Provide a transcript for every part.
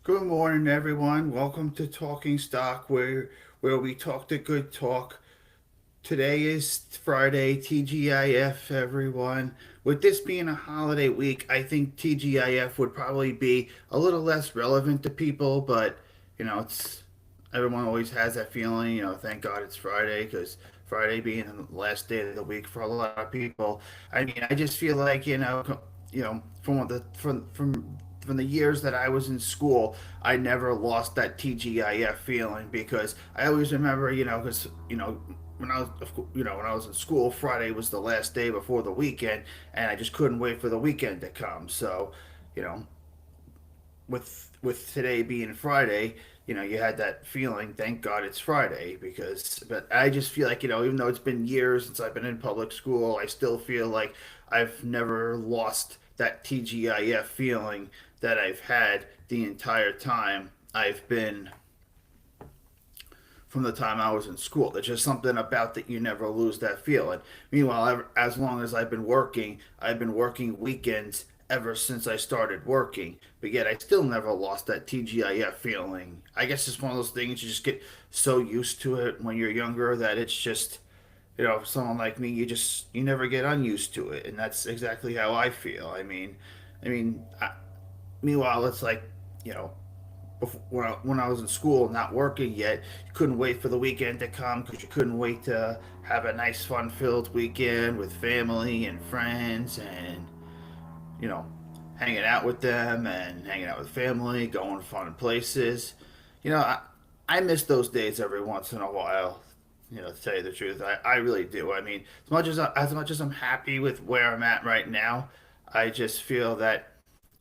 Good morning, everyone. Welcome to Talking Stock, where we talk the good talk. Today is Friday, TGIF, everyone. With this being a holiday week, I think TGIF would probably be a little less relevant to people, but it's everyone always has that feeling. Thank God it's Friday because Friday being the last day of the week for a lot of people. I mean, I just feel like from what the from the years that I was in school, I never lost that TGIF feeling because I always remember, because when I was when I was in school, Friday was the last day before the weekend, and I just couldn't wait for the weekend to come. So, you know, with today being Friday, you had that feeling. Thank God it's Friday because, but I just feel like even though it's been years since I've been in public school, I still feel like I've never lost that TGIF feeling that I've had the entire time I've been from the time I was in school. There's just something about that you never lose that feeling. Meanwhile, as long as I've been working weekends ever since I started working, but yet I still never lost that TGIF feeling. I guess it's one of those things you just get so used to it when you're younger that it's just, someone like me, you never get unused to it, and that's exactly how I feel. I mean, I, meanwhile, it's like, you know, before, when I was in school, not working yet, you couldn't wait for the weekend to come because you couldn't wait to have a nice, fun-filled weekend with family and friends, and you know, hanging out with them and hanging out with family, going to fun places. You know, I miss those days every once in a while. To tell you the truth, I really do. I mean, as much as I'm happy with where I'm at right now, I just feel that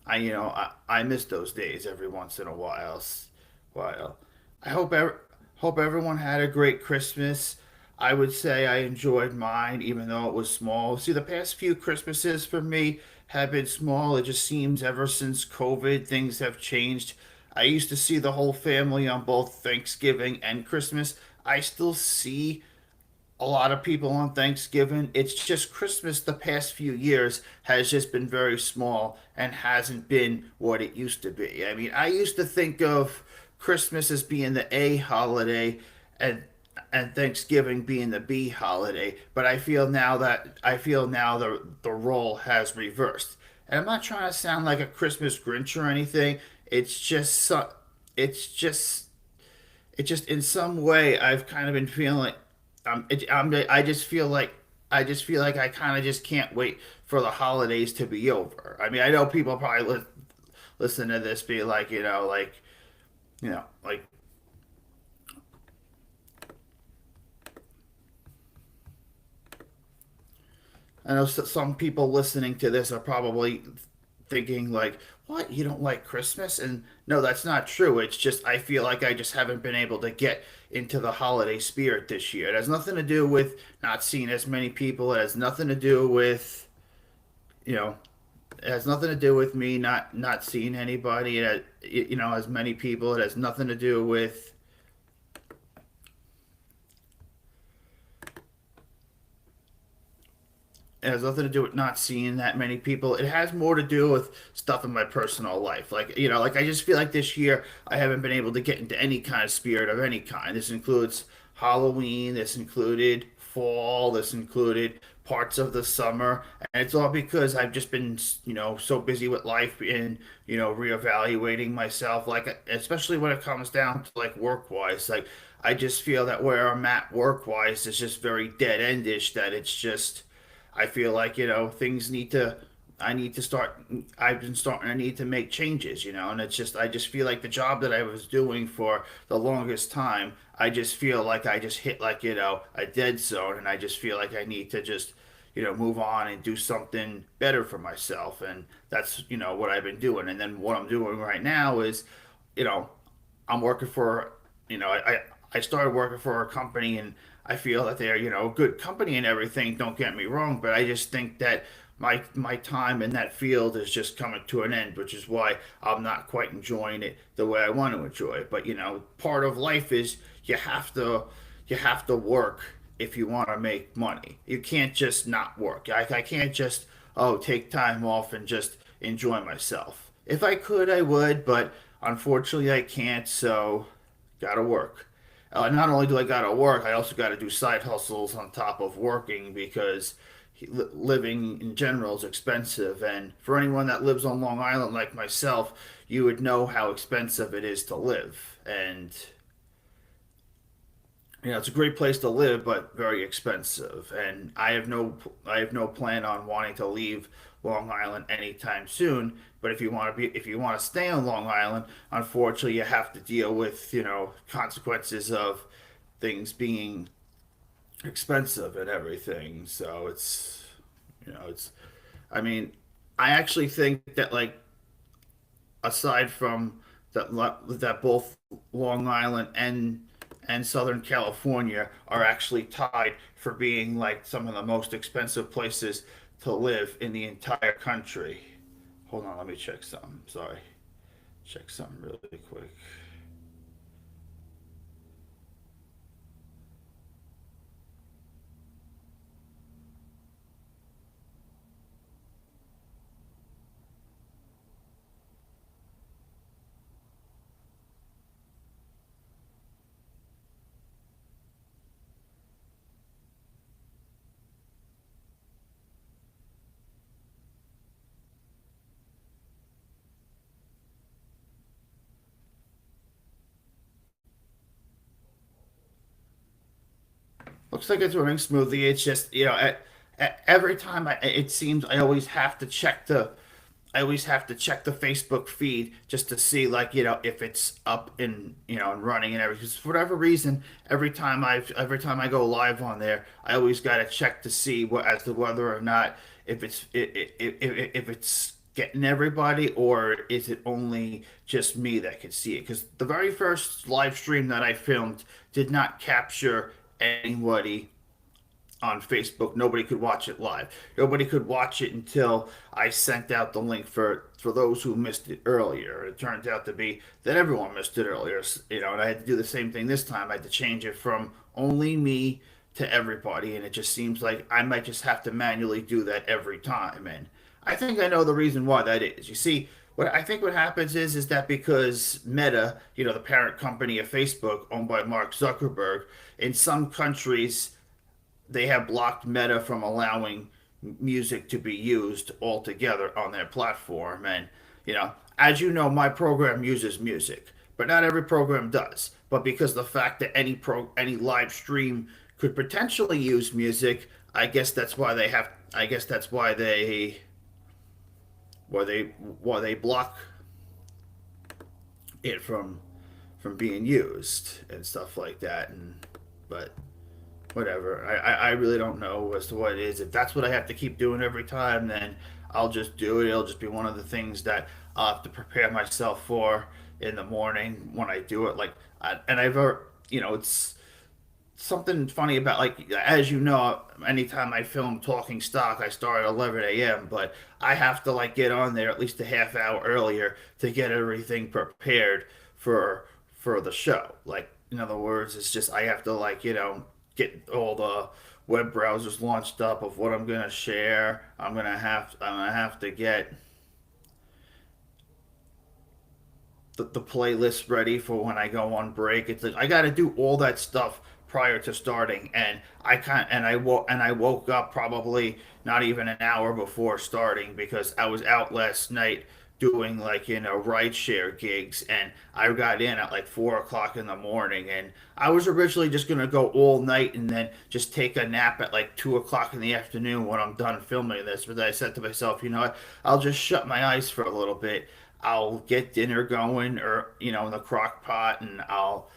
I miss those days every once in a while. I hope everyone had a great Christmas. I would say I enjoyed mine, even though it was small. See, the past few Christmases for me have been small. It just seems ever since COVID, things have changed. I used to see the whole family on both Thanksgiving and Christmas. I still see a lot of people on Thanksgiving. It's just Christmas the past few years has just been very small and hasn't been what it used to be. I mean, I used to think of Christmas as being the A holiday and Thanksgiving being the B holiday, but I feel now the role has reversed. And I'm not trying to sound like a Christmas Grinch or anything. It's just it's just it's just in some way I've kind of been feeling like I just feel like I kind of just can't wait for the holidays to be over. I mean, I know people probably listen to this be like, like I know some people listening to this are probably thinking like, "What? You don't like Christmas?" And no, that's not true. It's just I feel like I just haven't been able to get into the holiday spirit this year. It has nothing to do with not seeing as many people. It has nothing to do with, you know, it has nothing to do with me not seeing anybody. As many people. It has nothing to do with It has nothing to do with not seeing that many people. It has more to do with stuff in my personal life. Like I just feel like this year I haven't been able to get into any kind of spirit of any kind. This includes Halloween, this included fall, this included parts of the summer, and it's all because I've just been, so busy with life and, reevaluating myself, like especially when it comes down to like work-wise. Like I just feel that where I'm at work-wise is just very dead-endish that it's just I feel like, things need to, I need to start, I've been starting to need to make changes, and I just feel like the job that I was doing for the longest time, I just feel like I just hit like, a dead zone and I just feel like I need to just, move on and do something better for myself. And that's, what I've been doing. And then what I'm doing right now is, you know, I'm working for, I started working for a company and I feel that they're, a good company and everything. Don't get me wrong, but I just think that my time in that field is just coming to an end, which is why I'm not quite enjoying it the way I want to enjoy it. But part of life is you have to work if you want to make money. You can't just not work. I can't just take time off and just enjoy myself. If I could, I would, but unfortunately, I can't, so gotta work. Not only do I gotta work, I also gotta do side hustles on top of working because living in general is expensive. And for anyone that lives on Long Island like myself, you would know how expensive it is to live. And it's a great place to live, but very expensive. And I have no plan on wanting to leave Long Island anytime soon. But if you want to stay on Long Island, unfortunately, you have to deal with, consequences of things being expensive and everything. So it's, I mean, I actually think that, like, aside from that both Long Island and Southern California are actually tied for being like some of the most expensive places to live in the entire country. Hold on, let me check something. Sorry. Check something really quick. Looks like it's running smoothly. It's just, every time it seems I always have to check the Facebook feed just to see, like, if it's up and and running and everything. 'Cause for whatever reason, every time I go live on there, I always got to check to see what as to whether or not if it's getting everybody, or is it only just me that could see it. Because the very first live stream that I filmed did not capture anybody on Facebook. Nobody could watch it live. Nobody could watch it until I sent out the link for those who missed it earlier. It turned out to be that everyone missed it earlier, and I had to do the same thing this time. I had to change it from only me to everybody, and it just seems like I might just have to manually do that every time. And I think I know the reason why that is. You see, what happens is that because Meta, the parent company of Facebook, owned by Mark Zuckerberg, in some countries they have blocked Meta from allowing music to be used altogether on their platform. And, as you know, my program uses music, but not every program does. But because the fact that any live stream could potentially use music, I guess that's why they have. I guess that's why they block it from being used and stuff like that. And but whatever. I really don't know as to what it is. If that's what I have to keep doing every time, then I'll just do it. It'll just be one of the things that I'll have to prepare myself for in the morning when I do it. Like, and it's something funny about, like, as you know, anytime I film talking stock, I start at 11 a.m. But I have to, like, get on there at least a half hour earlier to get everything prepared for the show. Like, in other words, it's just I have to, like, get all the web browsers launched up of what I'm gonna share. I'm gonna have to get the playlist ready for when I go on break. It's like I got to do all that stuff prior to starting, and I woke up probably not even an hour before starting because I was out last night doing, like, ride share gigs, and I got in at like 4 o'clock in the morning. And I was originally just gonna go all night and then just take a nap at like 2 o'clock in the afternoon when I'm done filming this. But I said to myself, what, I'll just shut my eyes for a little bit. I'll get dinner going, or in the crock pot, and I'll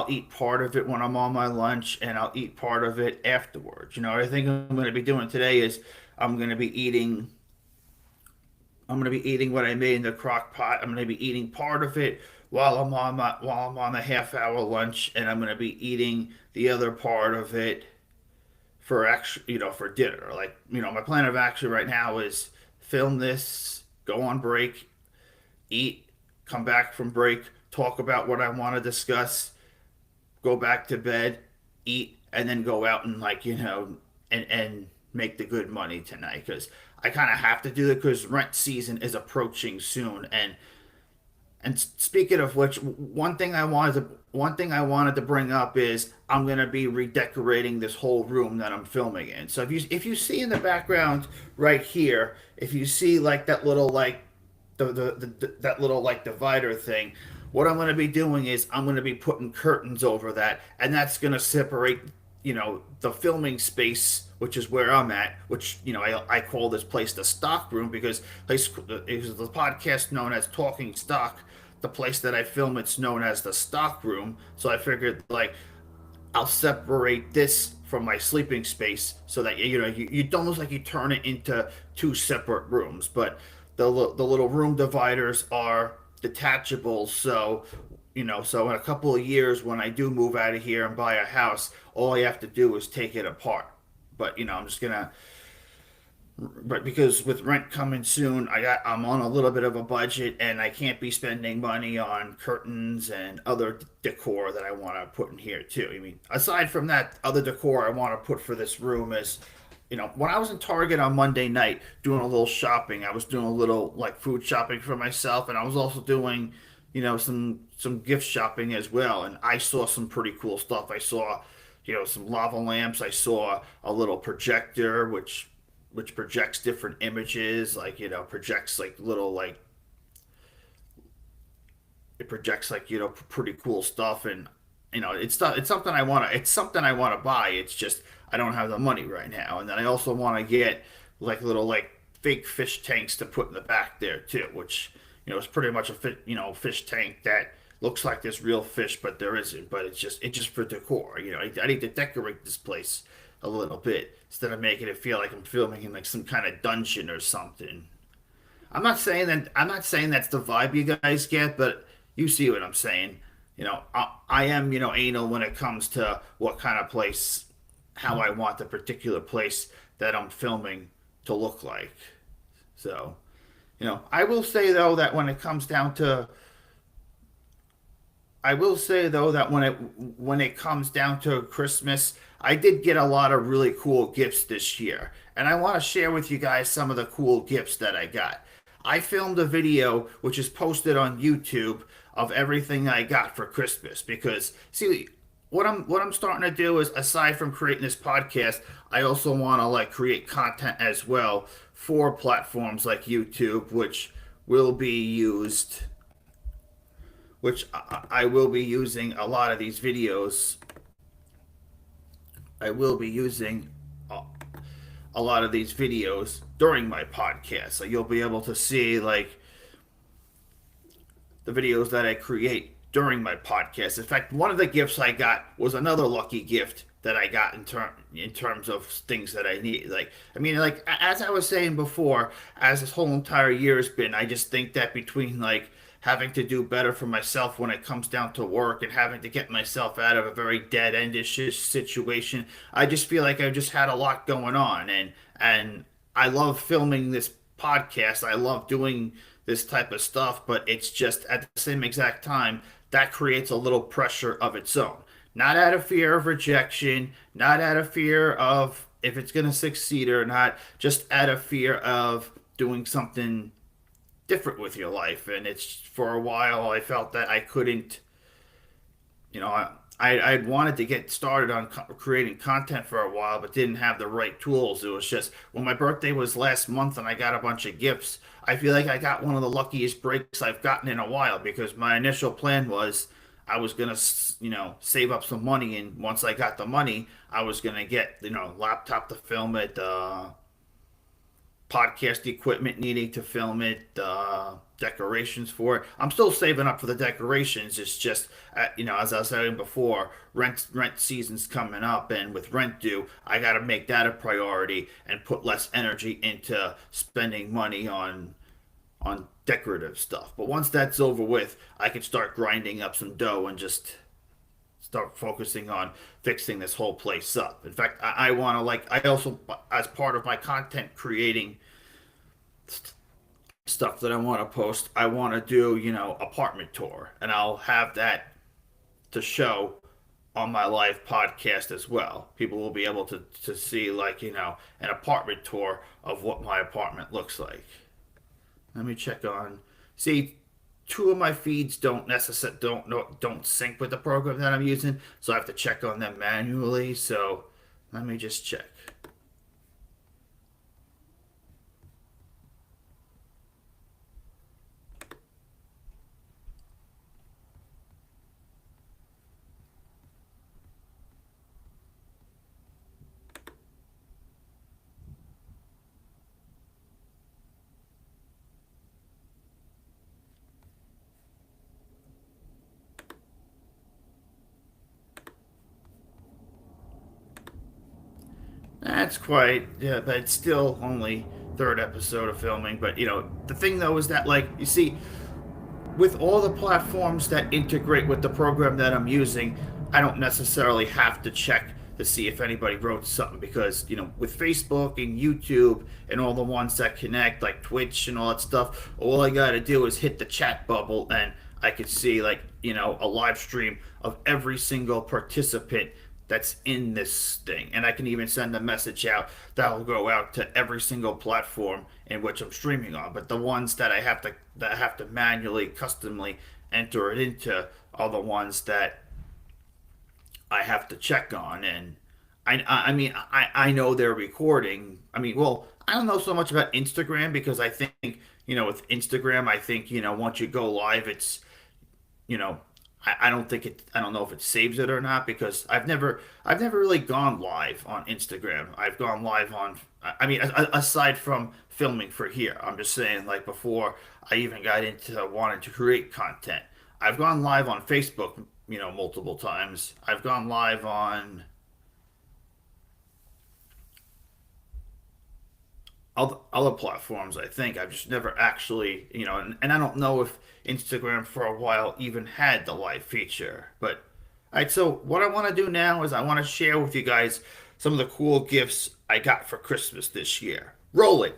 eat part of it when I'm on my lunch, and I'll eat part of it afterwards. What I think I'm going to be doing today is I'm going to be eating I'm going to be eating what I made in the crock pot. I'm going to be eating part of it while I'm on the half hour lunch, and I'm going to be eating the other part of it for for dinner. Like, my plan of action right now is film this, go on break, eat, come back from break, talk about what I want to discuss, go back to bed, eat, and then go out and, like, and make the good money tonight. Because I kind of have to do it because rent season is approaching soon. And speaking of which, one thing I wanted to bring up is I'm gonna be redecorating this whole room that I'm filming in. So if you see in the background right here, if you see like that little like that little like divider thing, what I'm gonna be doing is I'm gonna be putting curtains over that, and that's gonna separate the filming space, which is where I'm at, which I call this place the stock room because place is the podcast known as Talking Stock. The place that I film, it's known as the stock room. So I figured like I'll separate this from my sleeping space so that you almost like you turn it into two separate rooms. But the little room dividers are detachable, so so in a couple of years when I do move out of here and buy a house, all I have to do is take it apart. But I'm just gonna but because with rent coming soon, I'm on a little bit of a budget and I can't be spending money on curtains and other decor that I want to put in here too. I mean, aside from that, other decor I want to put for this room is, when I was in Target on Monday night doing a little shopping, I was doing a little like food shopping for myself, and I was also doing, some gift shopping as well. And I saw some pretty cool stuff. I saw, some lava lamps. I saw a little projector, which projects different images, like projects like little like it projects like pretty cool stuff. And it's something I want to buy. It's just I don't have the money right now. And then I also want to get like little like fake fish tanks to put in the back there too, which is pretty much a fish tank that looks like there's real fish, but there isn't. But it's just for decor. I need to decorate this place a little bit instead of making it feel like I'm filming in like some kind of dungeon or something. I'm not saying that's the vibe you guys get, but you see what I'm saying. I am anal when it comes to what kind of place, how I want the particular place that I'm filming to look like. So, I will say though that when it comes down to Christmas, I did get a lot of really cool gifts this year, and I want to share with you guys some of the cool gifts that I got. I filmed a video which is posted on YouTube of everything I got for Christmas because see what I'm starting to do is aside from creating this podcast, I also want to like create content as well for platforms like YouTube, will be used which I will be using a lot of these videos. I will be using a lot of these videos during my podcast. So you'll be able to see like the videos that I create during my podcast. In fact, one of the gifts I got was another lucky gift that I got in terms of things that I need. Like I mean, like as I was saying before, as this whole entire year has been, I just think that between like having to do better for myself when it comes down to work and having to get myself out of a very dead-endish situation, I just feel like I've just had a lot going on, and I love filming this podcast. I love doing this type of stuff, but it's just at the same exact time that creates a little pressure of its own. Not out of fear of rejection, not out of fear of if it's going to succeed or not, just out of fear of doing something different with your life. And it's for a while I felt that I couldn't, I'd wanted to get started on creating content for a while, but didn't have the right tools. It was just when my birthday was last month and I got a bunch of gifts. I feel like I got one of the luckiest breaks I've gotten in a while because my initial plan was I was gonna, save up some money, and once I got the money, I was gonna get, laptop to film it, podcast equipment needing to film it, decorations for it. I'm still saving up for the decorations. It's just, as I was saying before, rent season's coming up, and with rent due, I got to make that a priority and put less energy into spending money on decorative stuff. But once that's over with, I can start grinding up some dough and just start focusing on fixing this whole place up. In fact, I want to like I also as part of my content creating stuff that I want to post, I want to do, apartment tour, and I'll have that to show on my live podcast as well. People will be able to see like, an apartment tour of what my apartment looks like. Let me check on see two of my feeds don't sync with the program that I'm using, so I have to check on them manually. So let me just check. That's quite, yeah, but it's still only third episode of filming. But the thing though is that, like, you see, with all the platforms that integrate with the program that I'm using, I don't necessarily have to check to see if anybody wrote something, because with Facebook and YouTube and all the ones that connect, like Twitch and all that stuff, all I got to do is hit the chat bubble, and I could see, like, a live stream of every single participant that's in this thing, and I can even send a message out that will go out to every single platform in which I'm streaming on. But the ones that I have to manually, customly enter it into are the ones that I have to check on. And I mean, I know they're recording. I mean, well, I don't know so much about Instagram, because I think, with Instagram, I think, once you go live, it's, you know, I don't think it. I don't know if it saves it or not, because I've never really gone live on Instagram. I've gone live on. I mean, aside from filming for here, I'm just saying, like, before I even got into wanting to create content, I've gone live on Facebook, multiple times. I've gone live on other platforms. I think I've just never actually, and I don't know if Instagram for a while even had the live feature. But all right, so what I want to do now is I want to share with you guys some of the cool gifts I got for Christmas this year. Roll it.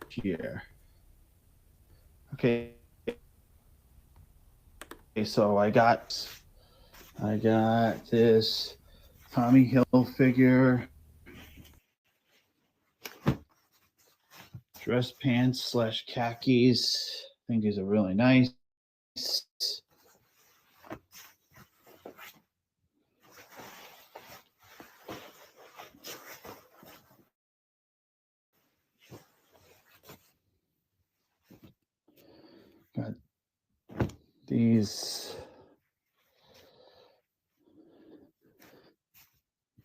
Here. Okay, so I got this Tommy Hilfiger dress pants slash khakis. I think these are really nice. Got these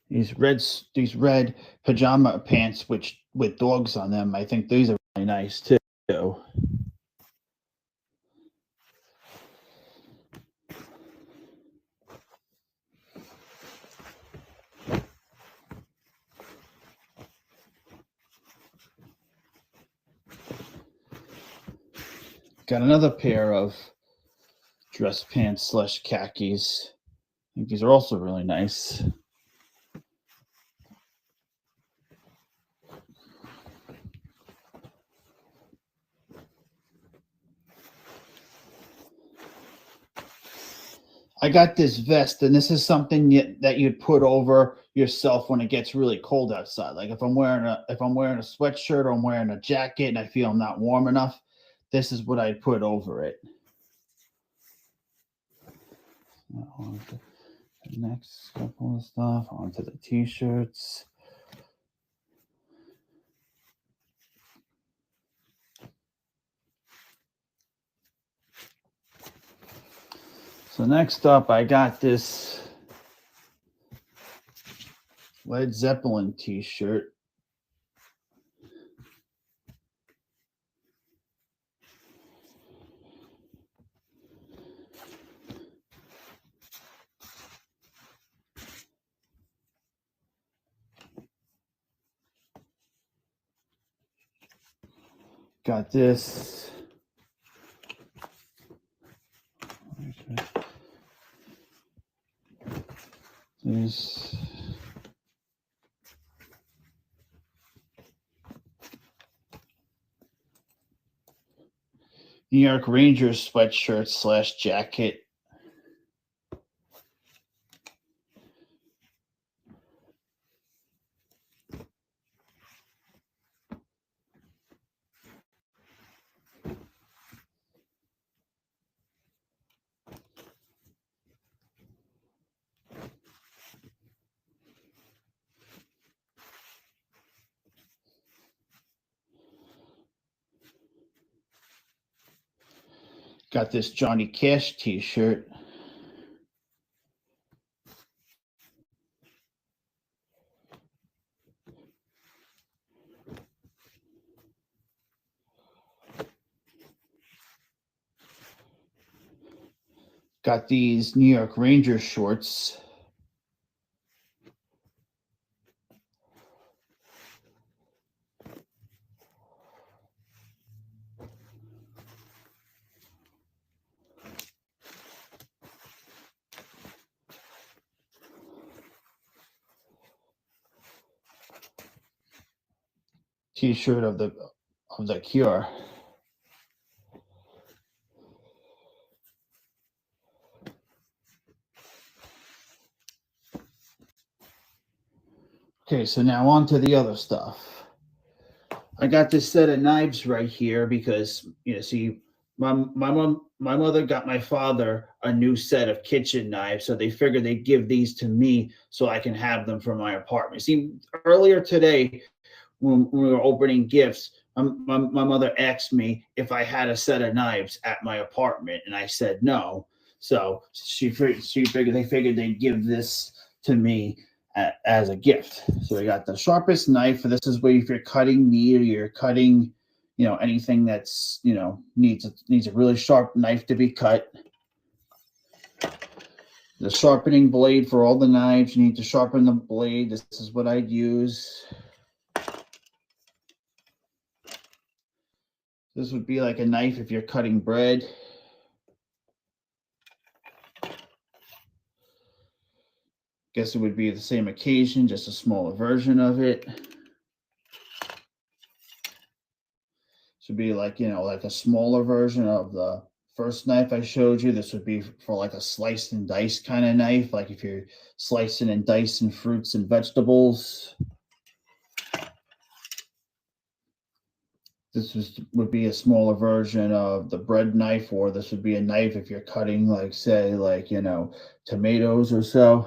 these red pajama pants which with dogs on them. I think these are really nice too. Got another pair of dress pants slash khakis. I think these are also really nice. I got this vest, and this is something that you'd put over yourself when it gets really cold outside. Like if I'm wearing a sweatshirt or I'm wearing a jacket and I feel I'm not warm enough, this is what I'd put over it. On to the next couple of stuff, onto the t-shirts. So next up, I got this Led Zeppelin t-shirt. Got this. This. New York Rangers sweatshirt / jacket. Got this Johnny Cash t-shirt. Got these New York Rangers shorts. T-shirt of the Cure. Okay, so now on to the other stuff. I got this set of knives right here because see, my mother got my father a new set of kitchen knives, so they figured they'd give these to me so I can have them for my apartment. See, earlier today when we were opening gifts, my mother asked me if I had a set of knives at my apartment, and I said no. So she figured they figured they'd give this to me as a gift. So we got the sharpest knife. This is where if you're cutting meat or you're cutting, anything that's needs a really sharp knife to be cut. The sharpening blade for all the knives. You need to sharpen the blade. This is what I'd use. This would be like a knife if you're cutting bread. Guess it would be the same occasion, just a smaller version of it. Should be like, like a smaller version of the first knife I showed you. This would be for like a slice and dice kind of knife, like if you're slicing and dicing fruits and vegetables. This would be a smaller version of the bread knife, or this would be a knife if you're cutting, like, say, like, tomatoes or so.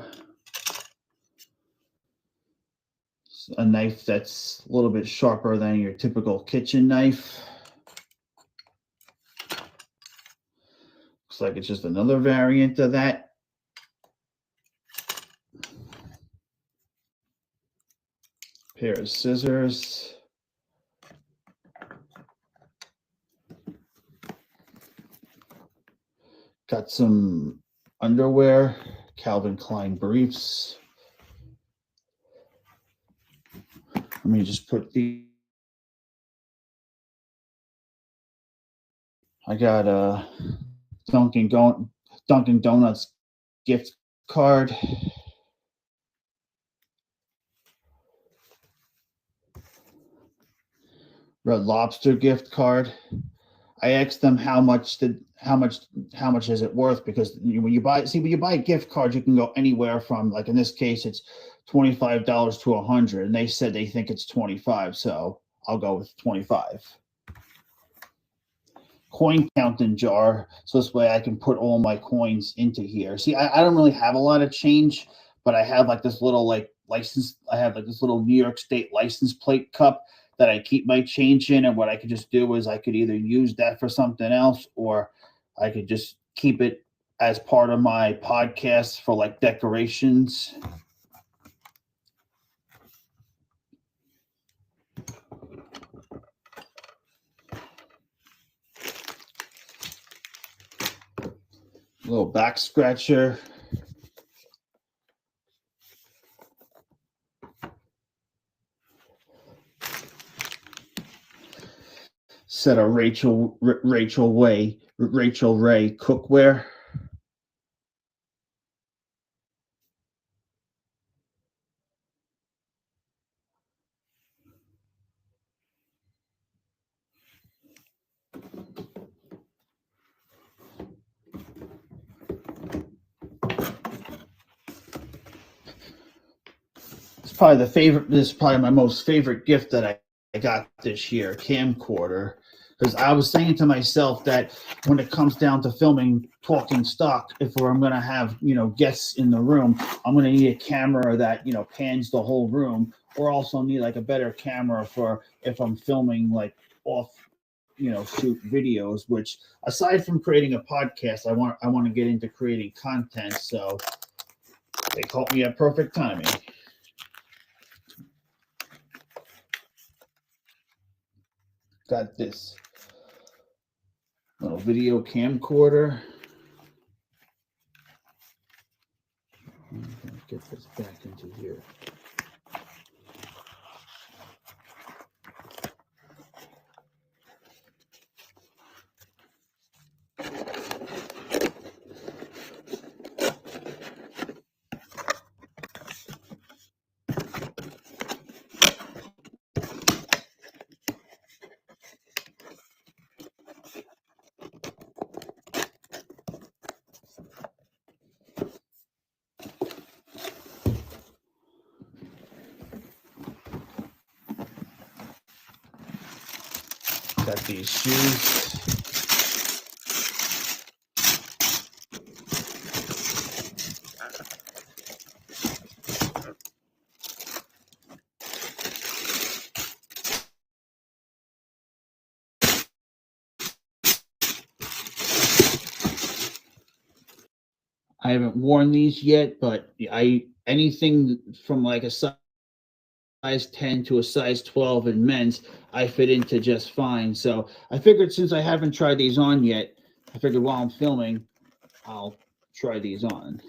A knife that's a little bit sharper than your typical kitchen knife. Looks like it's just another variant of that. Pair of scissors. Got some underwear, Calvin Klein briefs. Let me just put I got a Dunkin' Donuts gift card. Red Lobster gift card. I asked them how much is it worth, because when you buy gift cards, you can go anywhere from, like in this case, it's $25 to $100, and they said they think it's 25, so I'll go with 25. Coin counting jar, so this way I can put all my coins into here. See, I don't really have a lot of change, but I have like this little this little New York State license plate cup that I keep my change in, and what I could just do is I could either use that for something else, or I could just keep it as part of my podcast for like decorations. A little back scratcher. set of Rachel Ray cookware. This is probably my most favorite gift that I got this year, a camcorder. Because I was saying to myself that when it comes down to filming talking stock, I'm going to have guests in the room, I'm going to need a camera that pans the whole room, or also need like a better camera for if I'm filming like off shoot videos. Which aside from creating a podcast, I want to get into creating content. So they caught me at perfect timing. Got this little video camcorder. I'm gonna get this back into here. Got these shoes. I haven't worn these yet, but anything from like a size 10 to a size 12 in men's, I fit into just fine. So I figured since I haven't tried these on yet, I figured while I'm filming, I'll try these on.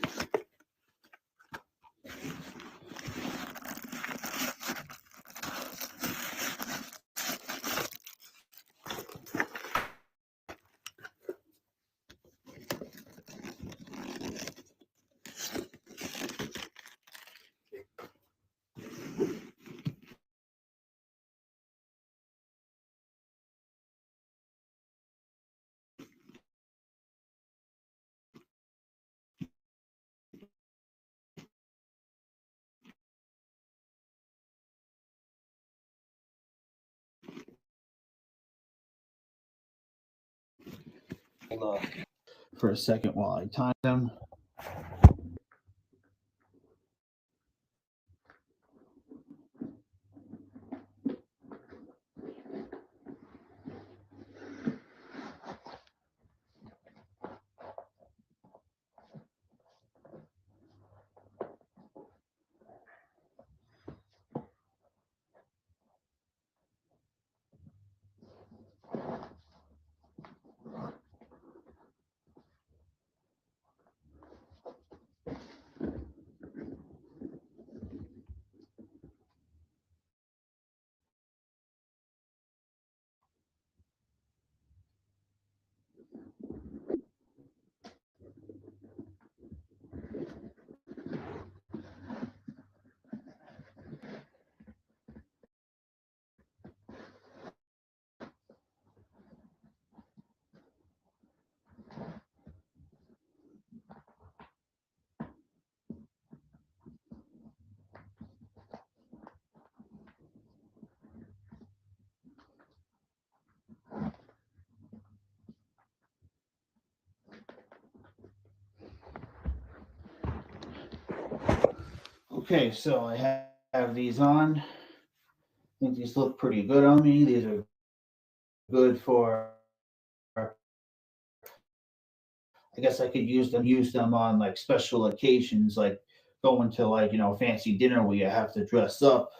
For a second while I tie them. Okay, so I have these on. I think these look pretty good on me. These are good for, I guess I could use them on like special occasions, like going to like fancy dinner where you have to dress up.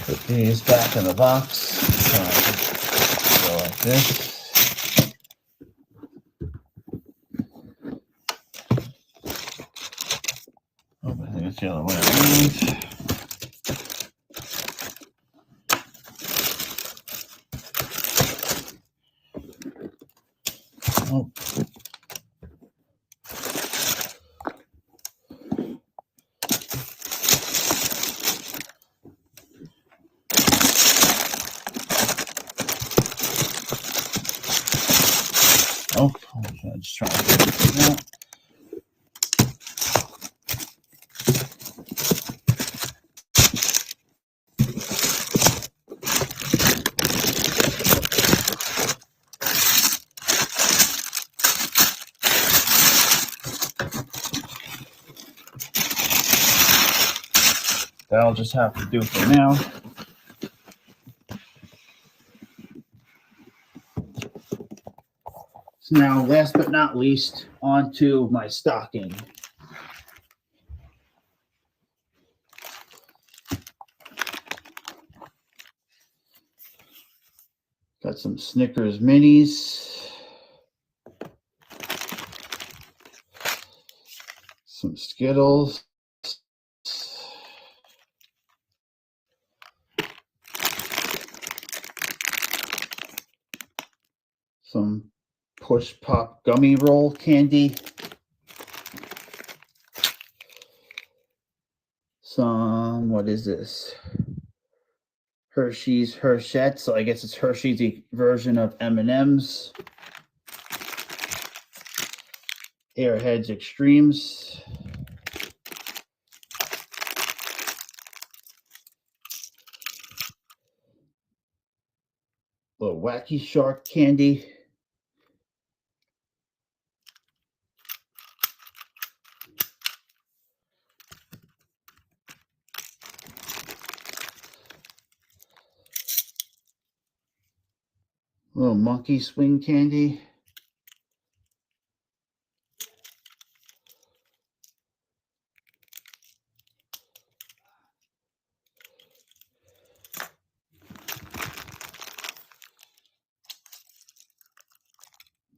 Put these back in the box. Go like this. Oh, I think it's the other way around. Oh. Oh, I'm just trying to get it out. That'll just have to do for now. So now, last but not least, onto my stocking. Got some Snickers minis, some Skittles, some Push Pop gummy roll candy, some, what is this? Hershey's Hershette, so I guess it's Hershey's version of M&M's. Airheads Extremes. Little Wacky Shark candy. Little monkey swing candy.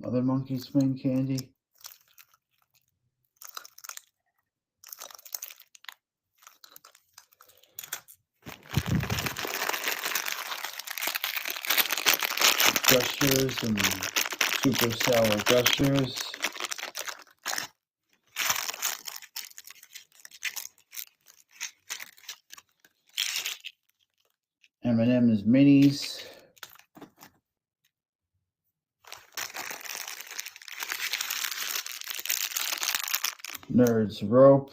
Other monkey swing candy. Gushers and super sour gushers. M&M's minis. Nerds rope.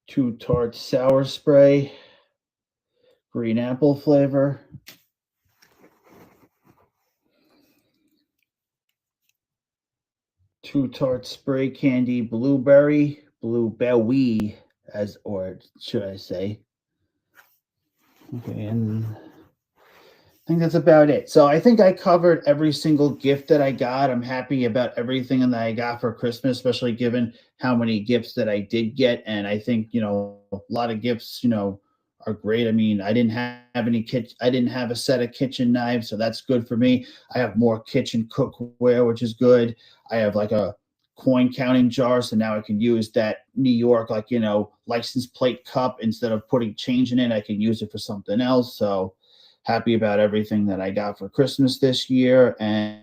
Two Tart sour spray. Green apple flavor. Two Tart spray candy blueberry. Blueberry, as, or should I say. Okay, and I think that's about it. So I think I covered every single gift that I got. I'm happy about everything that I got for Christmas, especially given how many gifts that I did get. And I think, a lot of gifts, are great. I mean, I didn't have any kitchen, I didn't have a set of kitchen knives, so that's good for me. I have more kitchen cookware, which is good. I have like a coin counting jar, so now I can use that New York, like, license plate cup. Instead of putting change in it, I can use it for something else. So happy about everything that I got for Christmas this year. And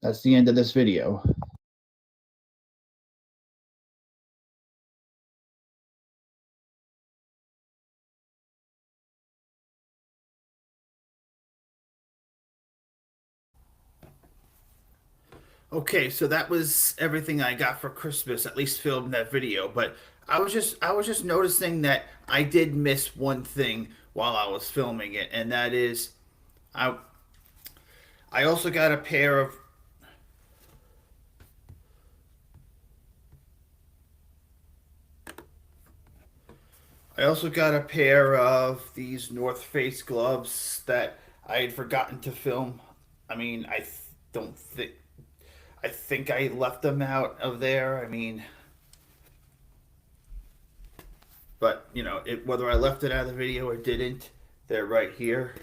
that's the end of this video. Okay, so that was everything I got for Christmas, at least filmed that video. But I was just noticing that I did miss one thing while I was filming it, and that is I I also got a pair of I also got a pair of these North Face gloves that I had forgotten to film. I mean, don't think I think I left them out of there. I mean, but whether I left it out of the video or didn't, they're right here.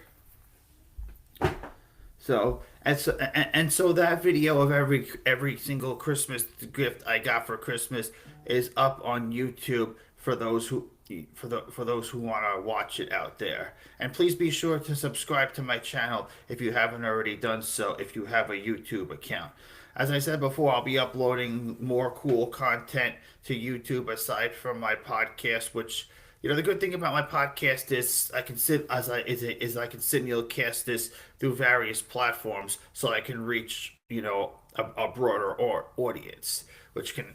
So that video of every single Christmas gift I got for Christmas is up on YouTube for those who want to watch it out there. And please be sure to subscribe to my channel if you haven't already done so, if you have a YouTube account. As I said before, I'll be uploading more cool content to YouTube aside from my podcast, which the good thing about my podcast is I can sit as I is I can simulcast this through various platforms, so I can reach a broader audience, which can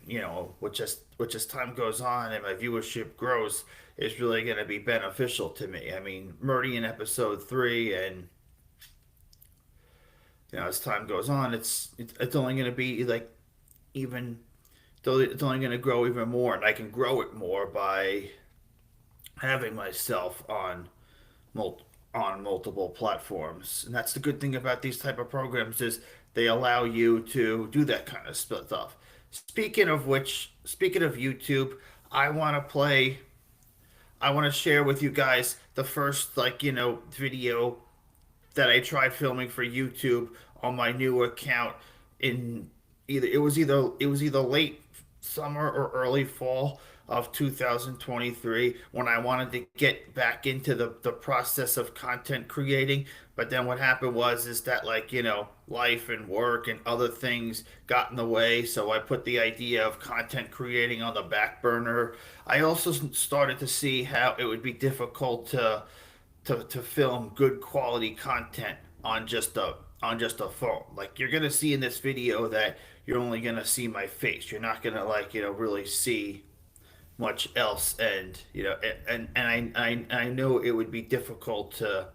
which as time goes on and my viewership grows is really going to be beneficial to me. I mean, Meridian episode 3, and as time goes on, it's only going to be like even it's only going to grow even more, and I can grow it more by having myself mul- on multiple platforms. And that's the good thing about these type of programs is they allow you to do that kind of stuff. Speaking of YouTube, I want to play I want to share with you guys the first video that I tried filming for YouTube on my new account in either late summer or early fall of 2023 when I wanted to get back into the process of content creating. But then what happened was is that life and work and other things got in the way, so I put the idea of content creating on the back burner. I also started to see how it would be difficult to film good quality content on just a phone. Like you're gonna see in this video that you're only gonna see my face. You're not gonna really see much else, and I know it would be difficult to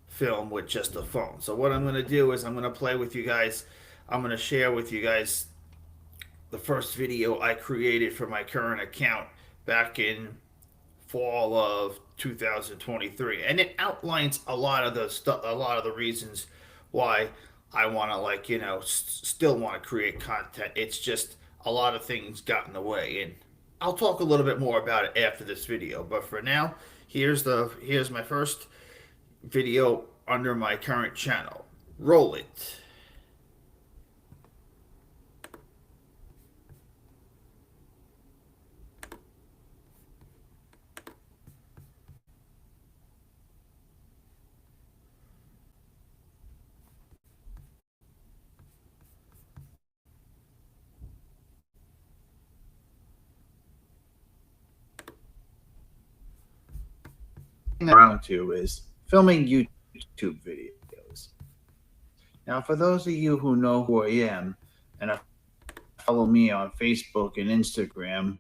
film with just a phone. So what I'm gonna do is I'm gonna play with you guys. I'm gonna share with you guys the first video I created for my current account back in fall of 2023, and it outlines a lot of the stuff, a lot of the reasons why I want to still want to create content. It's just a lot of things got in the way, and I'll talk a little bit more about it after this video. But for now, here's my first video under my current channel. Roll it. Around to is filming YouTube videos. Now, for those of you who know who I am and follow me on Facebook and Instagram,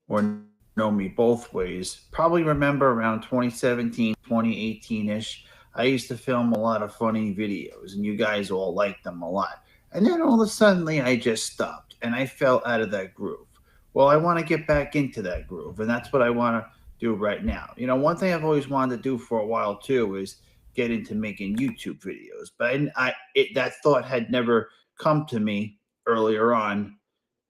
or know me both ways, probably remember around 2017, 2018 ish, I used to film a lot of funny videos, and you guys all liked them a lot. And then all of a sudden, I just stopped and I fell out of that groove. Well, I want to get back into that groove, and that's what I want to do right now. One thing I've always wanted to do for a while too is get into making YouTube videos, but that thought had never come to me earlier on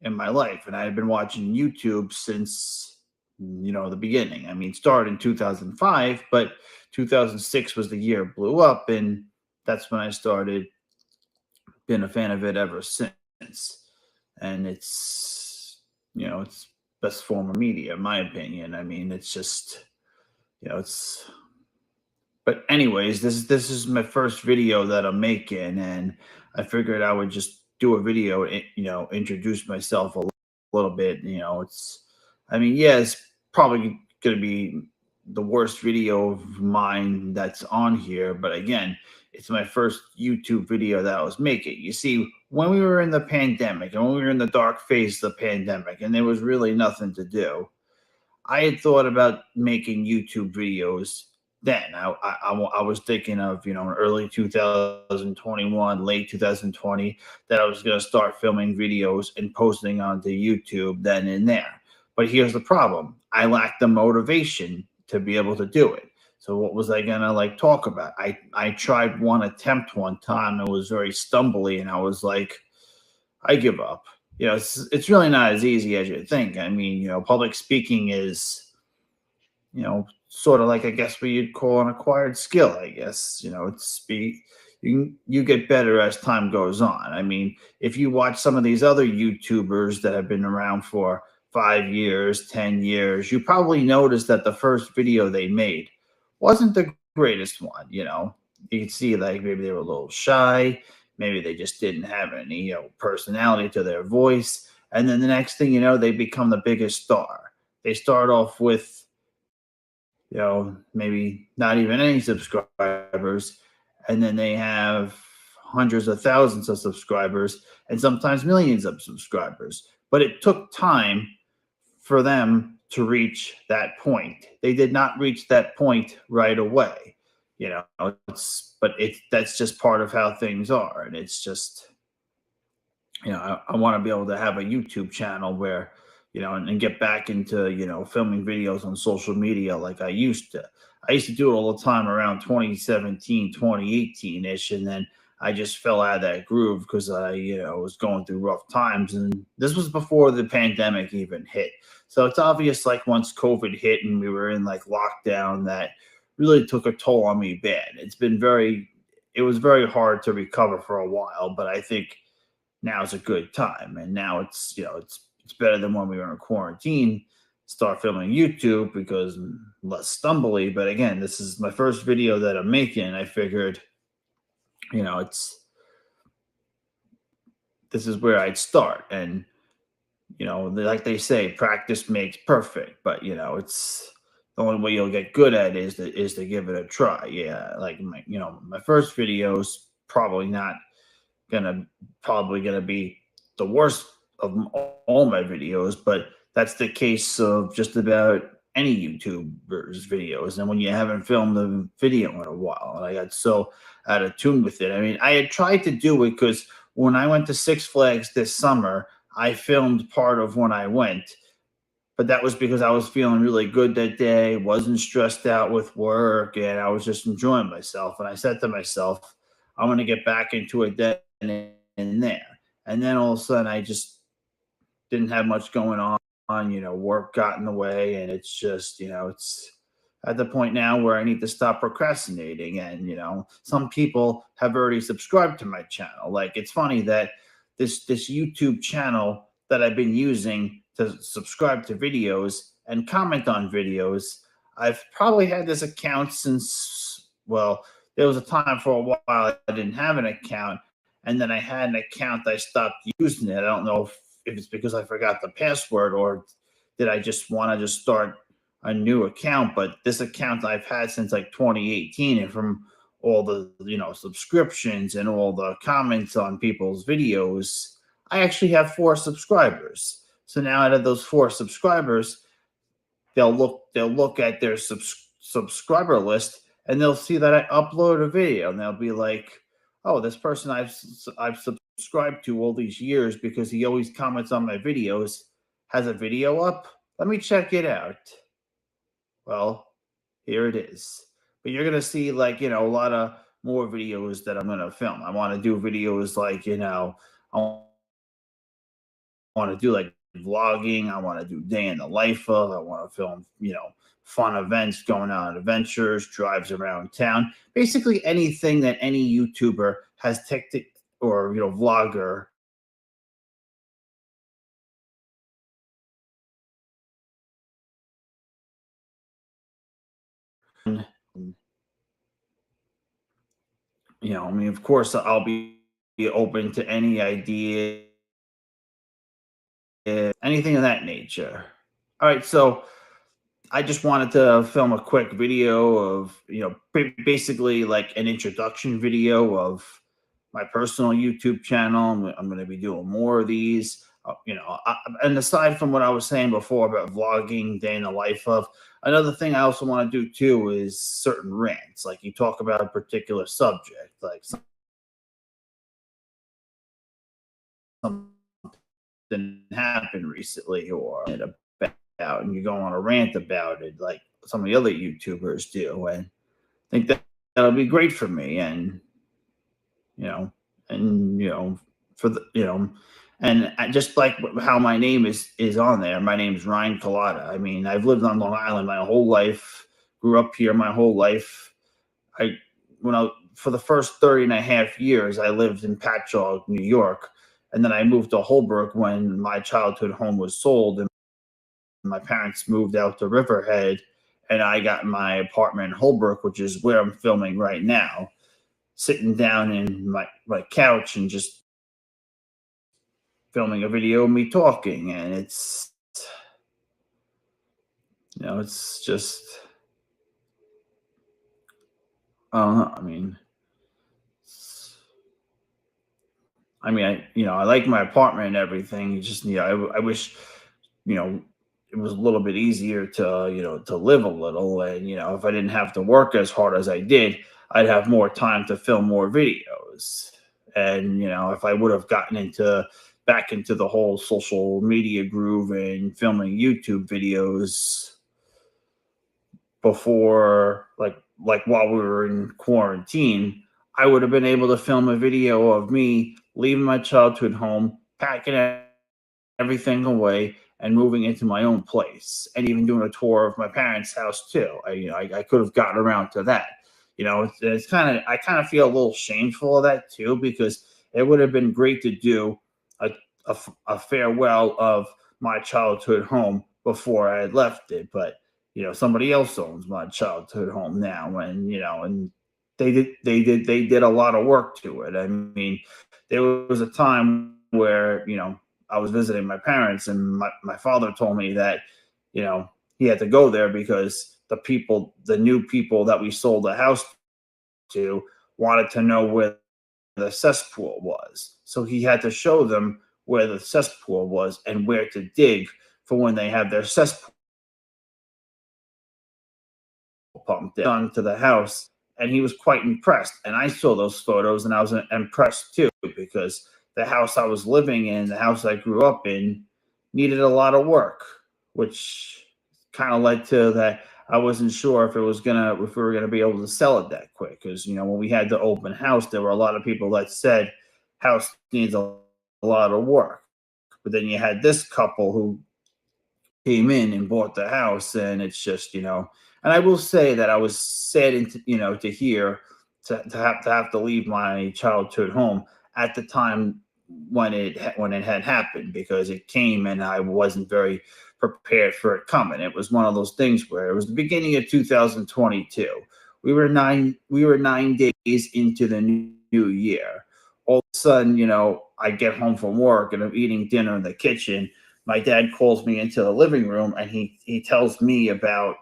in my life, and I had been watching YouTube since the beginning. I mean, started in 2005, but 2006 was the year it blew up, and that's when I started. Been a fan of it ever since, and it's best form of media, in my opinion. I mean, it's just it's. But anyways, this is my first video that I'm making, and I figured I would just do a video, introduce myself a little bit. I mean, yeah, it's probably going to be the worst video of mine that's on here, but again, it's my first YouTube video that I was making. You see, when we were in the pandemic and when we were in the dark phase of the pandemic and there was really nothing to do, I had thought about making YouTube videos then. I was thinking of, early 2021, late 2020, that I was going to start filming videos and posting onto YouTube then and there. But here's the problem. I lacked the motivation to be able to do it. So what was I going to talk about? I tried one attempt one time. It was very stumbly, and I was like, I give up. It's really not as easy as you think. I mean, public speaking is, sort of like, I guess, what you'd call an acquired skill. I guess it's be you get better as time goes on. I mean, if you watch some of these other YouTubers that have been around for 5 years, 10 years, you probably noticed that the first video they made wasn't the greatest one. You can see like maybe they were a little shy, maybe they just didn't have any personality to their voice, and then the next thing you know, they become the biggest star. They start off with maybe not even any subscribers, and then they have hundreds of thousands of subscribers and sometimes millions of subscribers. But it took time for them to reach that point. They did not reach that point right away. That's just part of how things are, and it's just I want to be able to have a YouTube channel where, and get back into, filming videos on social media like I used to. I used to do it all the time around 2017, 2018 ish. And then I just fell out of that groove because I, was going through rough times. And this was before the pandemic even hit. So it's obvious, like, once COVID hit and we were in like lockdown, that really took a toll on me bad. It was very hard to recover for a while, but I think now's a good time. And now it's better than when we were in quarantine. Start filming YouTube because less stumbly. But again, this is my first video that I'm making. I figured, it's this is where I'd start. And like they say, practice makes perfect. But it's the only way you'll get good at it is to give it a try. Yeah, like my first video's gonna probably gonna be the worst of all my videos, but that's the case of just about any YouTuber's videos. And when you haven't filmed a video in a while, and I got so out of tune with it. I mean, I had tried to do it because when I went to Six Flags this summer, I filmed part of when I went, but that was because I was feeling really good that day, wasn't stressed out with work, and I was just enjoying myself. And I said to myself, I'm going to get back into it then and there. And then all of a sudden, I just didn't have much going on. Work got in the way, and it's just, it's at the point now where I need to stop procrastinating. And, some people have already subscribed to my channel. Like, it's funny that this YouTube channel that I've been using to subscribe to videos and comment on videos, I've probably had this account since, well, there was a time for a while I didn't have an account, and then I had an account, I stopped using it. I don't know if it's because I forgot the password, or did I just want to just start a new account. But this account I've had since like 2018, and from all the subscriptions and all the comments on people's videos, I actually have 4 subscribers. So now out of those 4 subscribers, they'll look at their subscriber list, and they'll see that I upload a video, and they'll be like, "Oh, this person I've subscribed to all these years because he always comments on my videos has a video up. Let me check it out." Well, here it is. But you're gonna see, like, a lot of more videos that I'm gonna film. I want to do videos like, I want to do like vlogging. I want to do day in the life of. I want to film, fun events, going on adventures, drives around town. Basically anything that any YouTuber has or vlogger I mean, of course, I'll be open to any idea, anything of that nature. All right, so I just wanted to film a quick video of, basically like an introduction video of my personal YouTube channel. I'm going to be doing more of these. And aside from what I was saying before about vlogging, day in the life of, another thing I also want to do too is certain rants. Like, you talk about a particular subject, like something happened recently, or about, and you go on a rant about it, like some of the other YouTubers do. And I think that'll be great for me. And you know, and for the And just like how my name is on there, my name is Ryan Kalata. I mean, I've lived on Long Island my whole life, grew up here my whole life. I when I For the first 30 and a half years, I lived in Patchogue, New York, and then I moved to Holbrook when my childhood home was sold, and my parents moved out to Riverhead, and I got my apartment in Holbrook, which is where I'm filming right now, sitting down in my couch and just filming a video of me talking, and it's just I don't know. I like my apartment and everything. Just I wish you know it was a little bit easier to to live a little, and if I didn't have to work as hard as I did, I'd have more time to film more videos. And if I would have gotten into back into the whole social media groove and filming YouTube videos before, like while we were in quarantine, I would have been able to film a video of me leaving my childhood home, packing everything away, and moving into my own place, and even doing a tour of my parents' house too. I could have gotten around to that. It's kind of I kind of feel a little shameful of that too, because it would have been great to do a, a farewell of my childhood home before I had left it, but somebody else owns my childhood home now, and they did a lot of work to it. I mean, there was a time where I was visiting my parents, and my father told me that he had to go there because the new people that we sold the house to, wanted to know where the cesspool was, so he had to show them where the cesspool was and where to dig for when they have their cesspool pumped done to the house. And he was quite impressed, and I saw those photos and I was impressed too, because the house I was living in, the house I grew up in, needed a lot of work, which kind of led to that. I wasn't sure if we were gonna be able to sell it that quick, because when we had the open house, there were a lot of people that said house needs a lot of work. But then you had this couple who came in and bought the house, and it's just and I will say that I was saddened to hear to have to leave my childhood home at the time when it had happened, because it came and I wasn't very prepared for it coming. It was one of those things where it was the beginning of 2022. We were 9 days into the new year. All of a sudden, I get home from work and I'm eating dinner in the kitchen. My dad calls me into the living room, and he tells me about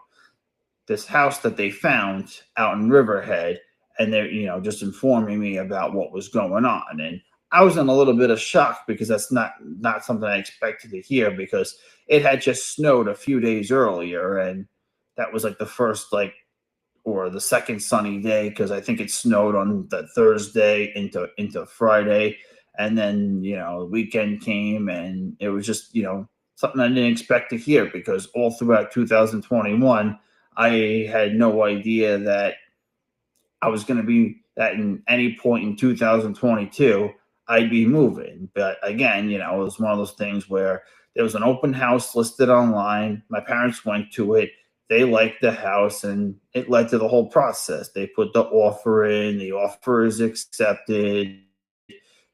this house that they found out in Riverhead, and they're just informing me about what was going on. And I was in a little bit of shock, because that's not something I expected to hear, because it had just snowed a few days earlier, and that was like the first, or the second sunny day, because I think it snowed on the Thursday into Friday, and then the weekend came, and it was just something I didn't expect to hear, because all throughout 2021 I had no idea that I was going to be that in any point in 2022 I'd be moving. But again, it was one of those things where there was an open house listed online. My parents went to it. They liked the house, and it led to the whole process. They put the offer in. The offer is accepted,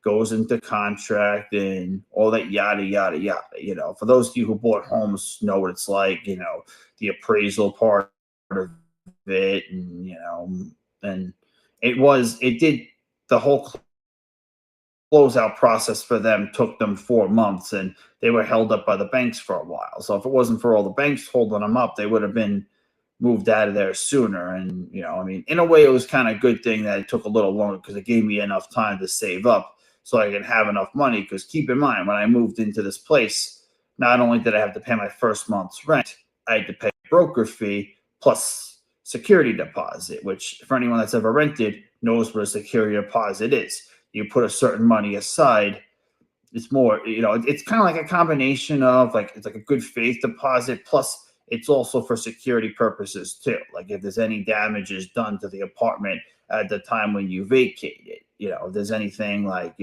goes into contract, and all that yada yada yada. For those of you who bought homes, know what it's like. The appraisal part of it, and it did the whole closeout process for them took them 4 months, and they were held up by the banks for a while. So if it wasn't for all the banks holding them up, they would have been moved out of there sooner. And in a way, it was kind of a good thing that it took a little longer, because it gave me enough time to save up so I could have enough money. Because keep in mind, when I moved into this place, not only did I have to pay my first month's rent, I had to pay a broker fee plus security deposit, which for anyone that's ever rented knows what a security deposit is. You put a certain money aside. It's more, it's kind of like a combination of, like, it's like a good faith deposit, plus it's also for security purposes too. Like if there's any damages done to the apartment at the time when you vacate it, if there's anything like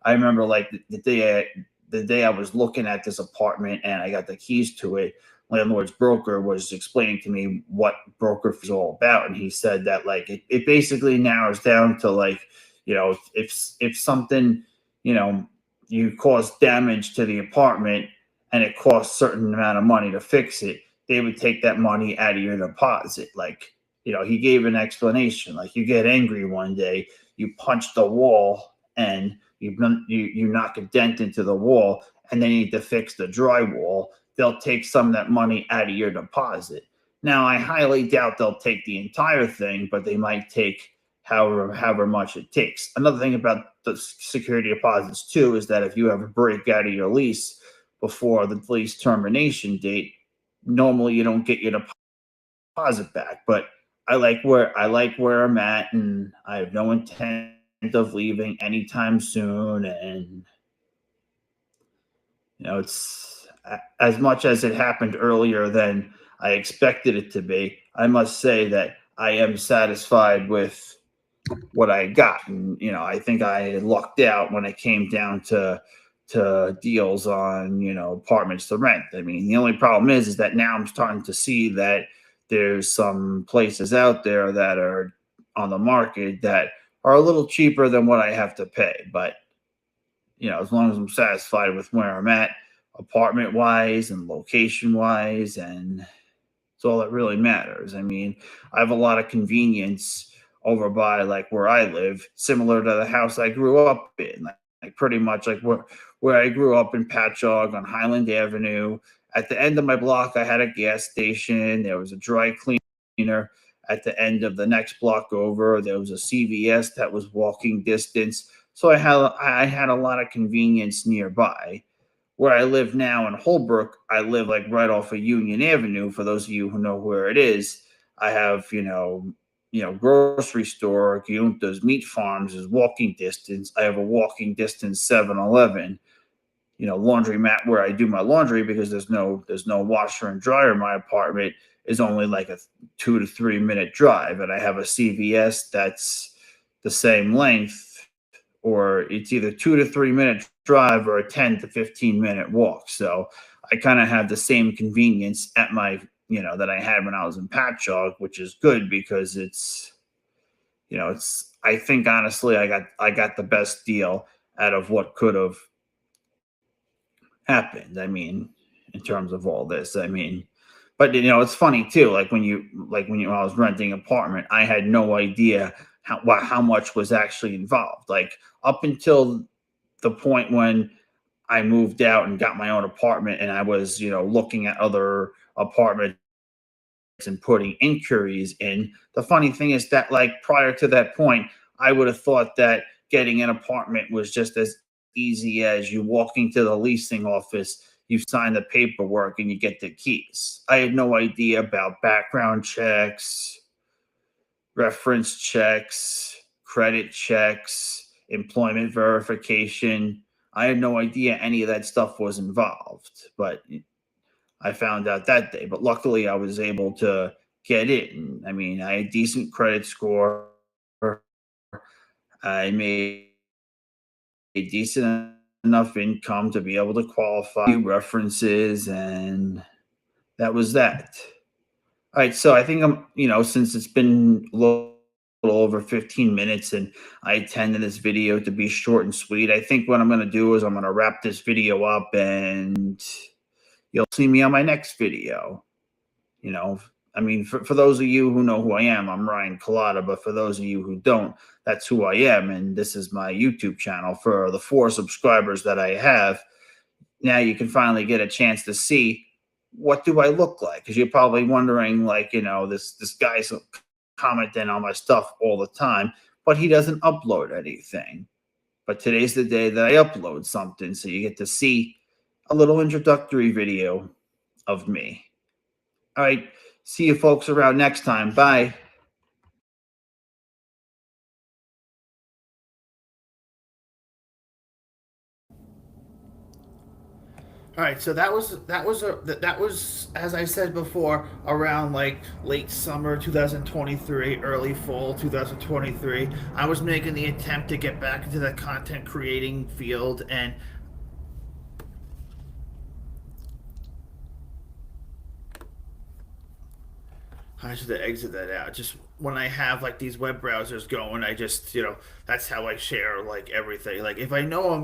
I remember like the day I was looking at this apartment and I got the keys to it, landlord's broker was explaining to me what broker is all about, and he said that like it basically narrows down to like, if something, you know you cause damage to the apartment and it costs a certain amount of money to fix it, they would take that money out of your deposit. Like, he gave an explanation. Like, you get angry one day, you punch the wall, and you knock a dent into the wall, and they need to fix the drywall. They'll take some of that money out of your deposit. Now, I highly doubt they'll take the entire thing, but they might take however much it takes. Another thing about the security deposits too is that if you ever break out of your lease before the lease termination date, normally you don't get your deposit back. But I like where I'm at, and I have no intent of leaving anytime soon. And it's as much as it happened earlier than I expected it to be. I must say that I am satisfied with what I got. And I think I lucked out when it came down to deals on apartments to rent. I mean, the only problem is that now I'm starting to see that there's some places out there that are on the market that are a little cheaper than what I have to pay. But as long as I'm satisfied with where I'm at, apartment wise and location wise, and it's all that really matters. I mean, I have a lot of convenience over by like where I live, similar to the house I grew up in. Like pretty much like where I grew up in Patchogue on Highland Avenue. At the end of my block, I had a gas station. There was a dry cleaner. At the end of the next block over, there was a CVS that was walking distance. So I had a lot of convenience nearby. Where I live now in Holbrook, I live like right off of Union Avenue. For those of you who know where it is, I have grocery store, Giunta's Meat Farms is walking distance. I have a walking distance 7-Eleven. Laundromat where I do my laundry, because there's no washer and dryer in my apartment, is only like a 2 to 3 minute drive, and I have a CVS that's the same length, or it's either 2 to 3 minute drive or a 10 to 15 minute walk. So I kind of have the same convenience at my that I had when I was in Patchogue, which is good because it's I think honestly I got the best deal out of what could have happened. I mean, in terms of all this, I mean, but it's funny too. When I was renting an apartment, I had no idea how much was actually involved. Like up until the point when I moved out and got my own apartment, and I was looking at other apartments and putting inquiries in. The funny thing is that like prior to that point, I would have thought that getting an apartment was just as easy as you walking to the leasing office, you sign the paperwork, and you get the keys. I had no idea about background checks, reference checks, credit checks, employment verification. I had no idea any of that stuff was involved, but I found out that day. But luckily, I was able to get in. I mean, I had decent credit score. I made a decent enough income to be able to qualify references, and that was that. All right, so I think since it's been a little over 15 minutes and I intended this video to be short and sweet, I think what I'm going to do is I'm going to wrap this video up, and you'll see me on my next video. You know, I mean, for those of you who know who I am, I'm Ryan Kalata. But for those of you who don't, that's who I am. And this is my YouTube channel. For the 4 subscribers that I have, now you can finally get a chance to see what do I look like. Because you're probably wondering, like, this guy's commenting on my stuff all the time, but he doesn't upload anything. But today's the day that I upload something. So you get to see a little introductory video of me. All right. See you folks around next time. Bye. All right, so that was as I said before, around like late summer 2023, early fall 2023. I was making the attempt to get back into the content creating field, and I should exit that out. Just when I have like these web browsers going, I just that's how I share like everything. Like if I know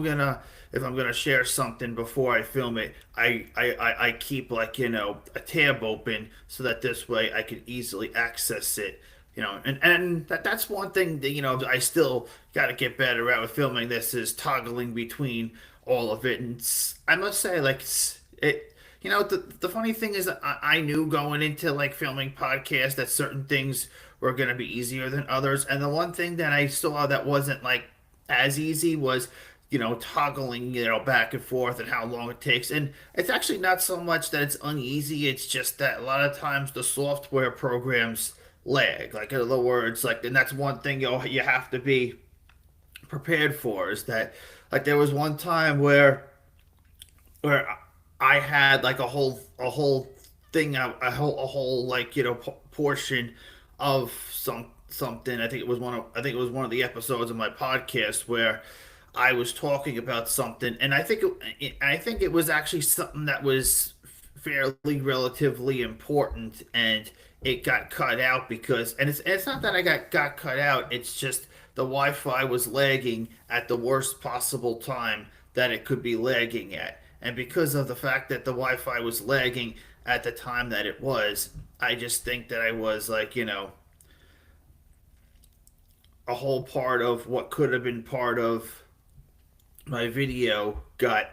if I'm gonna share something before I film it, I keep like a tab open so that this way I can easily access it. And that's one thing that I still got to get better at with filming this is toggling between all of it. And I must say, like it. The funny thing is that I knew going into like filming podcasts that certain things were going to be easier than others. And the one thing that I saw that wasn't like as easy was, toggling, back and forth and how long it takes. And it's actually not so much that it's uneasy, it's just that a lot of times the software programs lag. Like, in other words, like, and that's one thing you have to be prepared for is that, like, there was one time where I had like a whole thing a whole like portion of something. I think it was one of the episodes of my podcast where I was talking about something, and I think it was actually something that was fairly relatively important, and it got cut out because and it's not that I got cut out. It's just the Wi-Fi was lagging at the worst possible time that it could be lagging at. And because of the fact that the Wi-Fi was lagging at the time that it was, I just think that I was like, a whole part of what could have been part of my video got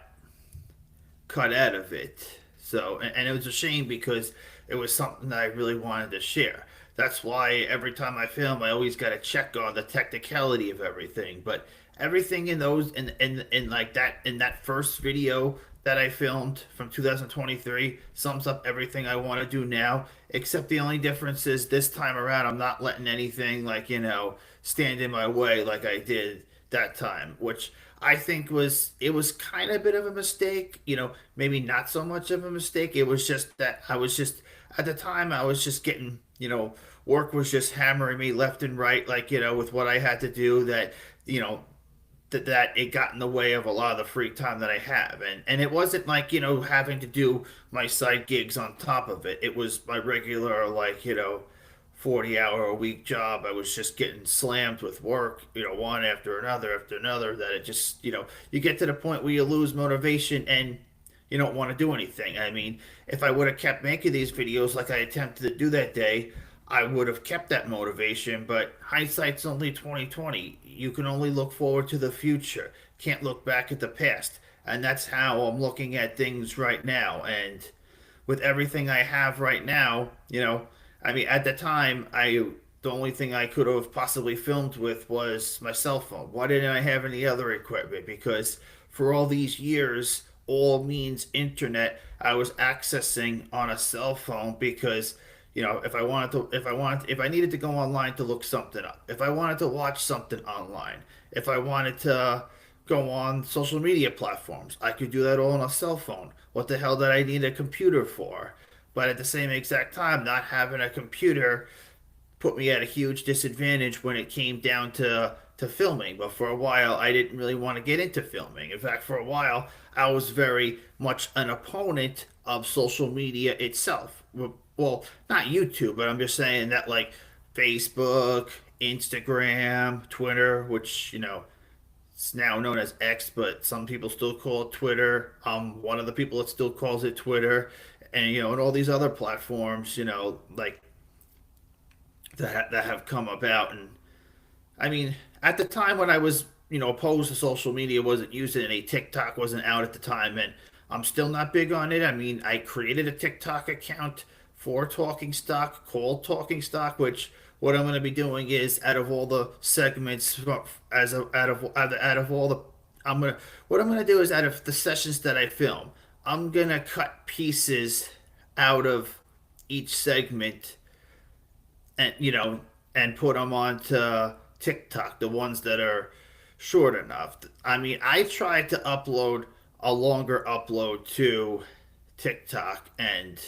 cut out of it. So, and it was a shame because it was something that I really wanted to share. That's why every time I film, I always got to check on the technicality of everything. But everything in those, in like that, in that first video that I filmed from 2023 sums up everything I want to do now. Except the only difference is this time around, I'm not letting anything like, stand in my way like I did that time, which I think it was kind of a bit of a mistake, maybe not so much of a mistake. It was just that I was just at the time I was just getting, work was just hammering me left and right, like, with what I had to do you know, that it got in the way of a lot of the free time that I have. And it wasn't like, having to do my side gigs on top of it. It was my regular like, 40-hour a week job. I was just getting slammed with work, one after another, that it just, you get to the point where you lose motivation and you don't want to do anything. I mean, if I would have kept making these videos like I attempted to do that day, I would have kept that motivation, but hindsight's only 2020. You can only look forward to the future. Can't look back at the past. And that's how I'm looking at things right now. And with everything I have right now, I mean, at the time, the only thing I could have possibly filmed with was my cell phone. Why didn't I have any other equipment? Because for all these years, all means internet I was accessing on a cell phone because if I needed to go online to look something up, if I wanted to watch something online, if I wanted to go on social media platforms, I could do that all on a cell phone. What the hell did I need a computer for? But at the same exact time, not having a computer put me at a huge disadvantage when it came down to filming. But for a while, I didn't really want to get into filming. In fact, for a while, I was very much an opponent of social media itself. Well, not YouTube, but I'm just saying that like Facebook, Instagram, Twitter, which it's now known as X, but some people still call it Twitter. One of the people that still calls it Twitter, and all these other platforms, like that have come about. And I mean, at the time when I was, opposed to social media, wasn't using any TikTok wasn't out at the time, and I'm still not big on it. I mean, I created a TikTok account for Talking Stock, called Talking Stock, which what I'm going to be doing is out of all the segments, out of all the, I'm gonna what I'm gonna do is out of the sessions that I film, I'm gonna cut pieces out of each segment and and put them onto TikTok, the ones that are short enough. I mean, I tried to upload a longer upload to TikTok. And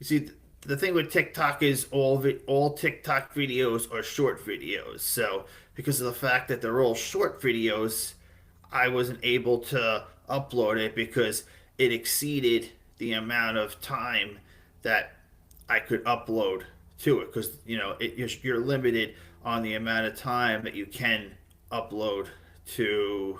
you see, the thing with TikTok is all TikTok videos are short videos. So because of the fact that they're all short videos, I wasn't able to upload it because it exceeded the amount of time that I could upload to it. Because you're limited on the amount of time that you can upload to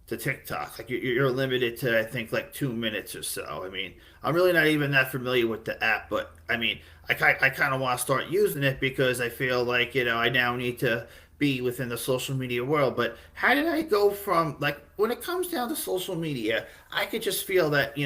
to TikTok. Like you're limited to, I think, like 2 minutes or so. I mean, I'm really not even that familiar with the app, but I mean, I kind of want to start using it because I feel like, I now need to be within the social media world. But how did I go from, like, when it comes down to social media, I could just feel that,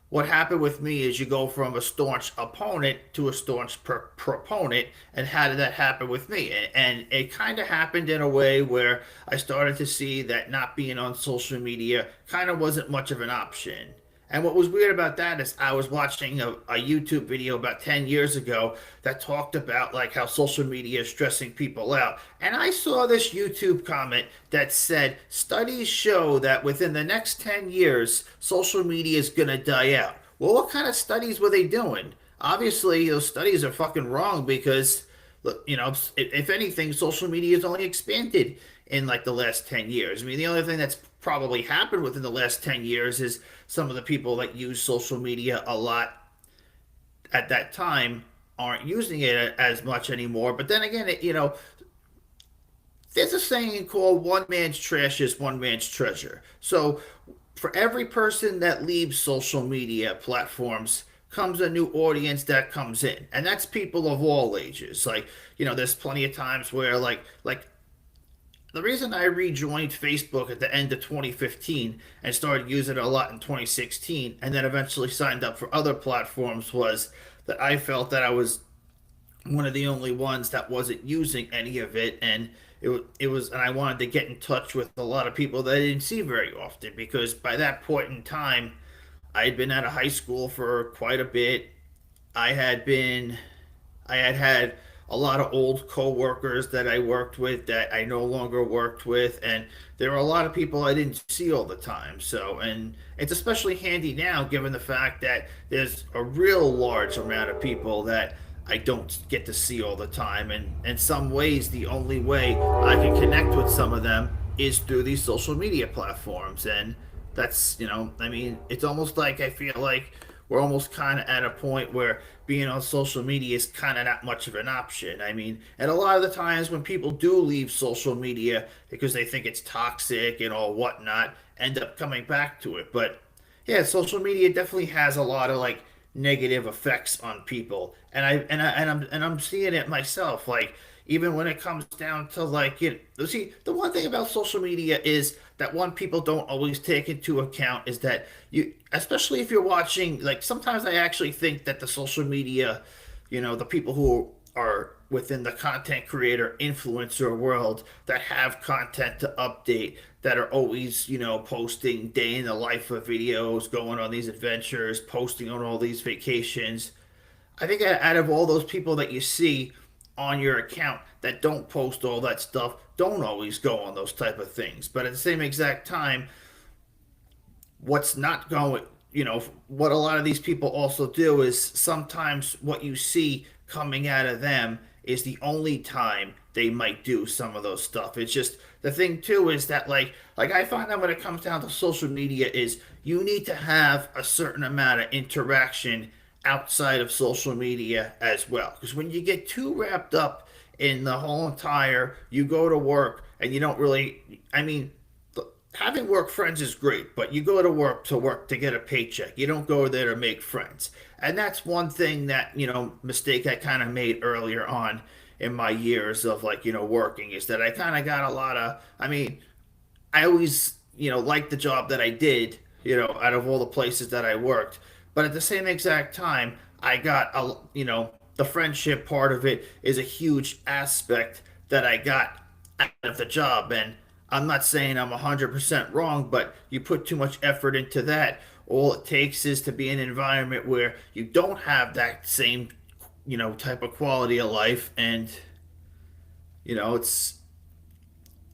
what happened with me is you go from a staunch opponent to a staunch proponent. And how did that happen with me? And it kind of happened in a way where I started to see that not being on social media kind of wasn't much of an option. And what was weird about that is I was watching a YouTube video about 10 years ago that talked about like how social media is stressing people out. And I saw this YouTube comment that said studies show that within the next 10 years, social media is going to die out. Well, what kind of studies were they doing? Obviously, those studies are fucking wrong because, look, if anything, social media has only expanded in like the last 10 years. I mean, the only thing that's probably happened within the last 10 years is some of the people that use social media a lot at that time aren't using it as much anymore. But then again, there's a saying called one man's trash is one man's treasure. So for every person that leaves social media platforms comes a new audience that comes in. And that's people of all ages. Like, there's plenty of times where like the reason I rejoined Facebook at the end of 2015 and started using it a lot in 2016 and then eventually signed up for other platforms was that I felt that I was one of the only ones that wasn't using any of it. And it was, and I wanted to get in touch with a lot of people that I didn't see very often because by that point in time I had been out of high school for quite a bit. I had been I had had a lot of old coworkers that I worked with that I no longer worked with, and there were a lot of people I didn't see all the time. So, and it's especially handy now given the fact that there's a real large amount of people that I don't get to see all the time, and in some ways, the only way I can connect with some of them is through these social media platforms, and that's I mean, it's almost like I feel like we're almost kind of at a point where being on social media is kind of not much of an option. I mean, and a lot of the times when people do leave social media because they think it's toxic and all whatnot, end up coming back to it. But yeah, social media definitely has a lot of like negative effects on people, and I'm seeing it myself. Like even when it comes down to like see, the one thing about social media is that one people don't always take into account is that especially if you're watching, like sometimes I actually think that the social media, the people who are within the content creator influencer world that have content to update, that are always posting day in the life of videos, going on these adventures, posting on all these vacations. I think out of all those people that you see on your account that don't post all that stuff, don't always go on those type of things. But at the same exact time, what's not going, what a lot of these people also do is sometimes what you see coming out of them is the only time they might do some of those stuff. It's just the thing too is that like I find that when it comes down to social media is you need to have a certain amount of interaction outside of social media as well. Because when you get too wrapped up in the whole entire, you go to work and you don't really, I mean, having work friends is great, but you go to work to get a paycheck. You don't go there to make friends. And that's one thing that, mistake I kind of made earlier on in my years of like, working is that I kind of got a lot of, I mean, I always, liked the job that I did, out of all the places that I worked. But at the same exact time, I got the friendship part of it is a huge aspect that I got out of the job. And I'm not saying I'm 100% wrong, but you put too much effort into that. All it takes is to be in an environment where you don't have that same, type of quality of life. And, it's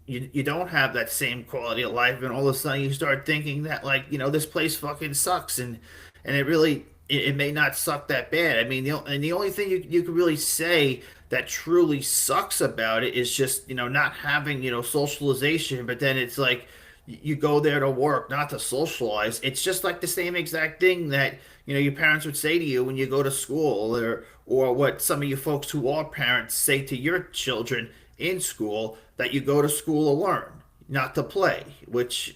you don't have that same quality of life, and all of a sudden you start thinking that, like, this place fucking sucks, and it really, it may not suck that bad. I mean, and the only thing you could really say that truly sucks about it is just, not having, socialization. But then it's like you go there to work, not to socialize. It's just like the same exact thing that, your parents would say to you when you go to school, or what some of you folks who are parents say to your children in school, that you go to school to learn, not to play, which,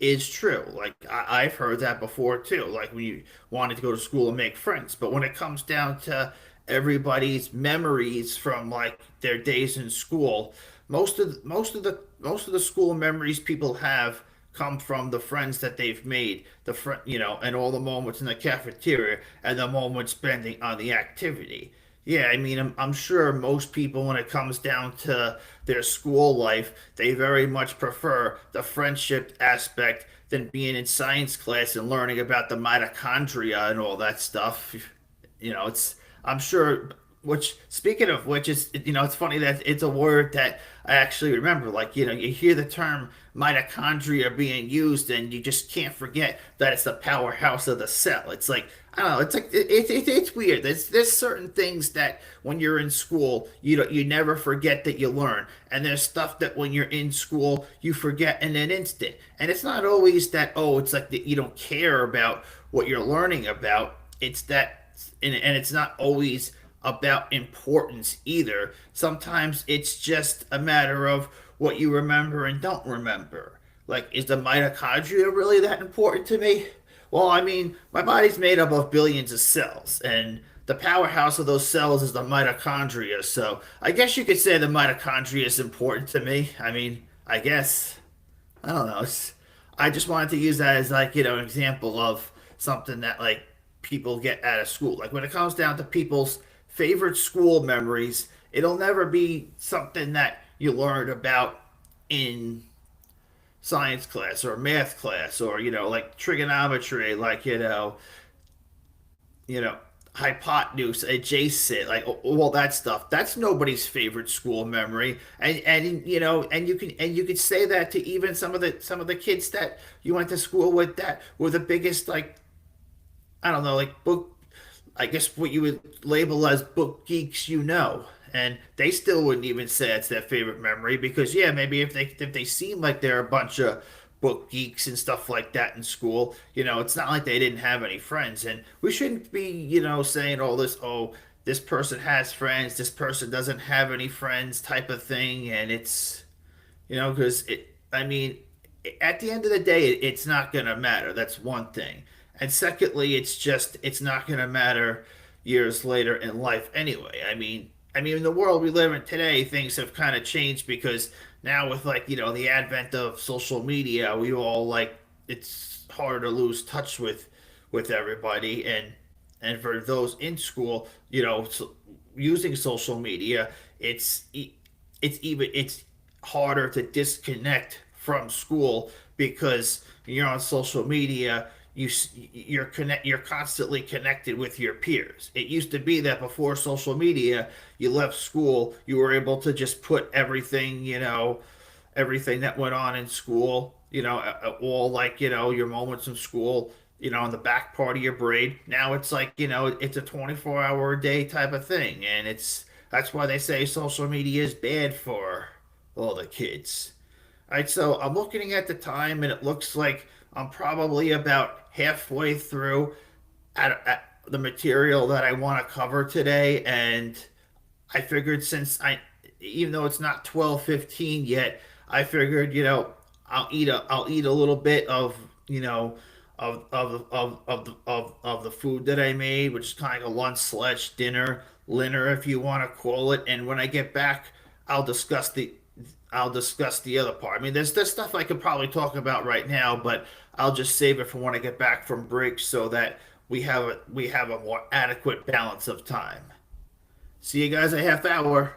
is true. Like, I've heard that before too. Like, when you wanted to go to school and make friends. But when it comes down to everybody's memories from, like, their days in school, most of the school memories people have come from the friends that they've made, and all the moments in the cafeteria and the moments spending on the activity. Yeah, I mean, I'm sure most people, when it comes down to their school life, they very much prefer the friendship aspect than being in science class and learning about the mitochondria and all that stuff. It's, I'm sure, which, speaking of which, is, it's funny that it's a word that I actually remember. Like, you hear the term mitochondria being used, and you just can't forget that it's the powerhouse of the cell. It's like, I don't know. It's like it's weird. There's certain things that when you're in school, you never forget that you learn, and there's stuff that when you're in school you forget in an instant. And it's not always that, oh, it's like that you don't care about what you're learning about. It's that, and it's not always about importance either. Sometimes it's just a matter of what you remember and don't remember. Like, is the mitochondria really that important to me? Well, I mean, my body's made up of billions of cells, and the powerhouse of those cells is the mitochondria. So I guess you could say the mitochondria is important to me. I mean, I guess. I don't know. I just wanted to use that as, like, an example of something that, like, people get out of school. Like, when it comes down to people's favorite school memories, it'll never be something that you learned about in science class or math class, or, like trigonometry, like, you know, hypotenuse, adjacent, like all that stuff. That's nobody's favorite school memory. And you could say that to even some of the kids that you went to school with, that were the biggest, like, I don't know, like, book, I guess what you would label as book geeks, and they still wouldn't even say it's their favorite memory, because, yeah, maybe if they seem like they're a bunch of book geeks and stuff like that in school, it's not like they didn't have any friends. And we shouldn't be, saying all this, oh, this person has friends, this person doesn't have any friends, type of thing. And it's, because I mean, at the end of the day, it's not going to matter. That's one thing. And secondly, it's not going to matter years later in life anyway. I mean, in the world we live in today, things have kind of changed, because now with, like, the advent of social media, we all, like, it's harder to lose touch with everybody. And for those in school, using social media, it's it's harder to disconnect from school, because you're on social media. You're constantly connected with your peers. It used to be that before social media, you left school, you were able to just put everything that went on in school, all, like, your moments in school, on the back part of your brain. Now it's like, it's a 24-hour a day type of thing. And that's why they say social media is bad for all the kids. All right, so I'm looking at the time, and it looks like I'm probably about halfway through at the material that I want to cover today. And I figured, even though it's not 12:15 yet, I figured, I'll eat a little bit of, you know of the food that I made, which is kind of a lunch slash dinner, if you want to call it. And when I get back, I'll discuss the I'll discuss the other part. I mean, there's stuff I could probably talk about right now, but I'll just save it for when I get back from break, so that we have a more adequate balance of time. See you guys a half hour.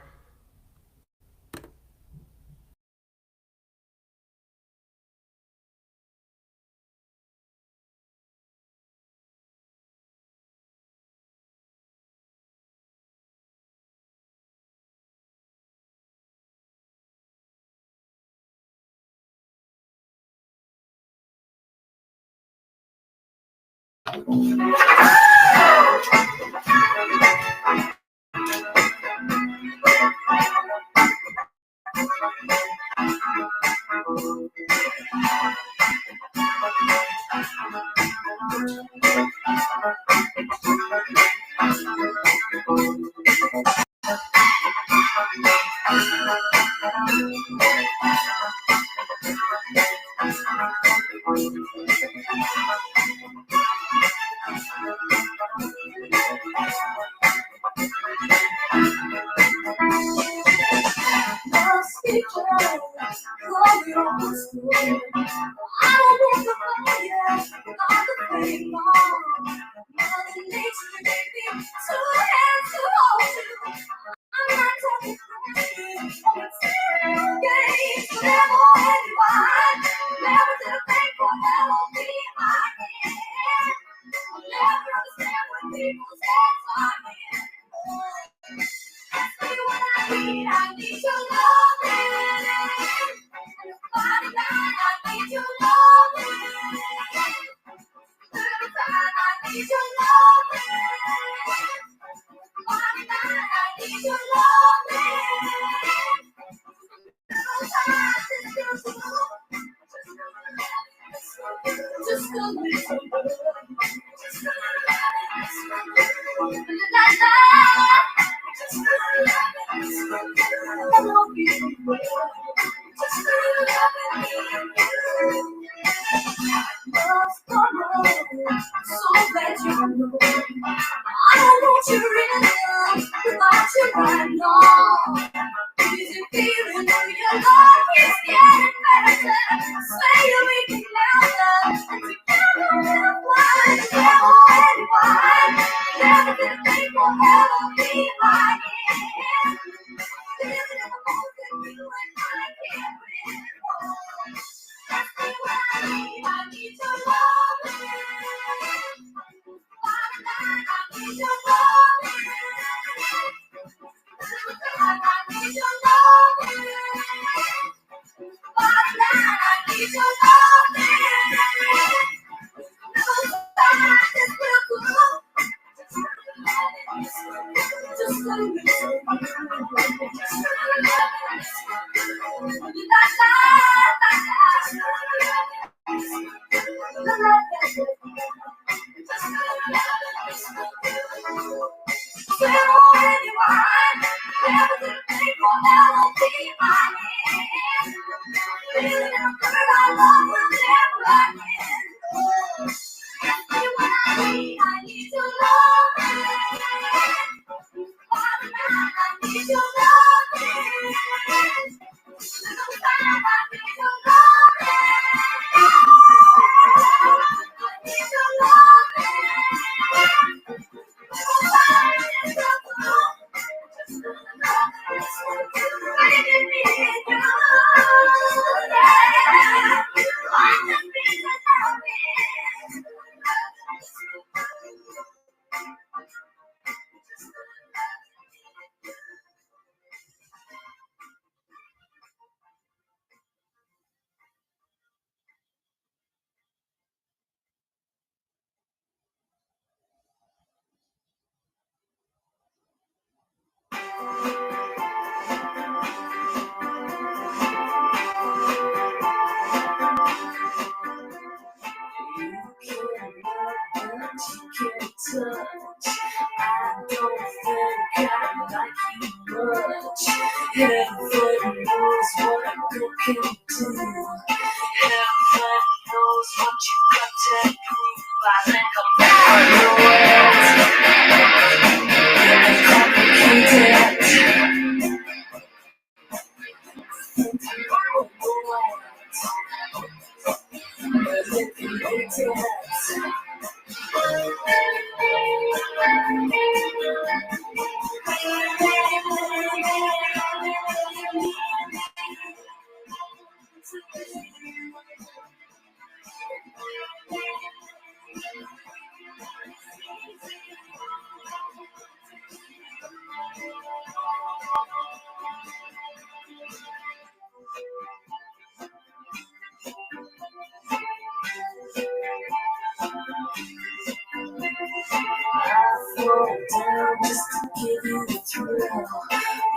slow down just to give you the thrill.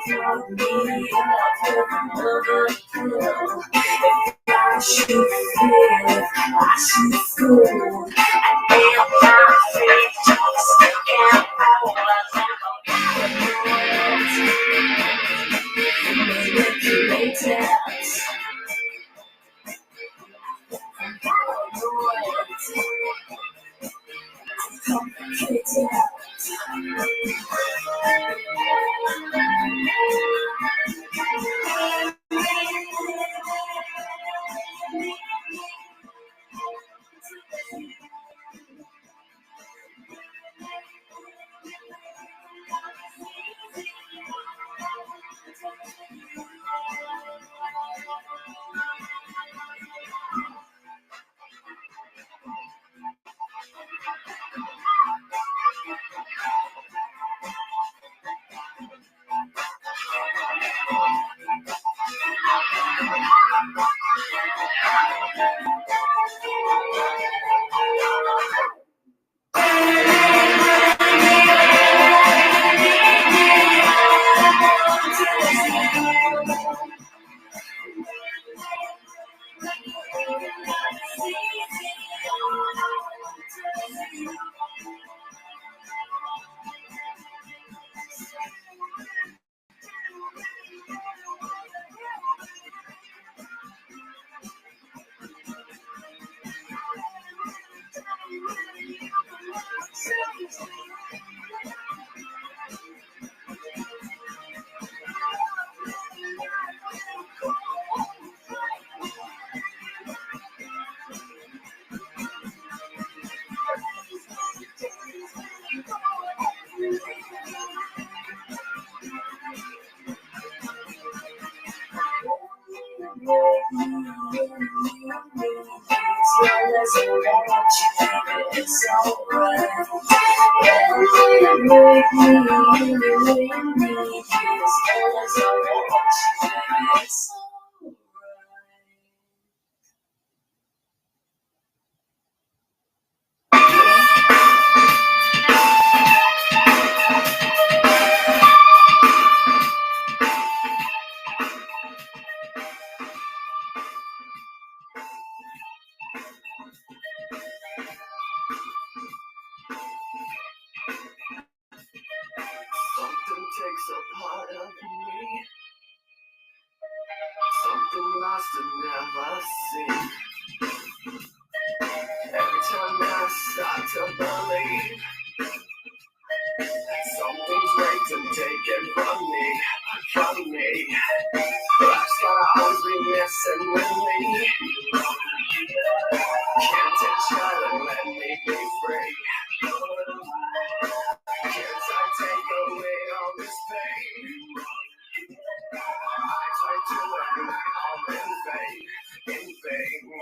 Throw me up with another pill. If I should feel it, I should fool. And my feet just can't hold manipulated. Complicated. It's alright. Something takes a part of me, something lost and never seen. Every time I start to believe that something's raped and taken from me. Life's gotta always be messing with me. Can't it try to let me be free? Can't I take away all this pain? I try to ignite all in vain.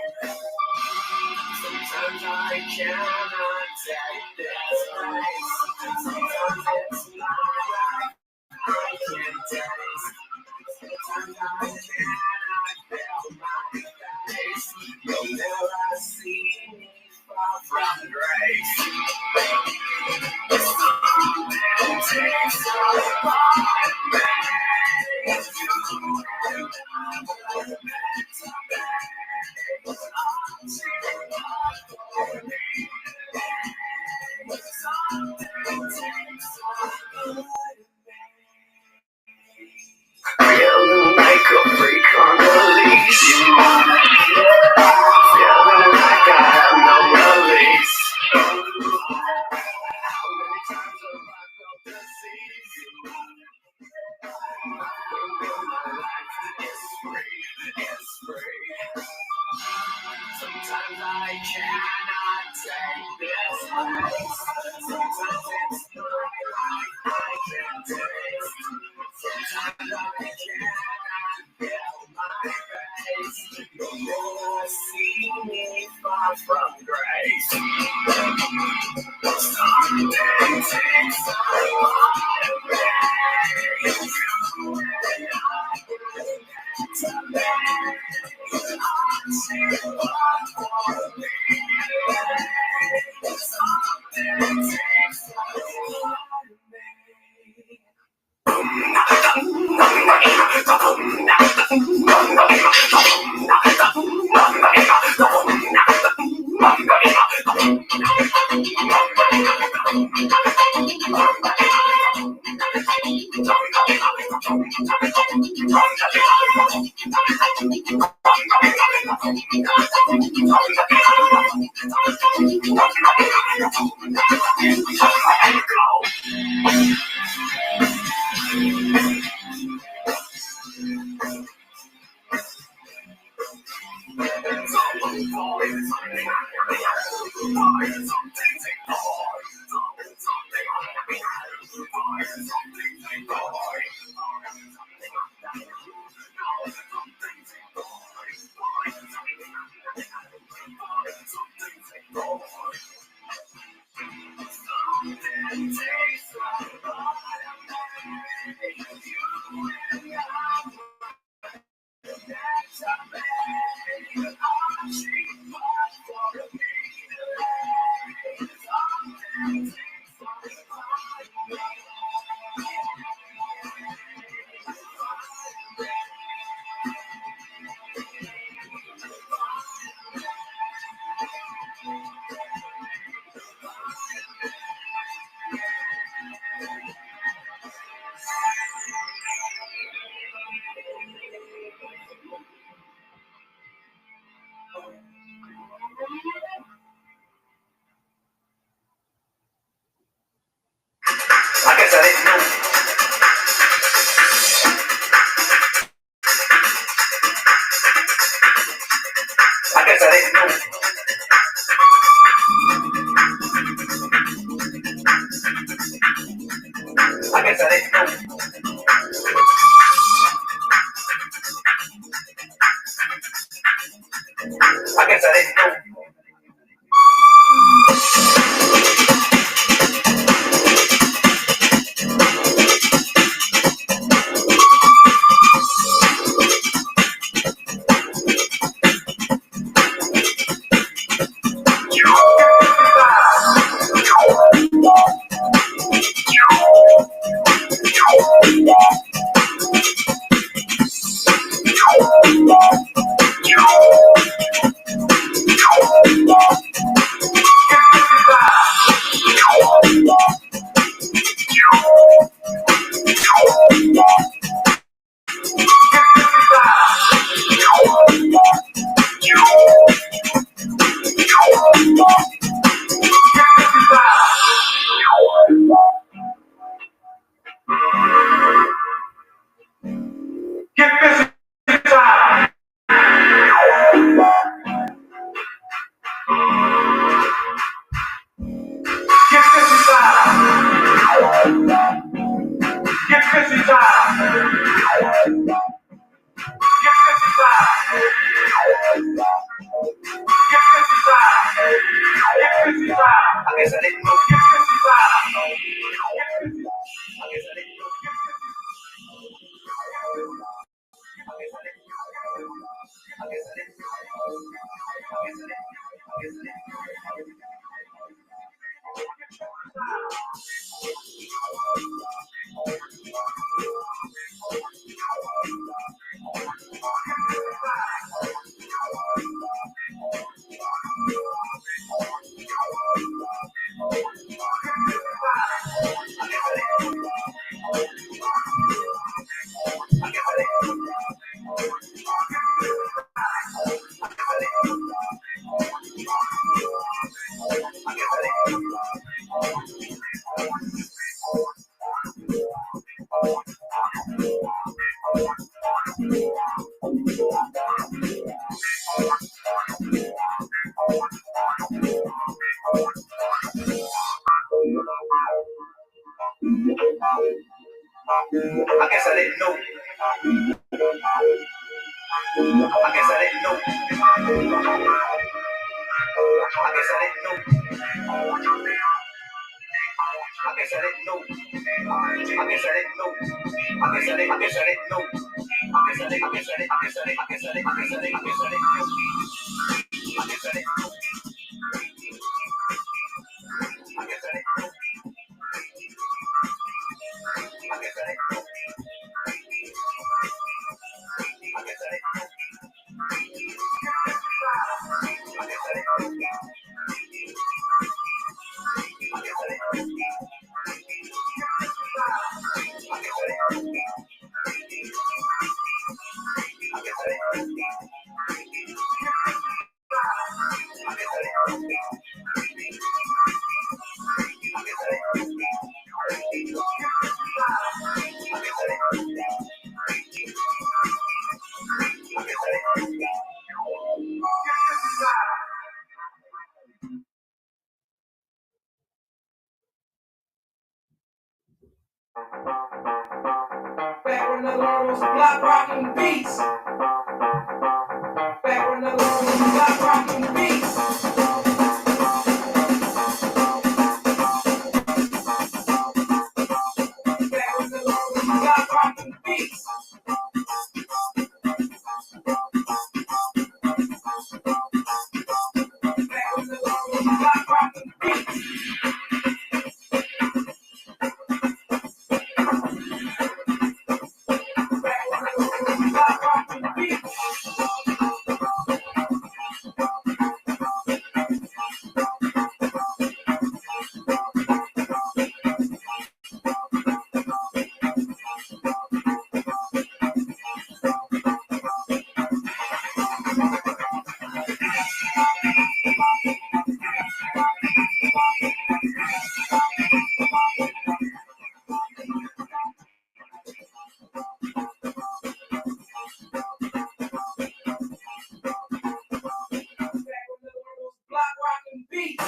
Sometimes I cannot take this place. Sometimes it's not right. I can't taste. Sometimes I cannot feel my face. You'll never see me far from grace. Something takes a part of me. Feeling like a freak on a leash. Feeling like I have no release. How many times have I felt disease? Nothing in my life is free. Sometimes I cannot take this place. Sometimes it's not like I can't taste. Sometimes I cannot feel my face. You'll never see me far from grace. Something takes a part of me. You and I to me. Something takes a part of me. I guess I didn't know. I guess I didn't know. I guess I didn't know. I guess I didn't know. Get busy time. Get busy time. Get busy time. Get busy time. Get busy time. Get busy time. I guess I didn't know. Get busy time. Get busy. I guess I didn't know. Get busy. I guess I didn't know. I guess I didn't know. I guess I didn't know. I guess I didn't know. I guess I didn't know. I guess I didn't know. I guess I didn't know. I guess I didn't know. I guess I didn't know. I guess I didn't. I guess I didn't know. I guess I didn't. I guess I didn't. I guess I didn't. I guess I didn't. I guess I didn't. I guess I didn't know. I guess I didn't know. I guess I didn't know. I guess I didn't know. I guess I didn't block rocking beats. Back when the block rocking beats. Back when the block rocking beats. Back when the block rocking beats. Block rocking beats.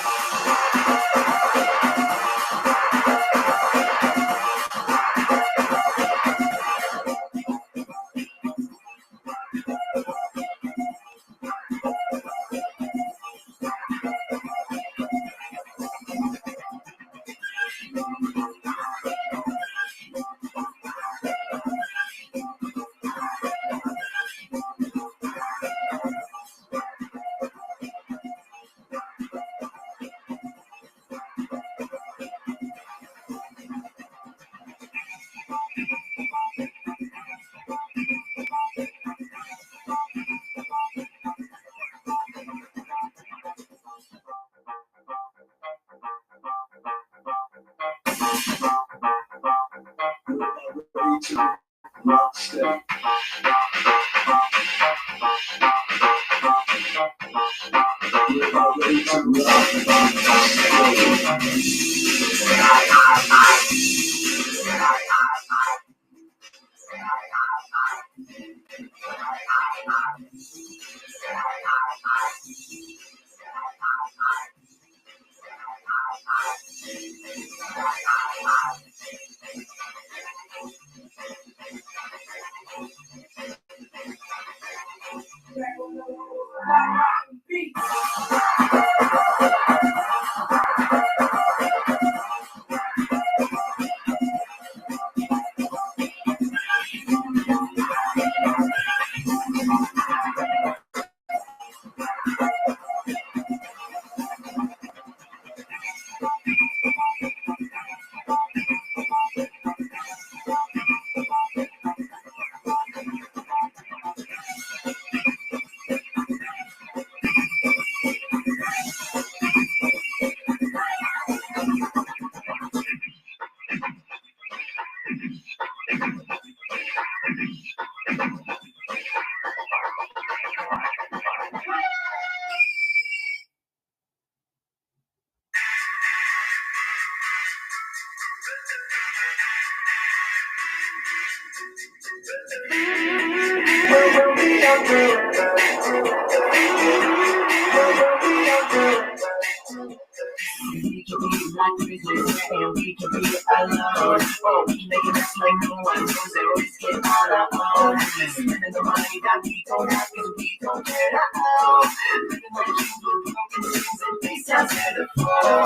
We can be like prisoners and we can be alone. Oh, we making us like no one knows that we get all our own. Spending the money that we don't have because we don't get it out. Living like kings with broken dreams and face down to the floor.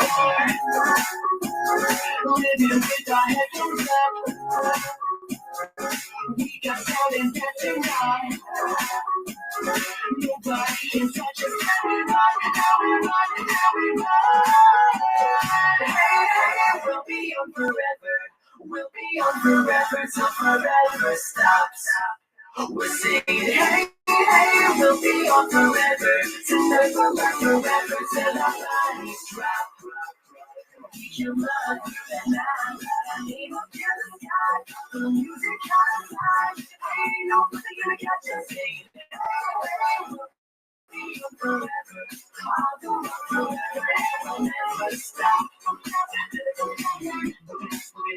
Living with our heads up. We got talent that's enough. Nobody can touch us. How we run, how we run, how we run. Hey, we'll be on forever. We'll be on forever till forever stops. We're singing, hey, hey, we'll be on forever. Tonight, forever till our bodies drop. You love you and I need up to the sky. The music comes alive. Ain't nobody gonna catch us singing. Hey, we'll be on forever. I'll go on forever and I'll never stop. Look at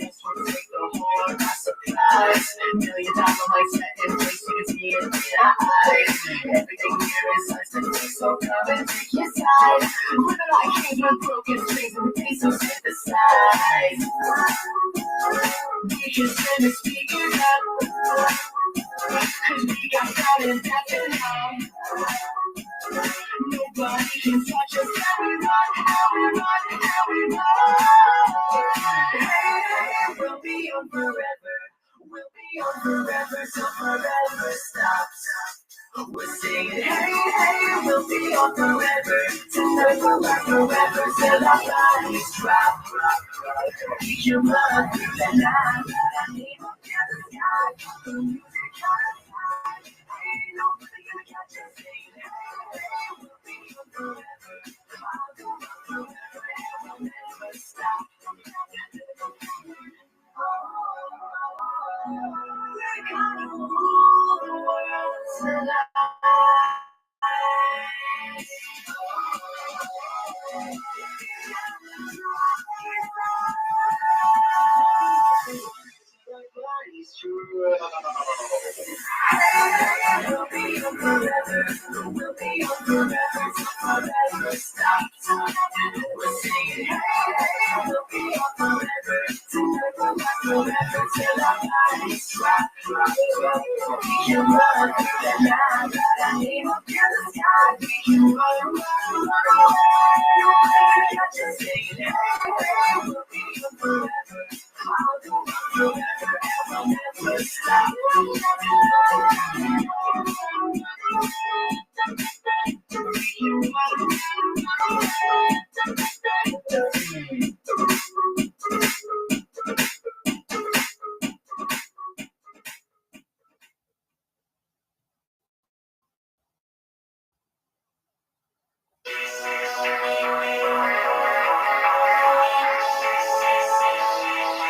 us, we'll take the whole by surprise. $1,000,000 lights set in place, you can see it in our eyes. Everything here is us and so come and take your side. Living like kings with broken strings and bass so synthesized. We can send the speakers up. and backing out. Nobody can touch us. How we run, how we run, how we run. Hey, we'll be on forever. We'll be on forever till forever stops. We're singing, hey, hey, we'll be on forever. Tonight we'll rock forever till our bodies drop. We can run through the night. I need to get the sky. The music outside. Ain't nobody gonna catch us singing, hey, hey, we'll be on forever. I'll go on forever and we'll never stop. We're gonna rule the world tonight. We'll be on forever. We'll be on forever till forever stops. We're singing, hey, hey, we'll be on forever. Tonight we'll rock forever till our bodies drop. We can run through the night. I need up in the sky. We can run, run, run away. Nobody can catch us singing, hey, hey, we'll be on forever. I'll go on forever and we'll never stop.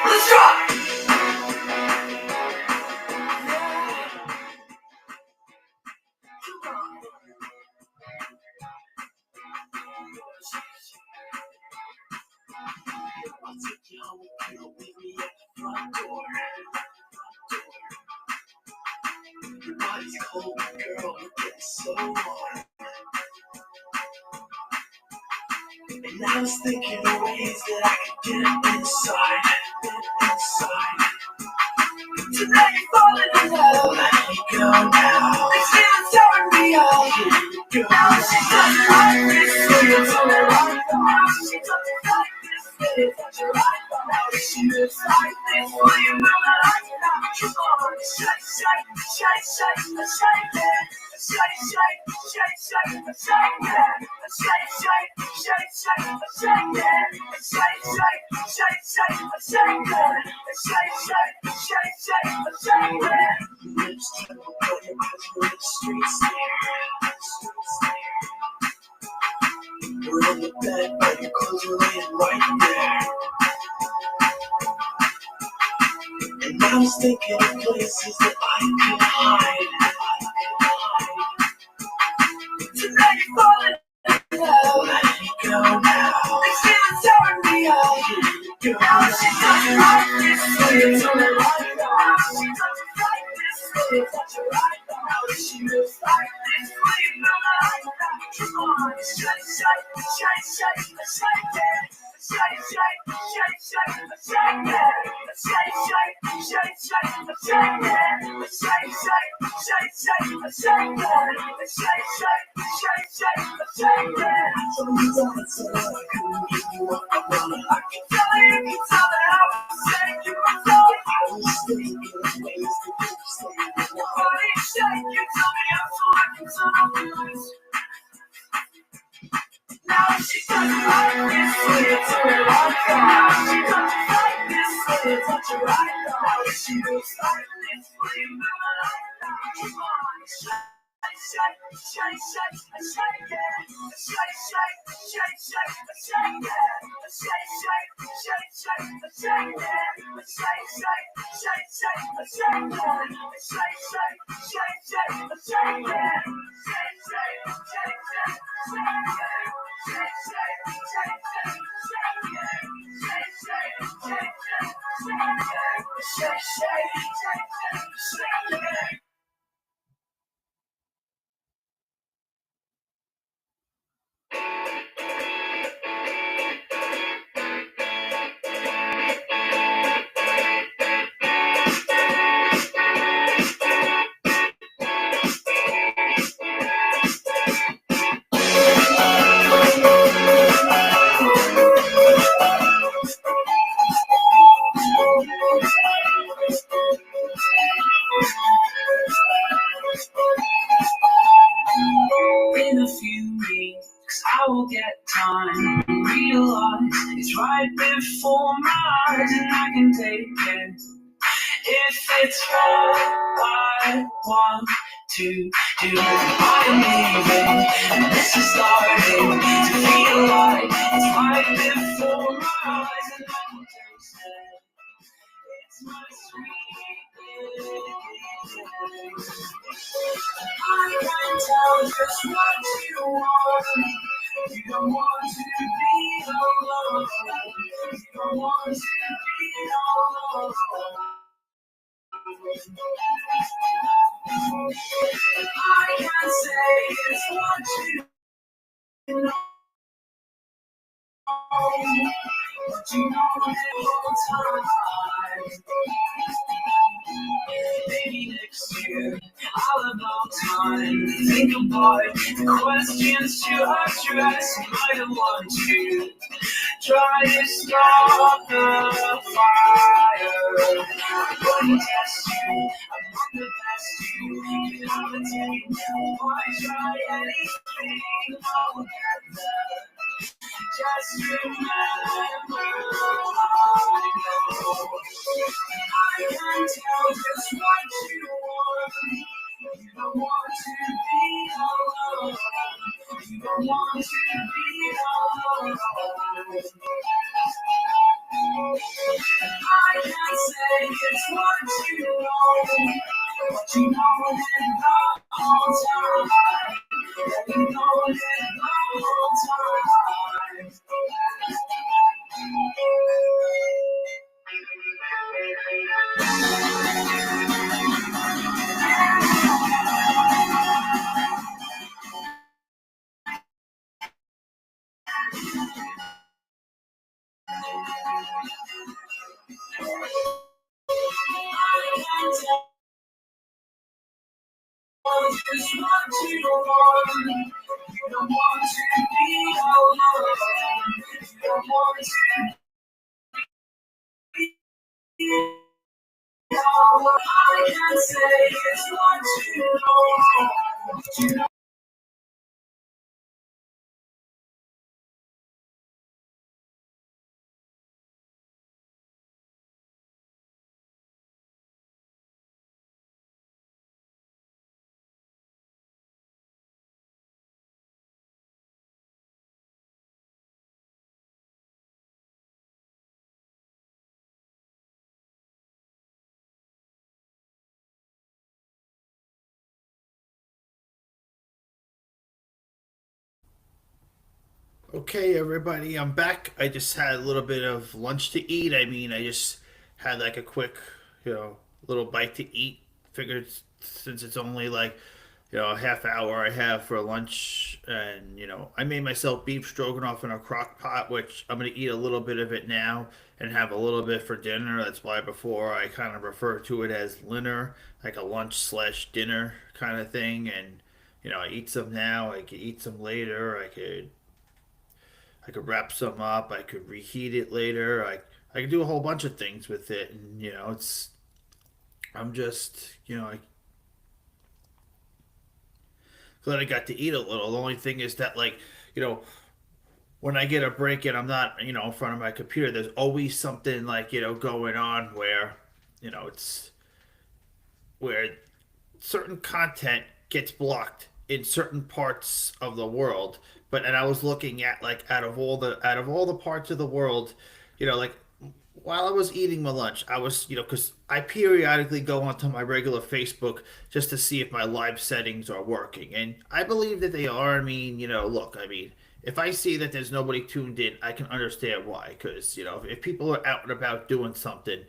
Let's rock! I'll take you home if you don't leave me at the front door. Your body's cold, girl, you're getting so warm. And I was thinking of ways that I could get inside. Tonight you're falling in love. Let me go now. These feelings tearing me up. Here you go. Now she does it like this, so you tell me right. Now she does it like this, so you touch her right. Now she moves like this, so you know that I cannot. Come on, shake, shake, shake, shake, shake it. Shake, shake, shake, shake, shake it. Shake, shake, shake, shake, shake it. Shake, shake, shake, shake, shake it. Shake, shake, shake, shake, shake it. Lips tremble when you put me in the street stare. We're in the bed, but your clothes are laying right there. And I was thinking of places that I could hide. Tonight you're falling in love. Let me go now. These feelings tearing me up. Here you go. Now she does it like this, so you tell me right. Now she does it like this, so you touch her right. Now she moves like this, so you know that I got. Come on, shake, shake, shake, shake, shake it. Shake, shake, shake, shake, shake it. Shake, shake, shake, shake, shake it. Shake, shake, shake, shake, shake it. Shake, shake, shake, shake, shake it. So you don't say I couldn't give you what I wanted. I can tell you that I was saying you were telling. I was thinking of ways to keep you staying. Body shake, you tell me I'm so I can turn off the lights. Now she does it like this, so you turn it on. Now she does it like this, so you touch it right. Now she moves like this, so you know that I got. Come on, shake, shake, shake, shake, shake it. Shake, shake, shake, shake, shake it. Shake, shake, shake, shake, shake it. Shake, shake, shake, shake, shake it. Shake, shake, shake, shake, shake it. Shake, shake, shake, shake, shake it. Shake, shake, shake, shake, shake it. Shake, shake, shake, shake, shake it. Shake, shake, shake, shake, shake it. In a few weeks, I will get time and realize it's right before my eyes, and I can take it if it's what I want to do. I am leaving, and this is starting to feel like it's right before my eyes, and I can taste it. It's my sweet beginning. I can tell just what you want. You don't want to be alone. You don't want to be alone. I can say it's what you know. But you know the whole time. Maybe next year I'll have no time to think about the questions to address. I don't want to try to stop the fire. I wouldn't test you. I'm not the best you can have a take. Why try anything? I'll get there. Just remember, I know I can tell just what you want. You don't want to be alone. You don't want to be alone. I can say it's what you know. But you know it the whole time. You know it the whole time. I can tell just what you want. You don't want to be alone. You don't want to be alone. I can say it's what you know. You know. Okay, everybody, I'm back. I just had a little bit of lunch to eat. I mean, I just had like a quick, little bite to eat. Figured since it's only like, a half hour I have for lunch, and I made myself beef stroganoff in a crock pot, which I'm gonna eat a little bit of it now and have a little bit for dinner. That's why before I kind of refer to it as dinner, like a lunch slash dinner kind of thing. And I eat some now. I could eat some later. I could wrap some up. I could reheat it later. I could do a whole bunch of things with it, and it's I'm just glad I got to eat a little. The only thing is that you know when I get a break and I'm not in front of my computer, there's always something going on where it's where certain content gets blocked in certain parts of the world. But and I was looking at like out of all the parts of the world, like while I was eating my lunch, I was because I periodically go onto my regular Facebook just to see if my live settings are working, and I believe that they are. I mean, look, I mean. If I see that there's nobody tuned in, I can understand why. Because if people are out and about doing something,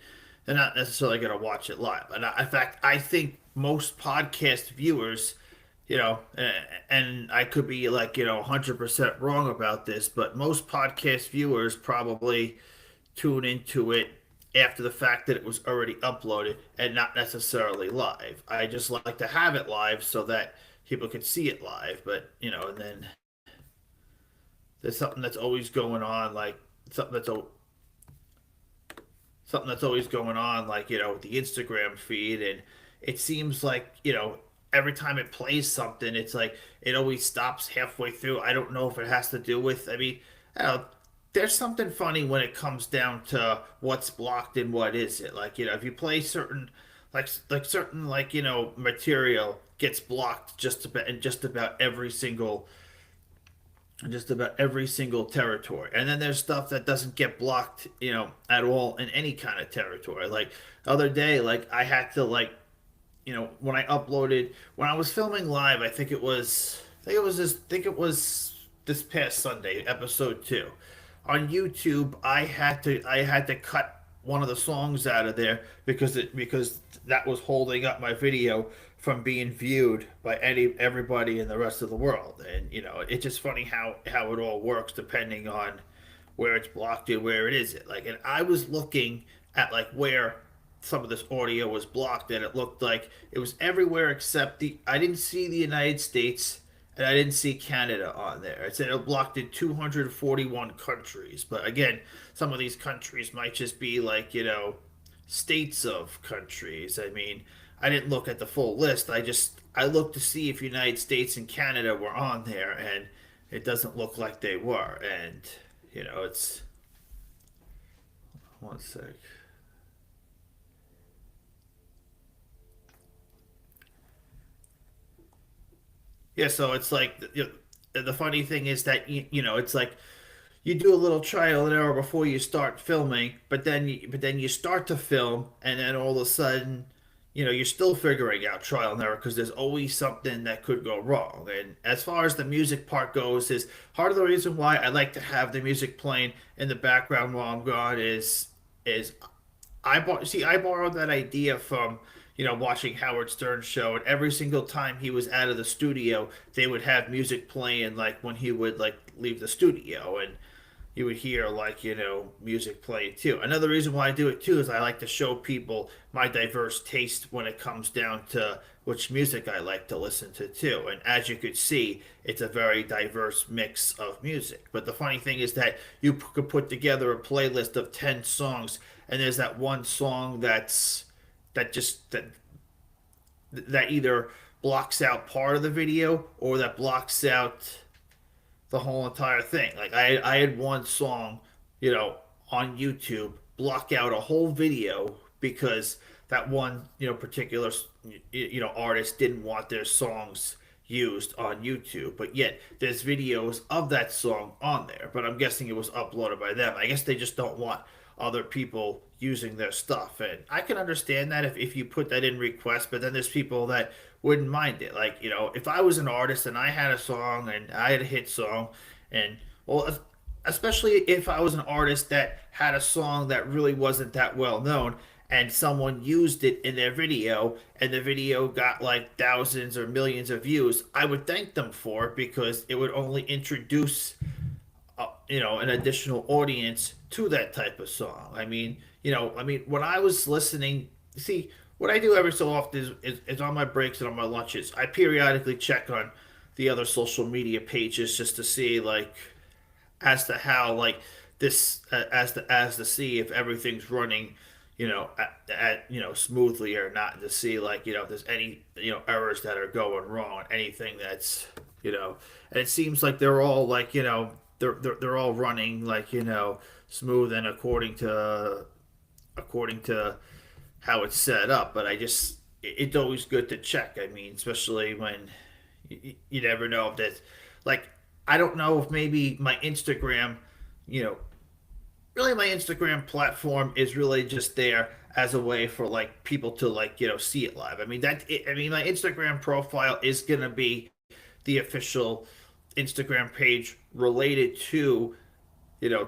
they're not necessarily going to watch it live. And in fact, I think most podcast viewers, and I could be 100% wrong about this, but most podcast viewers probably tune into it after the fact that it was already uploaded and not necessarily live. I just like to have it live so that people can see it live. But and then there's something that's always going on, like something that's something that's always going on, like with the Instagram feed, and it seems like every time it plays something, it's like it always stops halfway through. I don't know if it has to do with. I mean, I don't know, there's something funny when it comes down to what's blocked and what isn't. Like if you play certain, certain material gets blocked just about every single territory. And then there's stuff that doesn't get blocked, at all in any kind of territory. Like the other day, like I had to when I was filming live, I think it was this past Sunday, episode 2. On YouTube, I had to cut one of the songs out of there because that was holding up my video from being viewed by everybody in the rest of the world. And it's just funny how it all works depending on where it's blocked and where it isn't. Like, and I was looking at like where some of this audio was blocked, and it looked like it was everywhere except I didn't see the United States, and I didn't see Canada on there. It said it blocked in 241 countries. But again, some of these countries might just be like, states of countries. I mean, I didn't look at the full list. I looked to see if United States and Canada were on there, and it doesn't look like they were. And it's one sec. Yeah, so it's like the funny thing is that it's like you do a little trial and error before you start filming, but then you start to film, and then all of a sudden, you're still figuring out trial and error because there's always something that could go wrong. And as far as the music part goes, is part of the reason why I like to have the music playing in the background while I'm gone is I borrowed that idea from watching Howard Stern's show, and every single time he was out of the studio, they would have music playing like when he would like leave the studio, and you would hear like music playing too. Another reason why I do it too is I like to show people my diverse taste when it comes down to which music I like to listen to too. And as you could see, it's a very diverse mix of music. But the funny thing is that you could put together a playlist of 10 songs, and there's that one song that just that either blocks out part of the video or that blocks out the whole entire thing. Like I had one song, on YouTube block out a whole video because that one, particular, artist didn't want their songs used on YouTube, but yet there's videos of that song on there. But I'm guessing it was uploaded by them. I guess they just don't want other people using their stuff. And I can understand that if you put that in request, but then there's people that wouldn't mind it. Like, if I was an artist and I had a song and I had a hit song, and well, especially if I was an artist that had a song that really wasn't that well known, and someone used it in their video and the video got like thousands or millions of views, I would thank them for it because it would only introduce an additional audience to that type of song. I mean, when I was listening, see, what I do every so often is on my breaks and on my lunches, I periodically check on the other social media pages just to see like as to how like this as to see if everything's running smoothly or not, to see like if there's any errors that are going wrong, anything that's and it seems like they're all like they're all running like smooth and according to how it's set up. But it's always good to check. I mean, especially when you never know if that's like, I don't know if maybe my Instagram, really my Instagram platform is really just there as a way for like people to like see it live. I mean my Instagram profile is gonna be the official Instagram page related to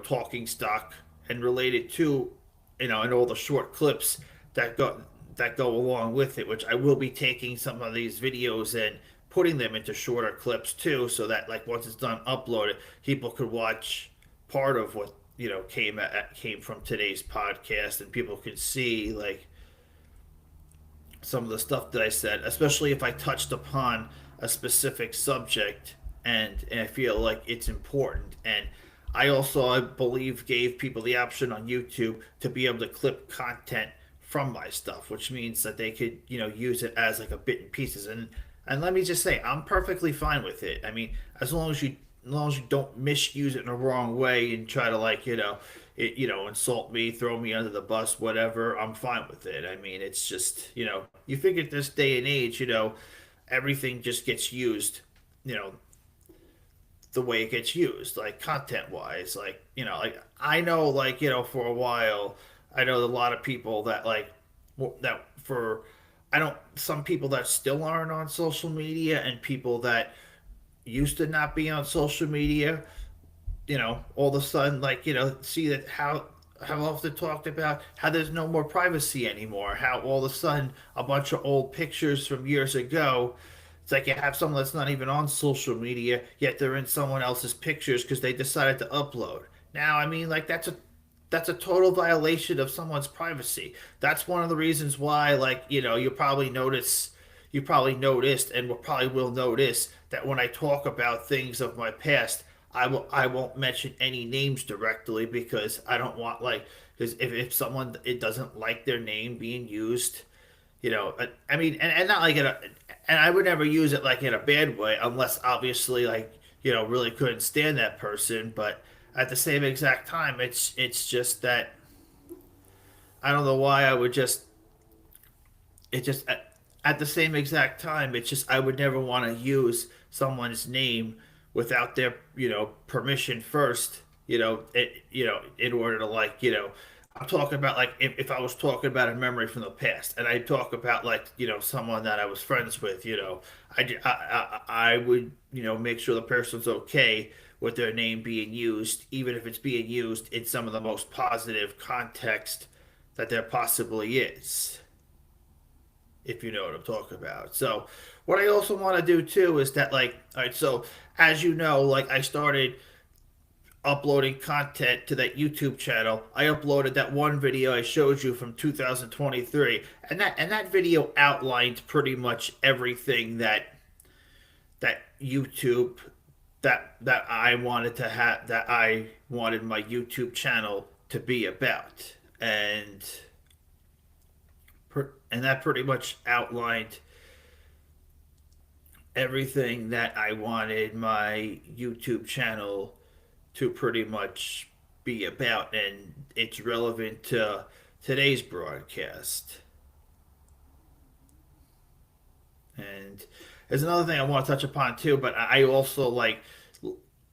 talking stock, and related to and all the short clips that go along with it, which I will be taking some of these videos and putting them into shorter clips too, so that like once it's done uploaded, people could watch part of what came from today's podcast, and people could see like some of the stuff that I said, especially if I touched upon a specific subject, and I feel like it's important. And I also, I believe, gave people the option on YouTube to be able to clip content from my stuff, which means that they could use it as like a bit and pieces. And And let me just say, I'm perfectly fine with it. I mean, as long as you don't misuse it in a wrong way and try to like, insult me, throw me under the bus, whatever, I'm fine with it. I mean, it's just, you figure this day and age, everything just gets used, you know, the way it gets used, like content wise. Like, like I know, like, for a while, I know a lot of people that like, that for, I don't, some people that still aren't on social media and people that used to not be on social media, all of a sudden, like, see that how often talked about how there's no more privacy anymore, how all of a sudden a bunch of old pictures from years ago, it's like you have someone that's not even on social media, yet they're in someone else's pictures because they decided to upload. Now, I mean, like that's a total violation of someone's privacy. That's one of the reasons why, like, you probably noticed and will probably will notice that when I talk about things of my past, I won't mention any names directly because I don't want like because if someone it doesn't like their name being used, I mean, and not like and I would never use it like in a bad way unless obviously like really couldn't stand that person. But at the same exact time, it's just that I don't know why I would just it just at the same exact time it's just I would never want to use someone's name without their permission first, in order to like I'm talking about like if I was talking about a memory from the past and I talk about like someone that I was friends with, I would make sure the person's okay with their name being used, even if it's being used in some of the most positive context that there possibly is, if you know what I'm talking about. So, what I also want to do too is that, like, all right, so as you know, like, I started uploading content to that YouTube channel. I uploaded that one video I showed you from 2023, and that video outlined pretty much everything that YouTube that I wanted to have that I wanted my YouTube channel to be about, and that pretty much outlined everything that I wanted my YouTube channel to pretty much be about, and it's relevant to today's broadcast. And there's another thing I want to touch upon too, but I also like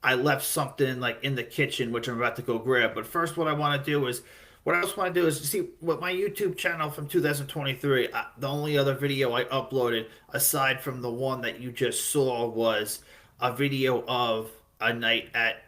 I left something like in the kitchen which I'm about to go grab. But first, what I also want to do is see what my YouTube channel from 2023. The only other video I uploaded aside from the one that you just saw was a video of a night at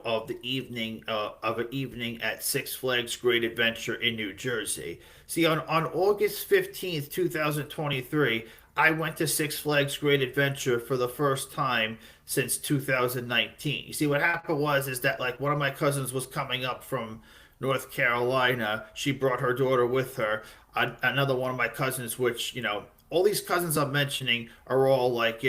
of the evening of an evening at Six Flags Great Adventure in New Jersey. See, on August 15th, 2023, I went to Six Flags Great Adventure for the first time since 2019. You see, what happened was is that like one of my cousins was coming up from North Carolina. She brought her daughter with her. Another one of my cousins, which all these cousins I'm mentioning are all like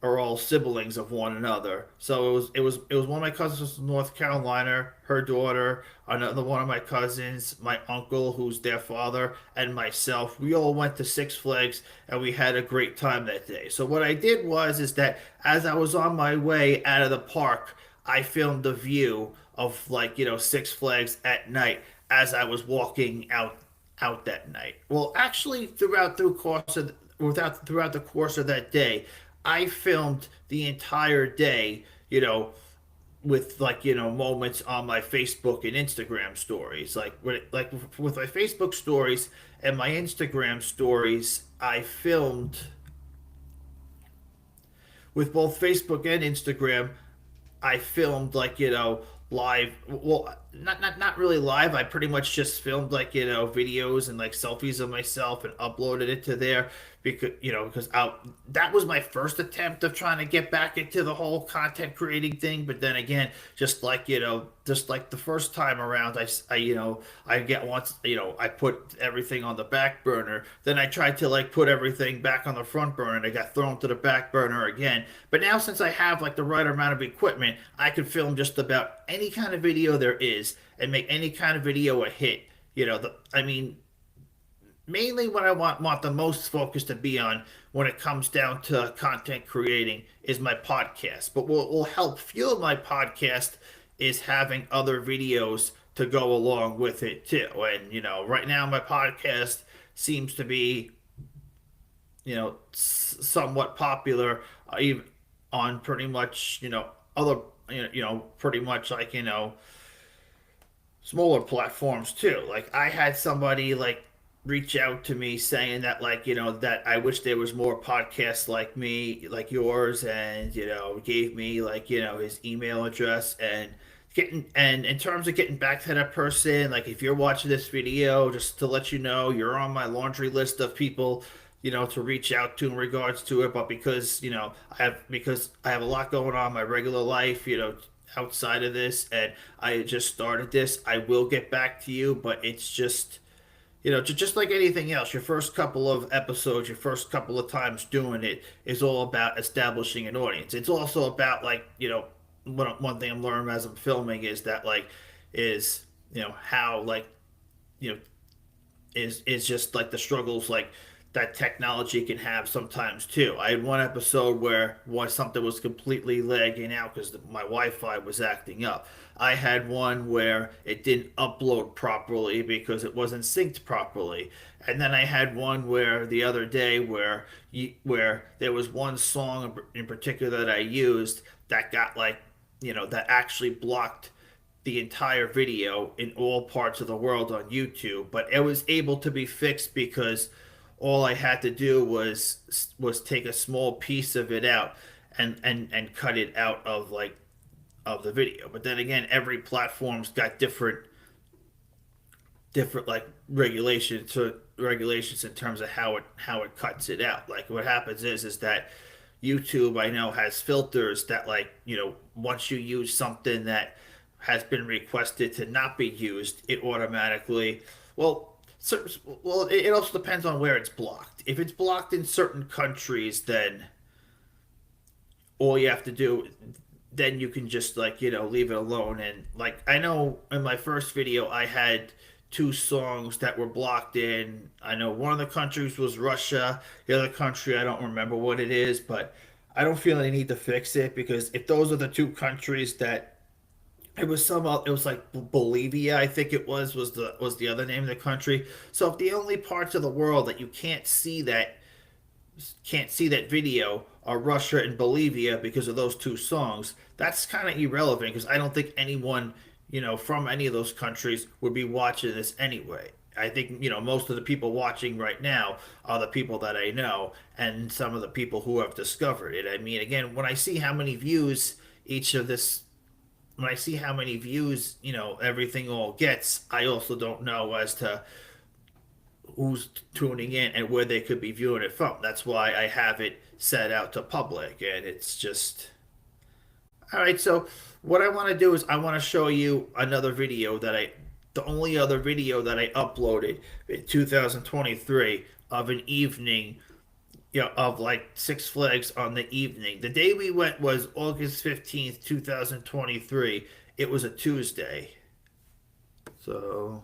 are all siblings of one another. So it was one of my cousins from North Carolina, her daughter, another one of my cousins, my uncle who's their father, and myself. We all went to Six Flags and we had a great time that day. So what I did was is that as I was on my way out of the park, I filmed the view of like Six Flags at night as I was walking out that night. Well, actually, throughout the course of that day, I filmed the entire day, with like moments on my Facebook and Instagram stories. With my Facebook stories and my Instagram stories, I filmed with both Facebook and Instagram. I filmed like live. Well, not really live. I pretty much just filmed like videos and like selfies of myself and uploaded it to there because that was my first attempt of trying to get back into the whole content creating thing. But then again, just like the first time around, I get once I put everything on the back burner. Then I tried to like put everything back on the front burner, and I got thrown to the back burner again. But now since I have like the right amount of equipment, I can film just about any kind of video there is and make any kind of video a hit. I mean, mainly what I want the most focus to be on when it comes down to content creating is my podcast. But what will help fuel my podcast is having other videos to go along with it too. And right now my podcast seems to be somewhat popular, even on pretty much other pretty much like smaller platforms too. Like I had somebody like reach out to me saying that like that I wish there was more podcasts like me, like yours, and gave me like his email address. And getting and in terms of getting back to that person, like if you're watching this video, just to let you know, you're on my laundry list of people to reach out to in regards to it. But because I have a lot going on in my regular life, outside of this, and I just started this, I will get back to you. But it's just just like anything else, your first couple of episodes, your first couple of times doing it is all about establishing an audience. It's also about like one thing I'm learning as I'm filming is that like is how like you know is just like the struggles like that technology can have sometimes too. I had one episode where something was completely lagging out because my Wi-Fi was acting up. I had one where it didn't upload properly because it wasn't synced properly. And then I had one where the other day where there was one song in particular that I used that got like that actually blocked the entire video in all parts of the world on YouTube, but it was able to be fixed because all I had to do was take a small piece of it out and cut it out of like of the video. But then again, every platform's got different like regulations in terms of how it cuts it out. Like what happens is that YouTube I know has filters that like once you use something that has been requested to not be used, it automatically well it also depends on where it's blocked. If it's blocked in certain countries, then all you have to do then you can just like leave it alone. And like I know in my first video I had two songs that were blocked in, I know one of the countries was Russia, the other country I don't remember what it is, but I don't feel any need to fix it because if those are the two countries that it was like Bolivia, I think it was the other name of the country. So if the only parts of the world that you can't see that video are Russia and Bolivia because of those two songs. That's kind of irrelevant because I don't think anyone, from any of those countries would be watching this anyway. I think, most of the people watching right now are the people that I know and some of the people who have discovered it. I mean, again, when I see how many views each of this, when I see how many views, everything all gets, I also don't know as to who's tuning in and where they could be viewing it from. That's why I have it set out to public, and it's just all right. So what I want to do is I want to show you another video the only other video that I uploaded in 2023 of an evening, of like Six Flags on the evening. The day we went was August 15th, 2023. It was a Tuesday. So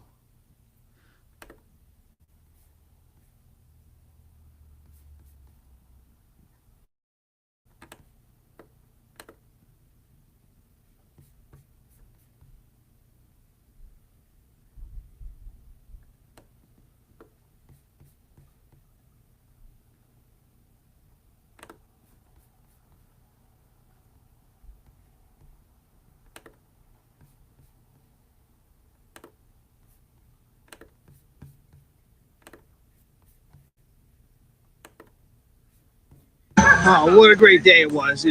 Oh, what a great day it was!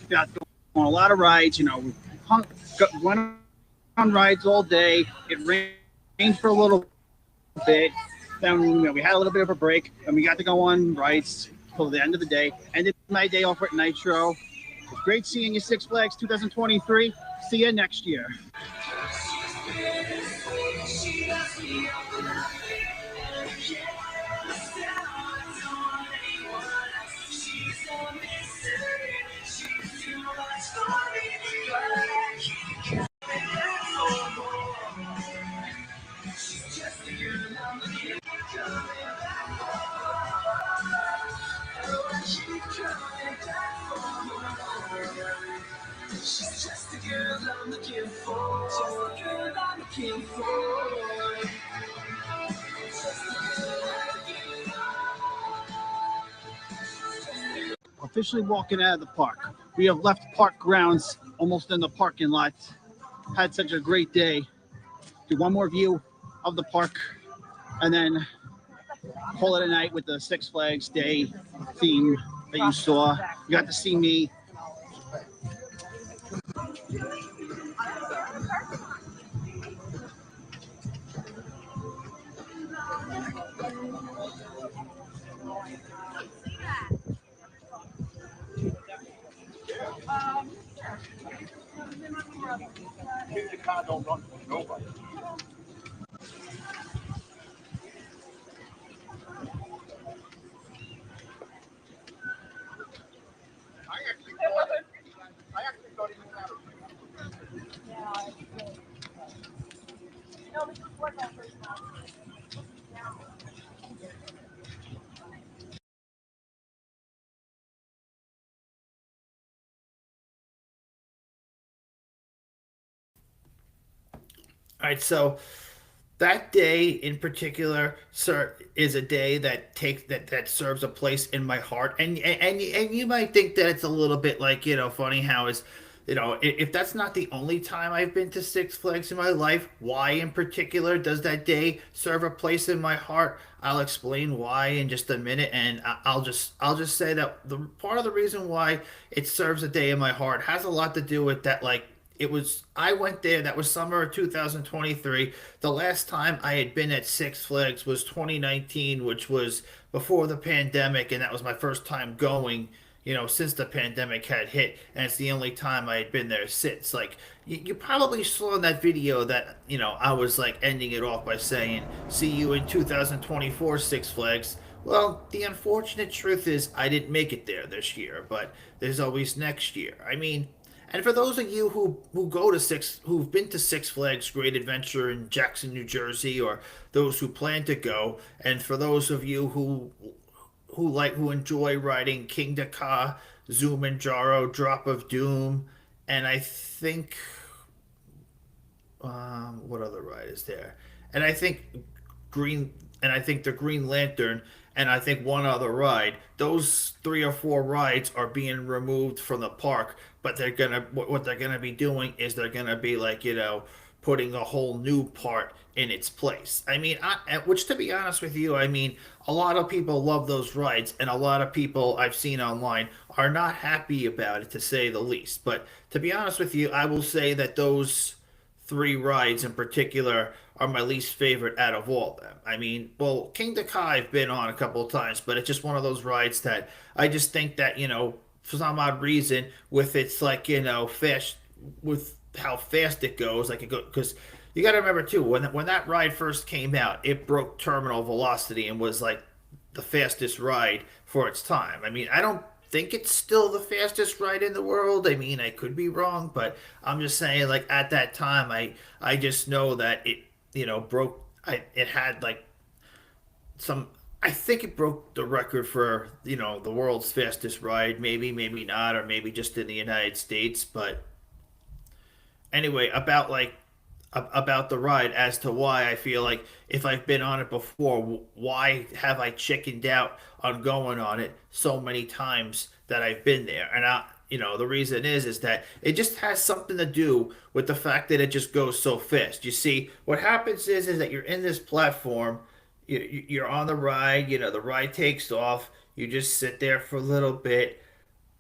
Got on a lot of rides. We went on rides all day. It rained for a little bit. Then we had a little bit of a break, and we got to go on rides till the end of the day. Ended my day off at Nitro. It was great seeing you, Six Flags 2023. See you next year. She's just the girl I'm looking for. Just the girl I'm looking for. Officially walking out of the park. We have left park grounds, almost in the parking lot. Had such a great day. Do one more view of the park, and then call it a night with the Six Flags Day theme that you saw. You got to see me. All right, so that day in particular, sir, is a day that that serves a place in my heart. And you might think that it's a little bit like, funny how is, if that's not the only time I've been to Six Flags in my life, why in particular does that day serve a place in my heart? I'll explain why in just a minute, and I'll just say that the part of the reason why it serves a day in my heart has a lot to do with that, like, I went there, that was summer of 2023. The last time I had been at Six Flags was 2019, which was before the pandemic, and that was my first time going, since the pandemic had hit, and it's the only time I had been there since. Like, you probably saw in that video that, I was like ending it off by saying, "See you in 2024, Six Flags." Well, the unfortunate truth is I didn't make it there this year, but there's always next year. I mean, and for those of you who've been to Six Flags Great Adventure in Jackson, New Jersey, or those who plan to go, and for those of you who enjoy riding King Dakar, Zumanjaro, Drop of Doom, and I think what other ride is there? And I think Green, and I think the Green Lantern, and I think one other ride. Those three or four rides are being removed from the park, but what they're gonna be doing is they're gonna be like, putting a whole new part in its place. I mean, which, to be honest with you, I mean, a lot of people love those rides, and a lot of people I've seen online are not happy about it, to say the least. But to be honest with you, I will say that those three rides in particular are my least favorite out of all of them. I mean, well, King Kai I've been on a couple of times, but it's just one of those rides that I just think that, for some odd reason, with its, like, fast, with how fast it goes, like, it goes, because you got to remember too, when that ride first came out, it broke terminal velocity and was like the fastest ride for its time. I mean, I don't think it's still the fastest ride in the world. I mean, I could be wrong, but I'm just saying, like, at that time, I just know that it, broke. It had like some. I think it broke the record for, the world's fastest ride. Maybe not, or maybe just in the United States. But anyway, about the ride, as to why I feel like if I've been on it before, why have I chickened out on going on it so many times that I've been there? And the reason is that it just has something to do with the fact that it just goes so fast. You see, what happens is that you're in this platform, you're on the ride, the ride takes off, you just sit there for a little bit,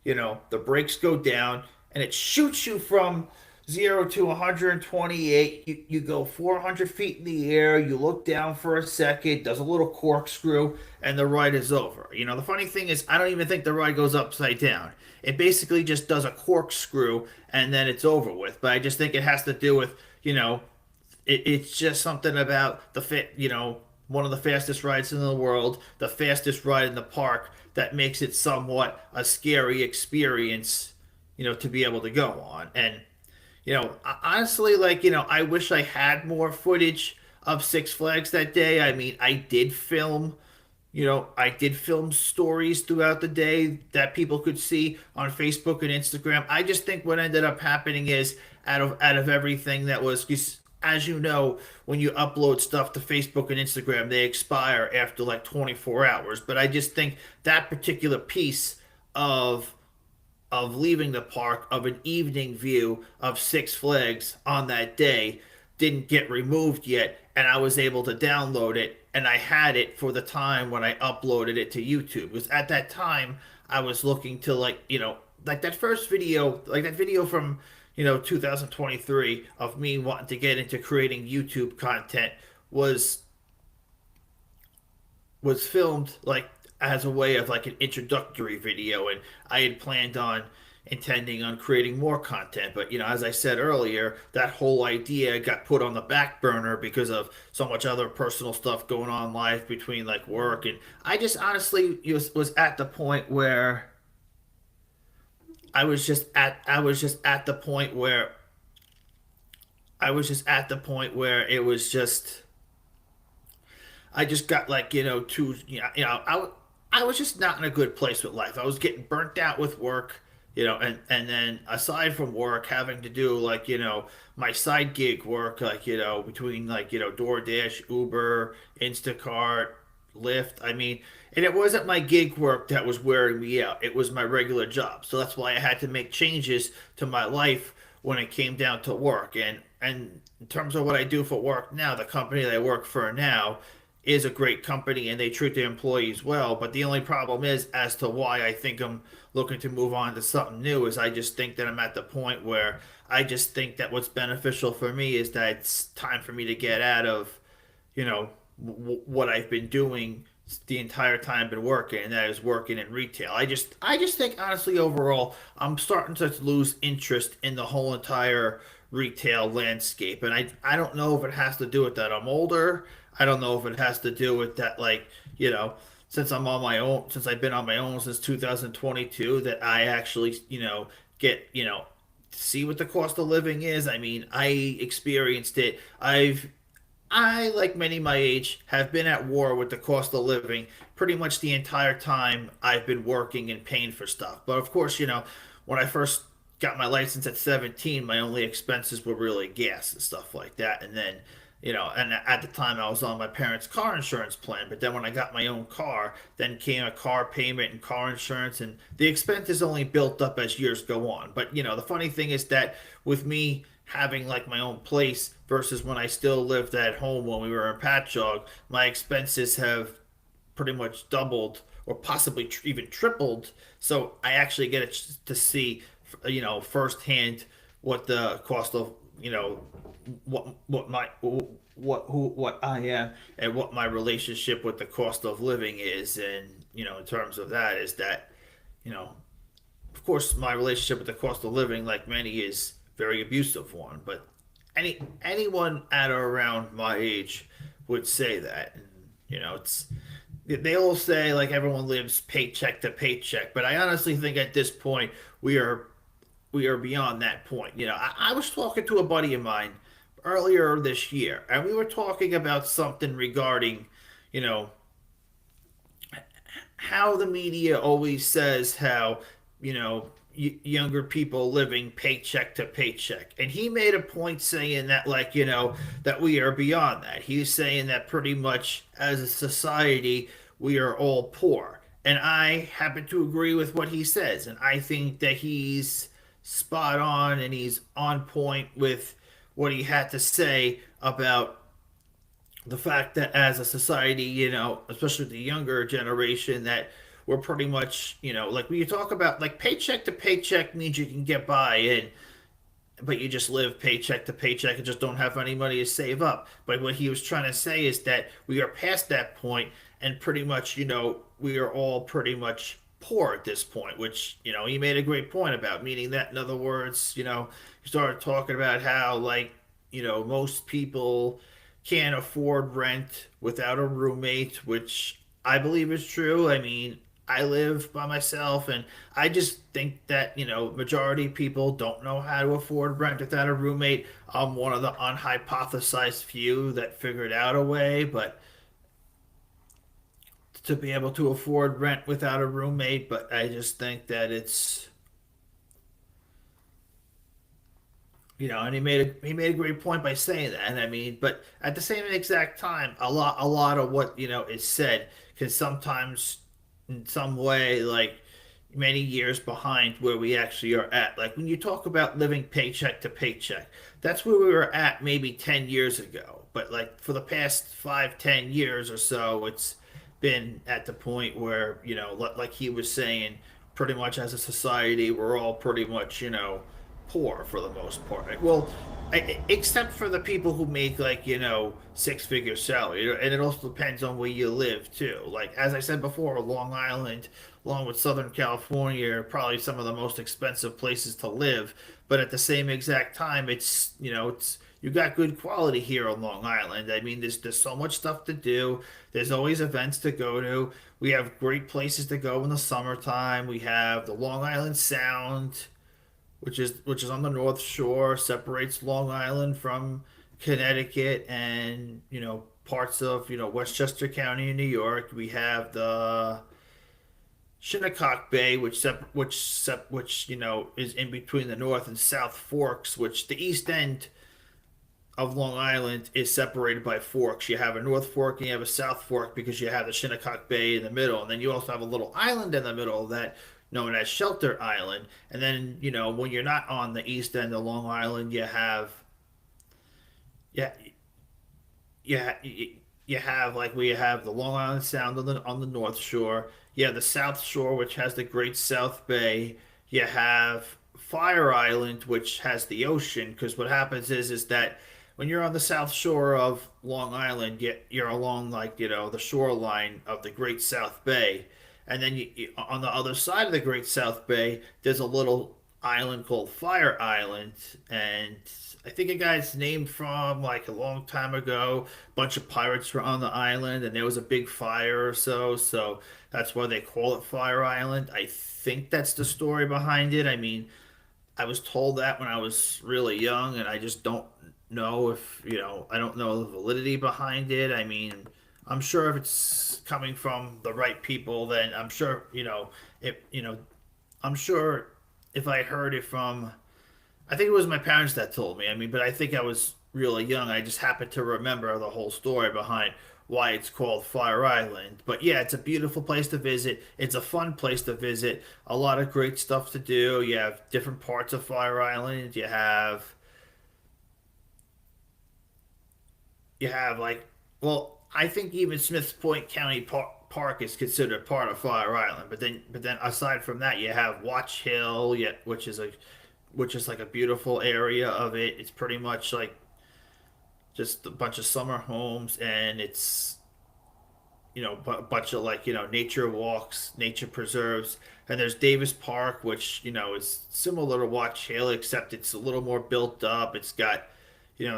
the brakes go down, and it shoots you from 0 to 128. You go 400 feet in the air, you look down for a second, does a little corkscrew, and the ride is over. The funny thing is, I don't even think the ride goes upside down. It basically just does a corkscrew, and then it's over with. But I just think it has to do with, it's just something about one of the fastest rides in the world, the fastest ride in the park, that makes it somewhat a scary experience, to be able to go on. And, honestly, like, I wish I had more footage of Six Flags that day. I mean, I did film, I did film stories throughout the day that people could see on Facebook and Instagram. I just think what ended up happening is out of everything that was, 'cause as you know, when you upload stuff to Facebook and Instagram, they expire after like 24 hours. But I just think that particular piece of leaving the park of an evening view of Six Flags on that day didn't get removed yet, and I was able to download it, and I had it for the time when I uploaded it to YouTube. Because at that time, I was looking to like that first video, like that video from 2023 of me wanting to get into creating YouTube content was was filmed like as a way of like an introductory video, and I had planned on intending on creating more content. But as I said earlier, that whole idea got put on the back burner because of so much other personal stuff going on in life between like work, and I just honestly was at the point where I was just at the point where it was just I just got like too I was just not in a good place with life. I was getting burnt out with work, and then aside from work, having to do like my side gig work, like between like DoorDash, Uber, Instacart, Lyft. I mean, and it wasn't my gig work that was wearing me out. It was my regular job. So that's why I had to make changes to my life when it came down to work. And in terms of what I do for work now, the company that I work for now is a great company and they treat their employees well. But the only problem is, as to why I think I'm looking to move on to something new, is I just think that I'm at the point where I just think that what's beneficial for me is that it's time for me to get out of what I've been doing the entire time I've been working, and that is working in retail. I just think honestly overall, I'm starting to lose interest in the whole entire retail landscape, and I don't know if it has to do with that I'm older. I don't know if it has to do with that, like since I'm on my own, since I've been on my own since 2022, that I actually get see what the cost of living is. I mean, I experienced it. I, like many my age, have been at war with the cost of living pretty much the entire time I've been working and paying for stuff. But of course, when I first got my license at 17, my only expenses were really gas and stuff like that. And then, and at the time I was on my parents' car insurance plan. But then when I got my own car, then came a car payment and car insurance, and the expenses only built up as years go on. But, the funny thing is that with me having like my own place versus when I still lived at home when we were in Patchogue, my expenses have pretty much doubled or possibly even tripled. So I actually get to see, firsthand what the cost of, what my what I am and what my relationship with the cost of living is, and in terms of that is that you know of course, my relationship with the cost of living, like many, is very abusive one. But anyone at or around my age would say that. And, it's they all say like everyone lives paycheck to paycheck, but I honestly think at this point we are beyond that point. I was talking to a buddy of mine earlier this year, and we were talking about something regarding, you know, how the media always says how younger people living paycheck to paycheck, and he made a point saying that like that we are beyond that. He's saying that pretty much as a society we are all poor, and I happen to agree with what he says, and I think that he's spot on and he's on point with what he had to say about the fact that as a society, especially the younger generation, that we're pretty much, like when you talk about like paycheck to paycheck means you can get by, and but you just live paycheck to paycheck and just don't have any money to save up. But what he was trying to say is that we are past that point, and pretty much, we are all pretty much poor at this point, which, he made a great point about, meaning that, in other words, he started talking about how, like, most people can't afford rent without a roommate, which I believe is true. I mean, I live by myself, and I just think that, majority of people don't know how to afford rent without a roommate. I'm one of the unhypothesized few that figured out a way, but to be able to afford rent without a roommate, but I just think that it's, and he made a great point by saying that. And I mean, but at the same exact time, a lot of what is said can sometimes, in some way, like many years behind where we actually are at. Like when you talk about living paycheck to paycheck, that's where we were at maybe 10 years ago. But like for the past 5, 10 years or so, it's been at the point where like he was saying, pretty much as a society, we're all pretty much poor for the most part. Well, except for the people who make like six-figure salary, and it also depends on where you live too. Like as I said before, Long Island, along with Southern California, are probably some of the most expensive places to live. But at the same exact time, it's you got good quality here on Long Island. I mean, there's so much stuff to do. There's always events to go to. We have great places to go in the summertime. We have the Long Island Sound, which is on the North Shore, separates Long Island from Connecticut and parts of Westchester County in New York. We have the Shinnecock Bay, which is in between the North and South Forks, which the east end of Long Island is separated by forks. You have a North Fork and you have a South Fork because you have the Shinnecock Bay in the middle, and then you also have a little island in the middle of that known as Shelter Island. And then when you're not on the east end of Long Island, yeah, yeah, you have like we have the Long Island Sound on the North Shore. You have the South Shore, which has the Great South Bay. You have Fire Island, which has the ocean. Because what happens is that when you're on the South Shore of Long Island, you're along like the shoreline of the Great South Bay, and then on the other side of the Great South Bay, there's a little island called Fire Island, and I think it got its name from like a long time ago. A bunch of pirates were on the island, and there was a big fire or so. So that's why they call it Fire Island. I think that's the story behind it. I mean, I was told that when I was really young, and I just don't know if, I don't know the validity behind it. I mean, I'm sure if it's coming from the right people, then I'm sure, I'm sure if I heard it from, I think it was my parents that told me. I mean, but I think I was really young. I just happened to remember the whole story behind why it's called Fire Island. But yeah, it's a beautiful place to visit. It's a fun place to visit. A lot of great stuff to do. You have different parts of Fire Island. You have like, well, I think even Smiths Point County Park is considered part of Fire Island. But then aside from that, you have Watch Hill, yeah, which is like a beautiful area of it. It's pretty much like just a bunch of summer homes, and it's a bunch of like nature walks, nature preserves. And there's Davis Park, which is similar to Watch Hill, except it's a little more built up. It's got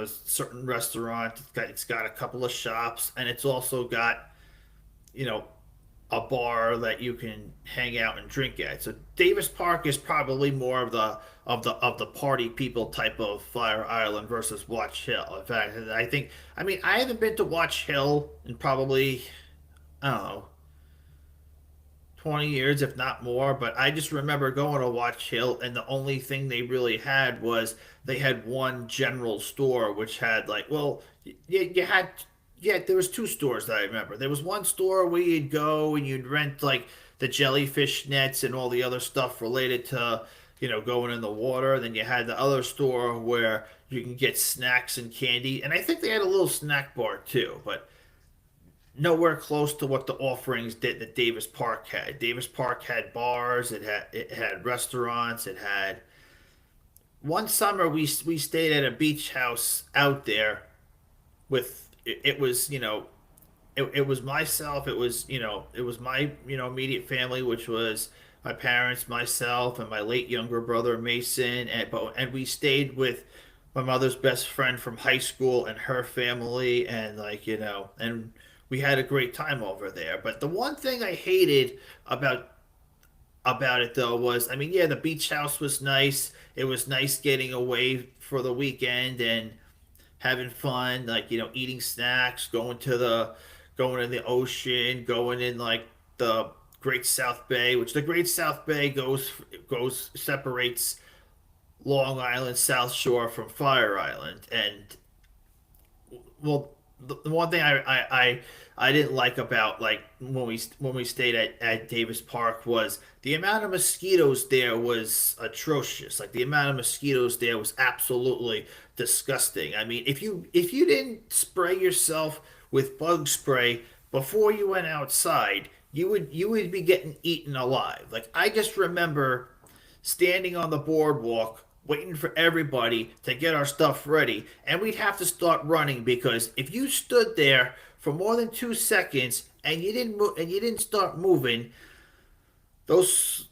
certain restaurants. It's got a couple of shops, and it's also got you know a bar that you can hang out and drink at. So Davis Park is probably more of the party people type of Fire Island versus Watch Hill. In fact, I mean I haven't been to Watch Hill in probably, I don't know, 20 years, if not more. But I just remember going to Watch Hill, and the only thing they really had was they had one general store, which had like, well, you had, yeah, there was two stores that I remember. There was one store where you'd go and you'd rent like the jellyfish nets and all the other stuff related to, going in the water. Then you had the other store where you can get snacks and candy, and I think they had a little snack bar too, but nowhere close to what the offerings did that Davis Park had. Davis Park had bars, it had restaurants, it had one summer we stayed at a beach house out there with it was it was myself, it was my immediate family, which was my parents, myself, and my late younger brother Mason, and we stayed with my mother's best friend from high school and her family, and and we had a great time over there. But the one thing I hated about it though was, I mean, yeah, the beach house was nice. It was nice getting away for the weekend and having fun, like eating snacks, going in the ocean, going in like the Great South Bay, which the Great South Bay goes separates Long Island South Shore from Fire Island. And well, the one thing I didn't like about like when we stayed at Davis Park was the amount of mosquitoes there was atrocious. Like the amount of mosquitoes there was absolutely disgusting. I mean, if you didn't spray yourself with bug spray before you went outside, you would be getting eaten alive. Like I just remember standing on the boardwalk waiting for everybody to get our stuff ready, and we'd have to start running because if you stood there for more than 2 seconds and you didn't start moving, those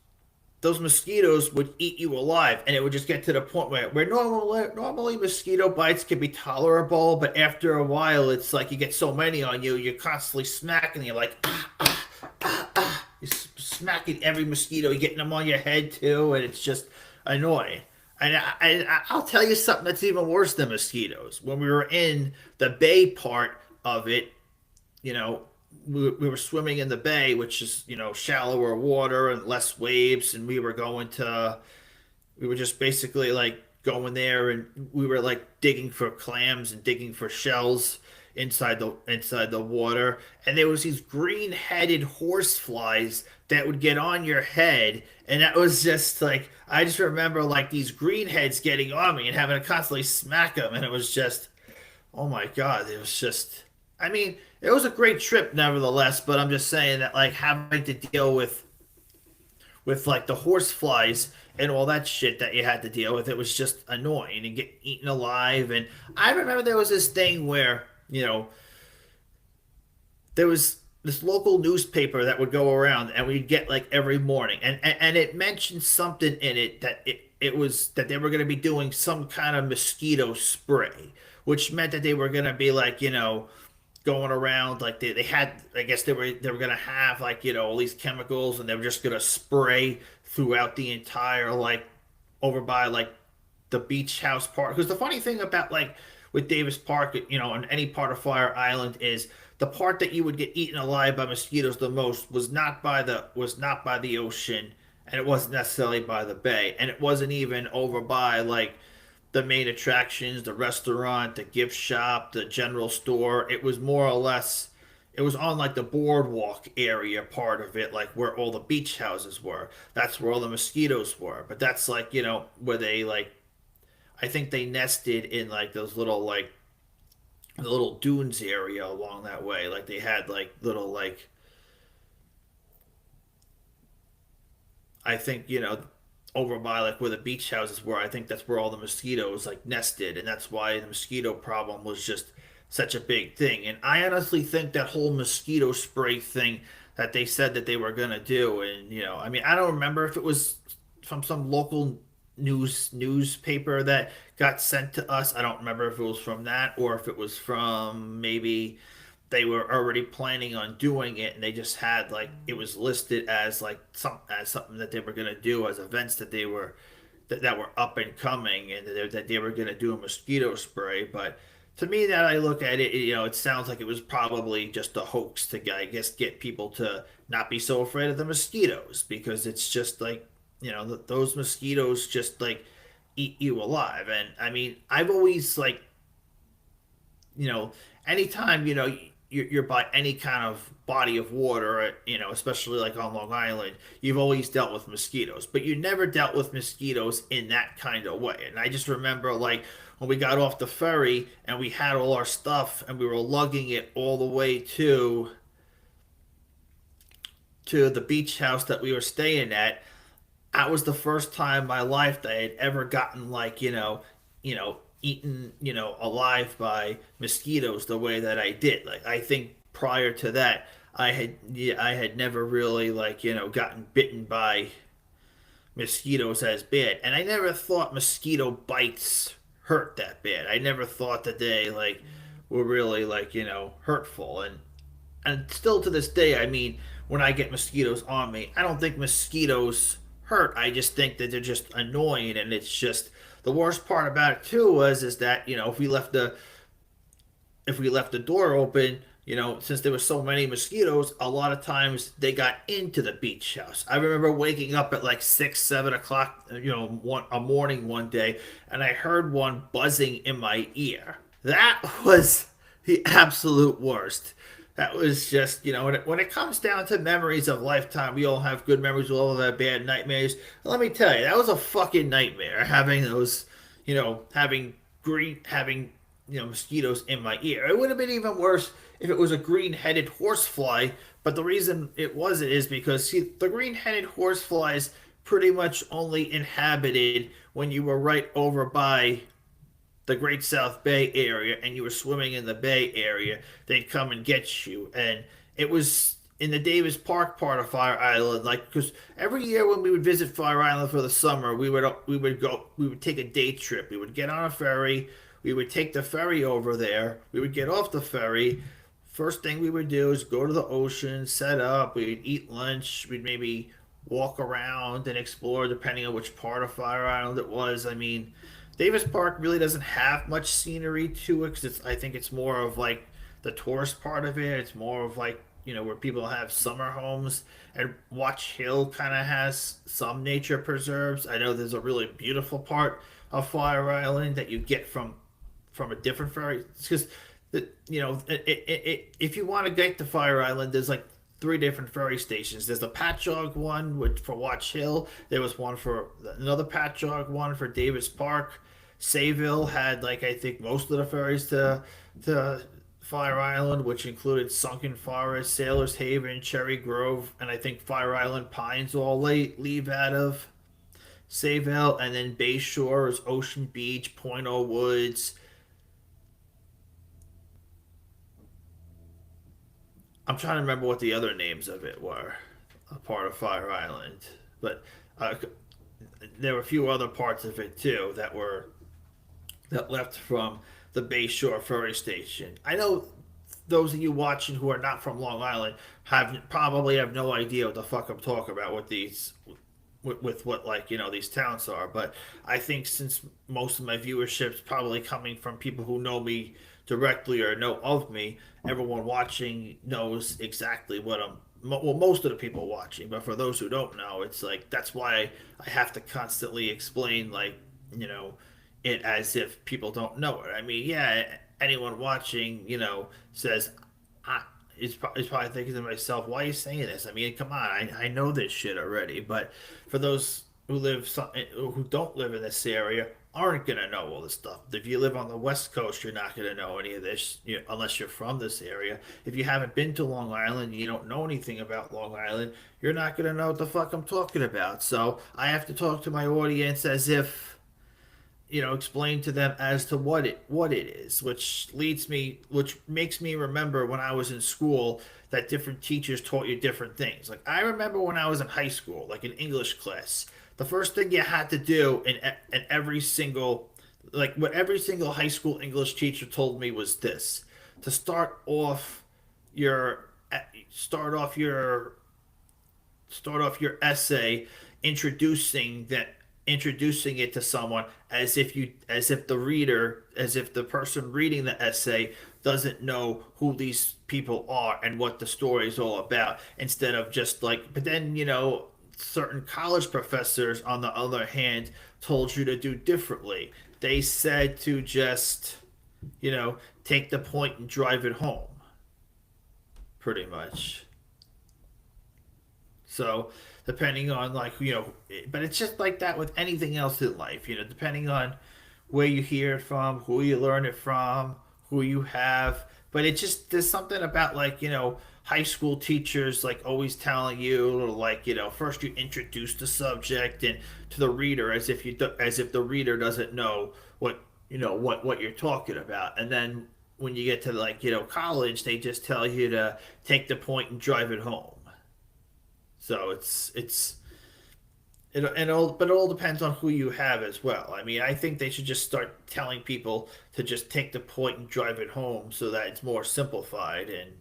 those mosquitoes would eat you alive, and it would just get to the point where normally mosquito bites can be tolerable, but after a while it's like you get so many on you, you're constantly smacking, you're like you're smacking every mosquito, you're getting them on your head too, and it's just annoying. And I'll tell you something that's even worse than mosquitoes. When we were in the bay part of it, you know, we were swimming in the bay, which is, shallower water and less waves. And we were just basically like going there and we were like digging for clams and digging for shells inside the water. And there was these green-headed horse flies that would get on your head. And that was just like, I just remember like these green heads getting on me and having to constantly smack them. And it was just, oh my God, it was just, I mean, it was a great trip nevertheless, but I'm just saying that like having to deal with like the horse flies and all that shit that you had to deal with, it was just annoying and get eaten alive. And I remember there was this thing where, there was this local newspaper that would go around and we'd get like every morning and it mentioned something in it that it was that they were going to be doing some kind of mosquito spray, which meant that they were going to be like, going around like they had, I guess they were gonna have like all these chemicals and they were just gonna spray throughout the entire like over by like the beach house part. Because the funny thing about like with Davis Park, on any part of Fire Island is the part that you would get eaten alive by mosquitoes the most was not by the ocean, and it wasn't necessarily by the bay, and it wasn't even over by like the main attractions, the restaurant, the gift shop, the general store. It was more or less, it was on like the boardwalk area part of it, like where all the beach houses were. That's where all the mosquitoes were. But that's like, where they like, I think they nested in like those little like the little dunes area along that way. Like they had like little like, I think, over by like where the beach houses were, I think that's where all the mosquitoes like nested, and that's why the mosquito problem was just such a big thing. And I honestly think that whole mosquito spray thing that they said that they were gonna do, and I mean, I don't remember if it was from some local newspaper that got sent to us. I don't remember if it was from that or if it was from maybe they were already planning on doing it and they just had like it was listed as like something that they were going to do as events that were up and coming, and that they were going to do a mosquito spray. But to me, that I look at it, it sounds like it was probably just a hoax to, I guess, get people to not be so afraid of the mosquitoes, because it's just like, those mosquitoes just like eat you alive. And I mean, I've always like, you know anytime you're by any kind of body of water, especially like on Long Island, you've always dealt with mosquitoes, but you never dealt with mosquitoes in that kind of way. And I just remember like when we got off the ferry and we had all our stuff and we were lugging it all the way to the beach house that we were staying at. That was the first time in my life that I had ever gotten like, eaten, alive by mosquitoes the way that I did. Like I think prior to that, I had never really like, gotten bitten by mosquitoes as bad. And I never thought mosquito bites hurt that bad. I never thought that they like were really like, hurtful. And still to this day, I mean, when I get mosquitoes on me, I don't think mosquitoes hurt. I just think that they're just annoying, and it's just the worst part about it too was is that if we left the door open, since there were so many mosquitoes, a lot of times they got into the beach house. I remember waking up at like 6, 7 o'clock, a morning one day, and I heard one buzzing in my ear. That was the absolute worst. That was just, when it comes down to memories of lifetime, we all have good memories, we all have bad nightmares. Let me tell you, that was a fucking nightmare having those, having mosquitoes in my ear. It would have been even worse if it was a green-headed horsefly, but the reason it wasn't is because, see, the green-headed horseflies pretty much only inhabited when you were right over by the Great South Bay area and you were swimming in the Bay area. They'd come and get you. And it was in the Davis Park part of Fire Island, like, because every year when we would visit Fire Island for the summer, we would take a day trip. We would get on a ferry. We would take the ferry over there. We would get off the ferry. First thing we would do is go to the ocean, set up. We'd eat lunch. We'd maybe walk around and explore, depending on which part of Fire Island it was. I mean, Davis Park really doesn't have much scenery to it because I think it's more of like the tourist part of it. It's more of like, where people have summer homes. And Watch Hill kind of has some nature preserves. I know there's a really beautiful part of Fire Island that you get from a different ferry. It's because, if you want to get to Fire Island, there's like three different ferry stations. There's the Patchogue one which for Watch Hill. There was one for another Patchogue one for Davis Park. Sayville had, like, I think most of the ferries to Fire Island, which included Sunken Forest, Sailor's Haven, Cherry Grove, and I think Fire Island Pines all leave out of Sayville, and then Bayshore is Ocean Beach, Point O Woods. I'm trying to remember what the other names of it were, a part of Fire Island, but uh, there were a few other parts of it too that left from the Bayshore ferry station. I know those of you watching who are not from Long Island probably have no idea what the fuck I'm talking about with what, like, these towns are. But I think since most of my viewership's probably coming from people who know me directly or know of me, everyone watching knows exactly what I'm. Well, most of the people watching, but for those who don't know, it's like that's why I have to constantly explain, like, you know it as if people don't know it. I mean, yeah, anyone watching, says, is probably thinking to myself, why are you saying this? I mean, come on, I know this shit already. But for those who don't live in this area, aren't gonna know all this stuff. If you live on the West Coast, you're not gonna know any of this, unless you're from this area. If you haven't been to Long Island, you don't know anything about Long Island, you're not gonna know what the fuck I'm talking about. So I have to talk to my audience as if, explain to them as to what it is, which makes me remember when I was in school that different teachers taught you different things. Like, I remember when I was in high school, like in English class, the first thing you had to do in every single, like, what every single high school English teacher told me was this: to your start off your essay introducing it to someone as if the person reading the essay doesn't know who these people are and what the story is all about, instead of just like. But then, certain college professors on the other hand told you to do differently. They said to just, take the point and drive it home, pretty much. So, depending on, like, but it's just like that with anything else in life, depending on where you hear it from, who you learn it from, who you have. But it just, there's something about, like, high school teachers, like, always telling you, or like, first you introduce the subject and to the reader as if the reader doesn't know what you're talking about. And then when you get to, like, college, they just tell you to take the point and drive it home. So but it all depends on who you have as well. I mean, I think they should just start telling people to just take the point and drive it home so that it's more simplified. And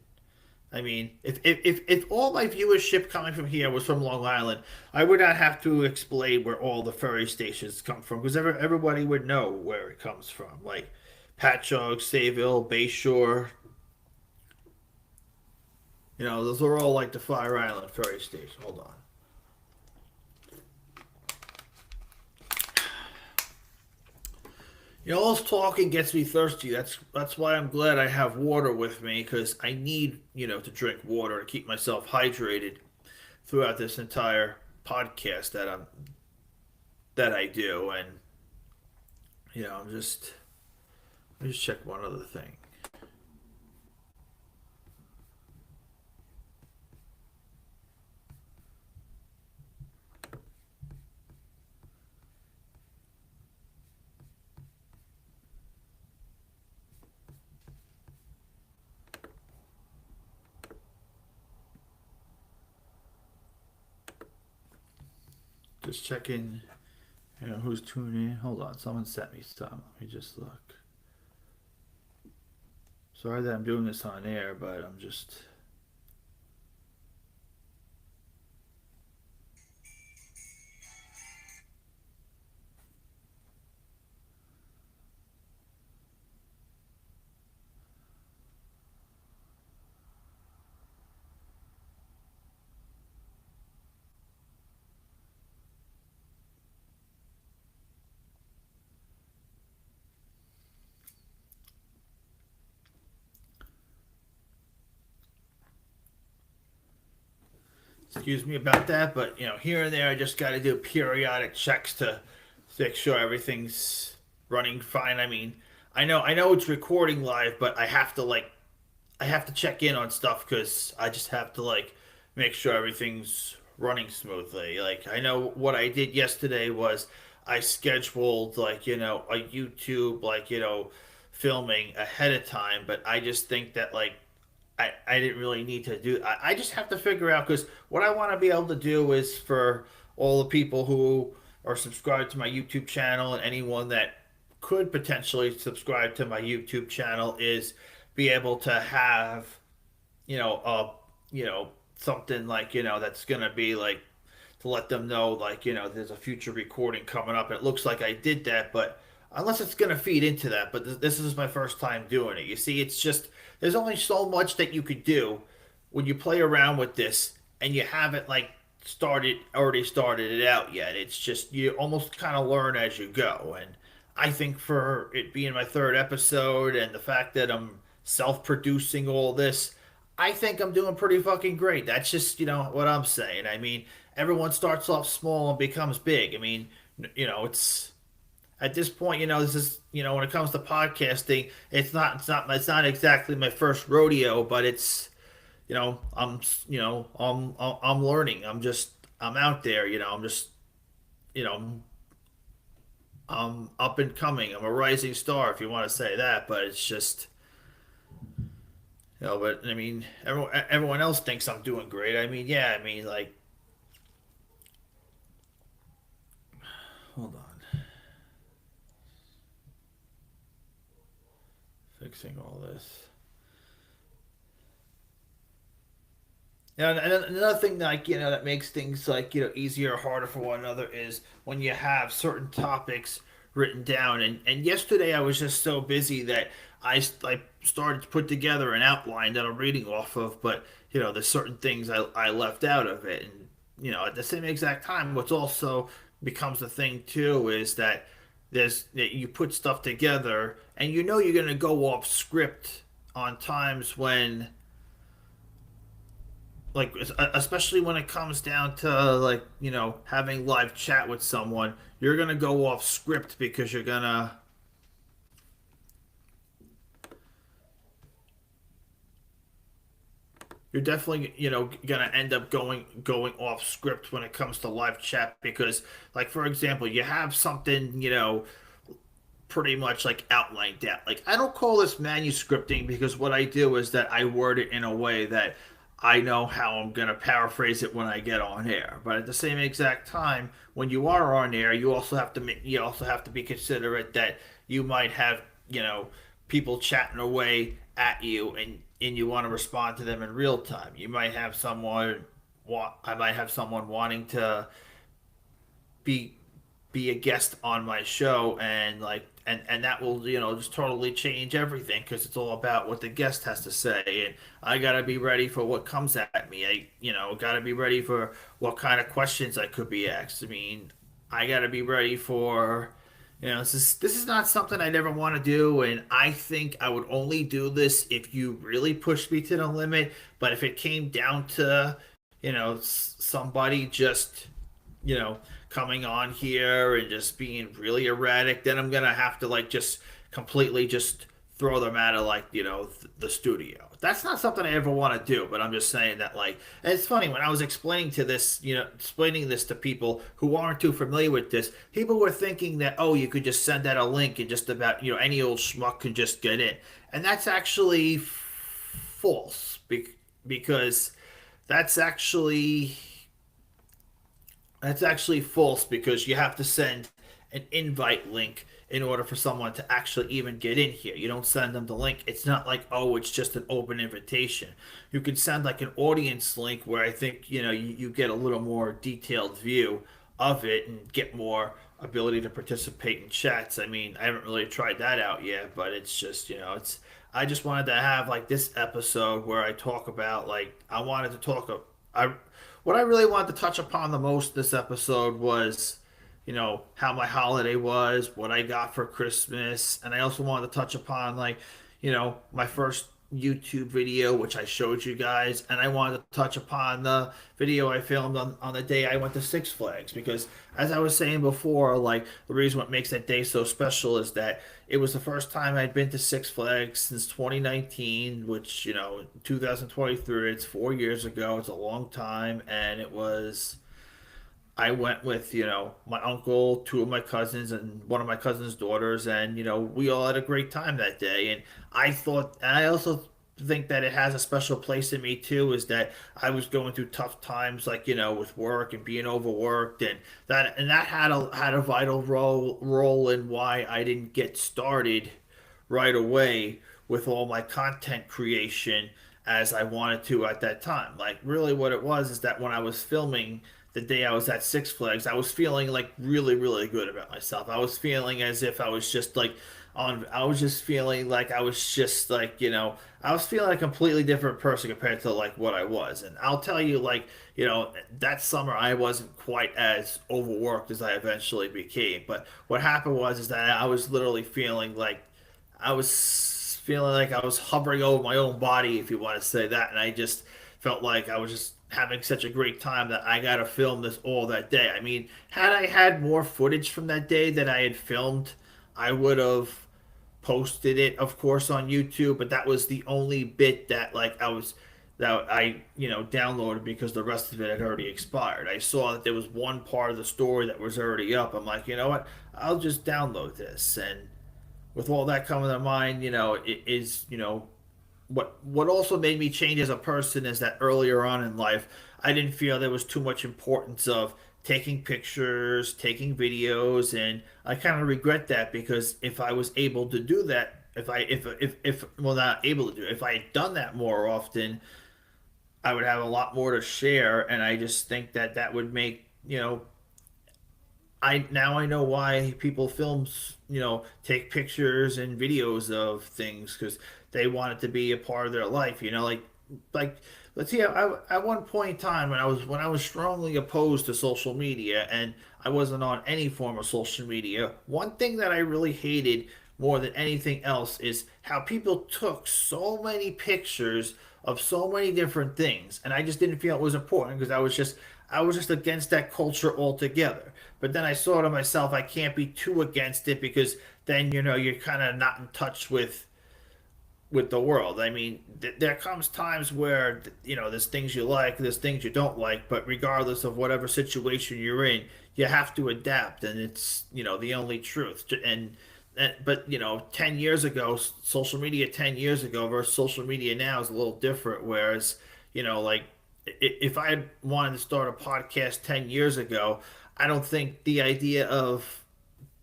I mean, if all my viewership coming from here was from Long Island, I would not have to explain where all the ferry stations come from, because everybody would know where it comes from, like Patchogue, Sayville, Bayshore, Those are all like the Fire Island ferry station. Hold on. All this talking gets me thirsty. That's why I'm glad I have water with me because I need to drink water to keep myself hydrated throughout this entire podcast that I do. And I'm just let me just check one other thing. Just checking, who's tuning in. Hold on, someone sent me some. Let me just look. Sorry that I'm doing this on air, but I'm just. Excuse me about that, but here and there, I just got to do periodic checks to make sure everything's running fine. I mean, I know it's recording live, but I have to check in on stuff because I just have to make sure everything's running smoothly. Like I know what I did yesterday was I scheduled a YouTube filming ahead of time, but I just think that I didn't really need to do. I just have to figure out because what I want to be able to do is for all the people who are subscribed to my YouTube channel and anyone that could potentially subscribe to my YouTube channel is be able to have something that's gonna be to let them know there's a future recording coming up. And it looks like I did that, but unless it's gonna feed into that, but this is my first time doing it. You see, it's just there's only so much that you could do when you play around with this and you haven't already started it out yet. It's just you almost kind of learn as you go. And I think for it being my third episode and the fact that I'm self-producing all this, I think I'm doing pretty fucking great. That's just what I'm saying. I mean, everyone starts off small and becomes big. I mean, it's at this point, this is when it comes to podcasting, it's not exactly my first rodeo, but it's I'm learning. I'm out there. I'm just you know I'm up and coming. I'm a rising star, if you want to say that. But it's just But I mean, everyone else thinks I'm doing great. I mean, yeah. I mean, hold on, fixing all this. Yeah, and another thing that makes things easier or harder for one another is when you have certain topics written down. And yesterday I was just so busy that I started to put together an outline that I'm reading off of, but there's certain things I left out of it. And at the same exact time, what's also becomes a thing too is that you put stuff together and you're gonna go off script on times when especially when it comes down to having live chat with someone, you're gonna go off script because you're definitely gonna end up going off script when it comes to live chat because for example you have something pretty much outlined out. Like I don't call this manuscripting because what I do is that I word it in a way that I know how I'm gonna paraphrase it when I get on air. But at the same exact time, when you are on air, you also have to be considerate that you might have people chatting away at you and you want to respond to them in real time. You might have someone I might have someone wanting to be be a guest on my show, and and that will just totally change everything because it's all about what the guest has to say, and I gotta be ready for what comes at me. I gotta be ready for what kind of questions I could be asked. I mean, I gotta be ready for this is not something I never want to do, and I think I would only do this if you really pushed me to the limit. But if it came down to somebody just you know, coming on here and just being really erratic, then I'm gonna have to like just completely just throw them out of like the studio. That's not something I ever want to do, but I'm just saying that like, and it's funny when I was explaining to this, explaining this to people who aren't too familiar with this, people were thinking that oh, you could just send out a link and just about any old schmuck can just get in, and that's actually false because that's actually that's actually false because you have to send an invite link in order for someone to actually even get in here. You don't send them the link. It's not like, oh, it's just an open invitation. You could send like an audience link where I think, you get a little more detailed view of it and get more ability to participate in chats. I mean, I haven't really tried that out yet, but it's just, I just wanted to have like this episode where I talk about like I wanted to talk I what I really wanted to touch upon the most this episode was, how my holiday was, what I got for Christmas, and I also wanted to touch upon like, my first YouTube video, which I showed you guys, and I wanted to touch upon the video I filmed on the day I went to Six Flags because, as I was saying before, like the reason what makes that day so special is that it was the first time I'd been to Six Flags since 2019, which 2023, it's 4 years ago. It's a long time, and it was I went with, my uncle, two of my cousins, and one of my cousin's daughters, and, we all had a great time that day. And I also think that it has a special place in me too, is that I was going through tough times, like, with work and being overworked, and that had a vital role in why I didn't get started right away with all my content creation as I wanted to at that time. Like, really, what it was is that when I was filming the day I was at Six Flags, I was feeling like really, really good about myself. I was feeling as if I was just like I was just feeling like I was just like, I was feeling a completely different person compared to like what I was. And I'll tell you, like, that summer I wasn't quite as overworked as I eventually became. But what happened was is that I was literally feeling like I was feeling like I was hovering over my own body, if you want to say that. And I just felt like I was just having such a great time that I got to film this all that day. I mean, had I had more footage from that day that I had filmed, I would have posted it, of course, on YouTube. But that was the only bit that I downloaded because the rest of it had already expired. I saw that there was one part of the story that was already up. I'm like, you know what? I'll just download this. And with all that coming to mind, it is, what also made me change as a person is that earlier on in life, I didn't feel there was too much importance of taking pictures, taking videos, and I kind of regret that because if I was able to do that, if well not able to do it, if I had done that more often, I would have a lot more to share, and I just think that that would make I know why people films, take pictures and videos of things because they want it to be a part of their life. Like let's see. At one point in time when I was strongly opposed to social media and I wasn't on any form of social media, one thing that I really hated more than anything else is how people took so many pictures of so many different things, and I just didn't feel it was important because I was just against that culture altogether. But then I saw to myself, I can't be too against it because then you're kind of not in touch with the world. I mean, there comes times where there's things you like, there's things you don't like, but regardless of whatever situation you're in, you have to adapt, and it's the only truth. But 10 years ago, social media 10 years ago versus social media now is a little different. Whereas like if I had wanted to start a podcast 10 years ago, I don't think the idea of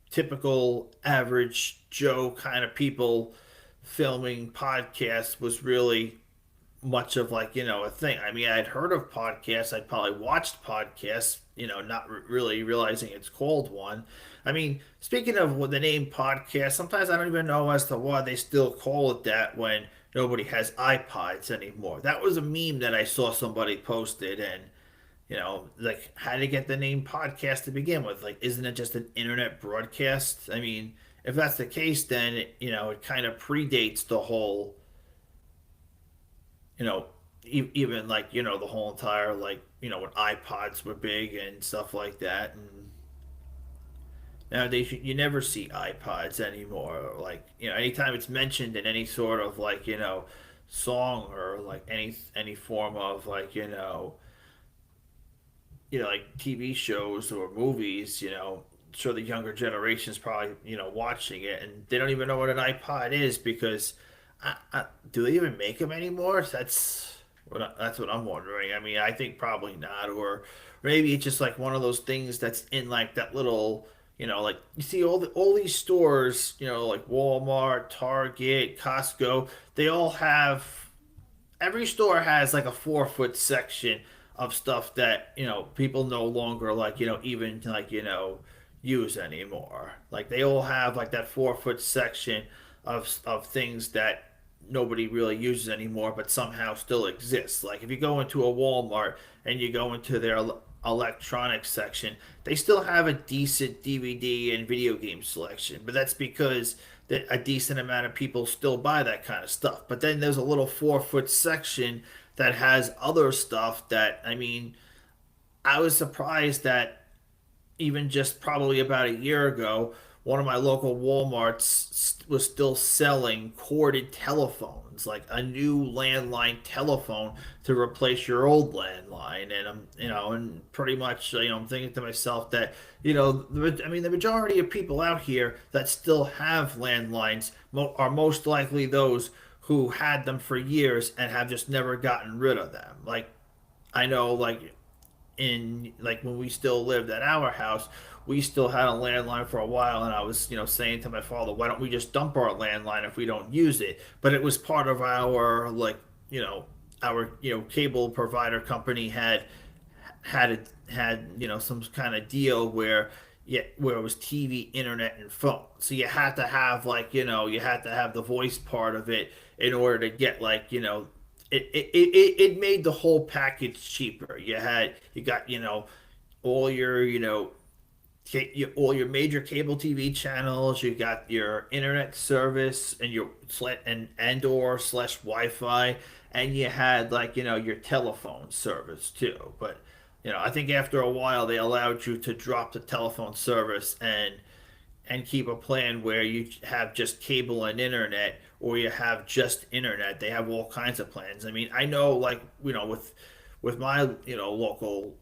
typical average Joe kind of people filming podcasts was really much of like a thing. I mean, I'd heard of podcasts. I'd probably watched podcasts, not really realizing it's called one. I mean, speaking of the name podcast, sometimes I don't even know as to why they still call it that when nobody has iPods anymore. That was a meme that I saw somebody posted, and like how to get the name podcast to begin with. Like, isn't it just an internet broadcast? I mean, if that's the case, then it kind of predates the whole you know, even like the whole entire like when iPods were big and stuff like that. And nowadays you never see iPods anymore. Like anytime it's mentioned in any sort of like song or like any form of like like TV shows or movies, sure the younger generation's probably watching it and they don't even know what an iPod is because do they even make them anymore? That's what I'm wondering. I mean, I think probably not, or maybe it's just like one of those things that's in like that little, like you see all these stores, like Walmart, Target, Costco. They all have every store has like a 4 foot section of stuff that people no longer like even like use anymore. Like they all have like that 4 foot section of things that nobody really uses anymore, but somehow still exists. Like if you go into a Walmart and you go into their electronics section, they still have a decent DVD and video game selection, but that's because that a decent amount of people still buy that kind of stuff. But then there's a little 4 foot section that has other stuff that I mean, I was surprised that even just probably about a year ago, one of my local Walmarts was still selling corded telephones, like a new landline telephone to replace your old landline. And and pretty much, I'm thinking to myself that, I mean, the majority of people out here that still have landlines are most likely those who had them for years and have just never gotten rid of them. Like, I know, like, in like when we still lived at our house, we still had a landline for a while, and I was saying to my father, why don't we just dump our landline if we don't use it? But it was part of our like our cable provider company had some kind of deal where yeah, where it was TV, internet, and phone. So you had to have like you had to have the voice part of it in order to get like it made the whole package cheaper. You got all your all your major cable TV channels. You got your internet service and your and or slash Wi-Fi, and you had like your telephone service too. But I think after a while they allowed you to drop the telephone service and keep a plan where you have just cable and internet or you have just internet. They have all kinds of plans. I mean, I know like with my local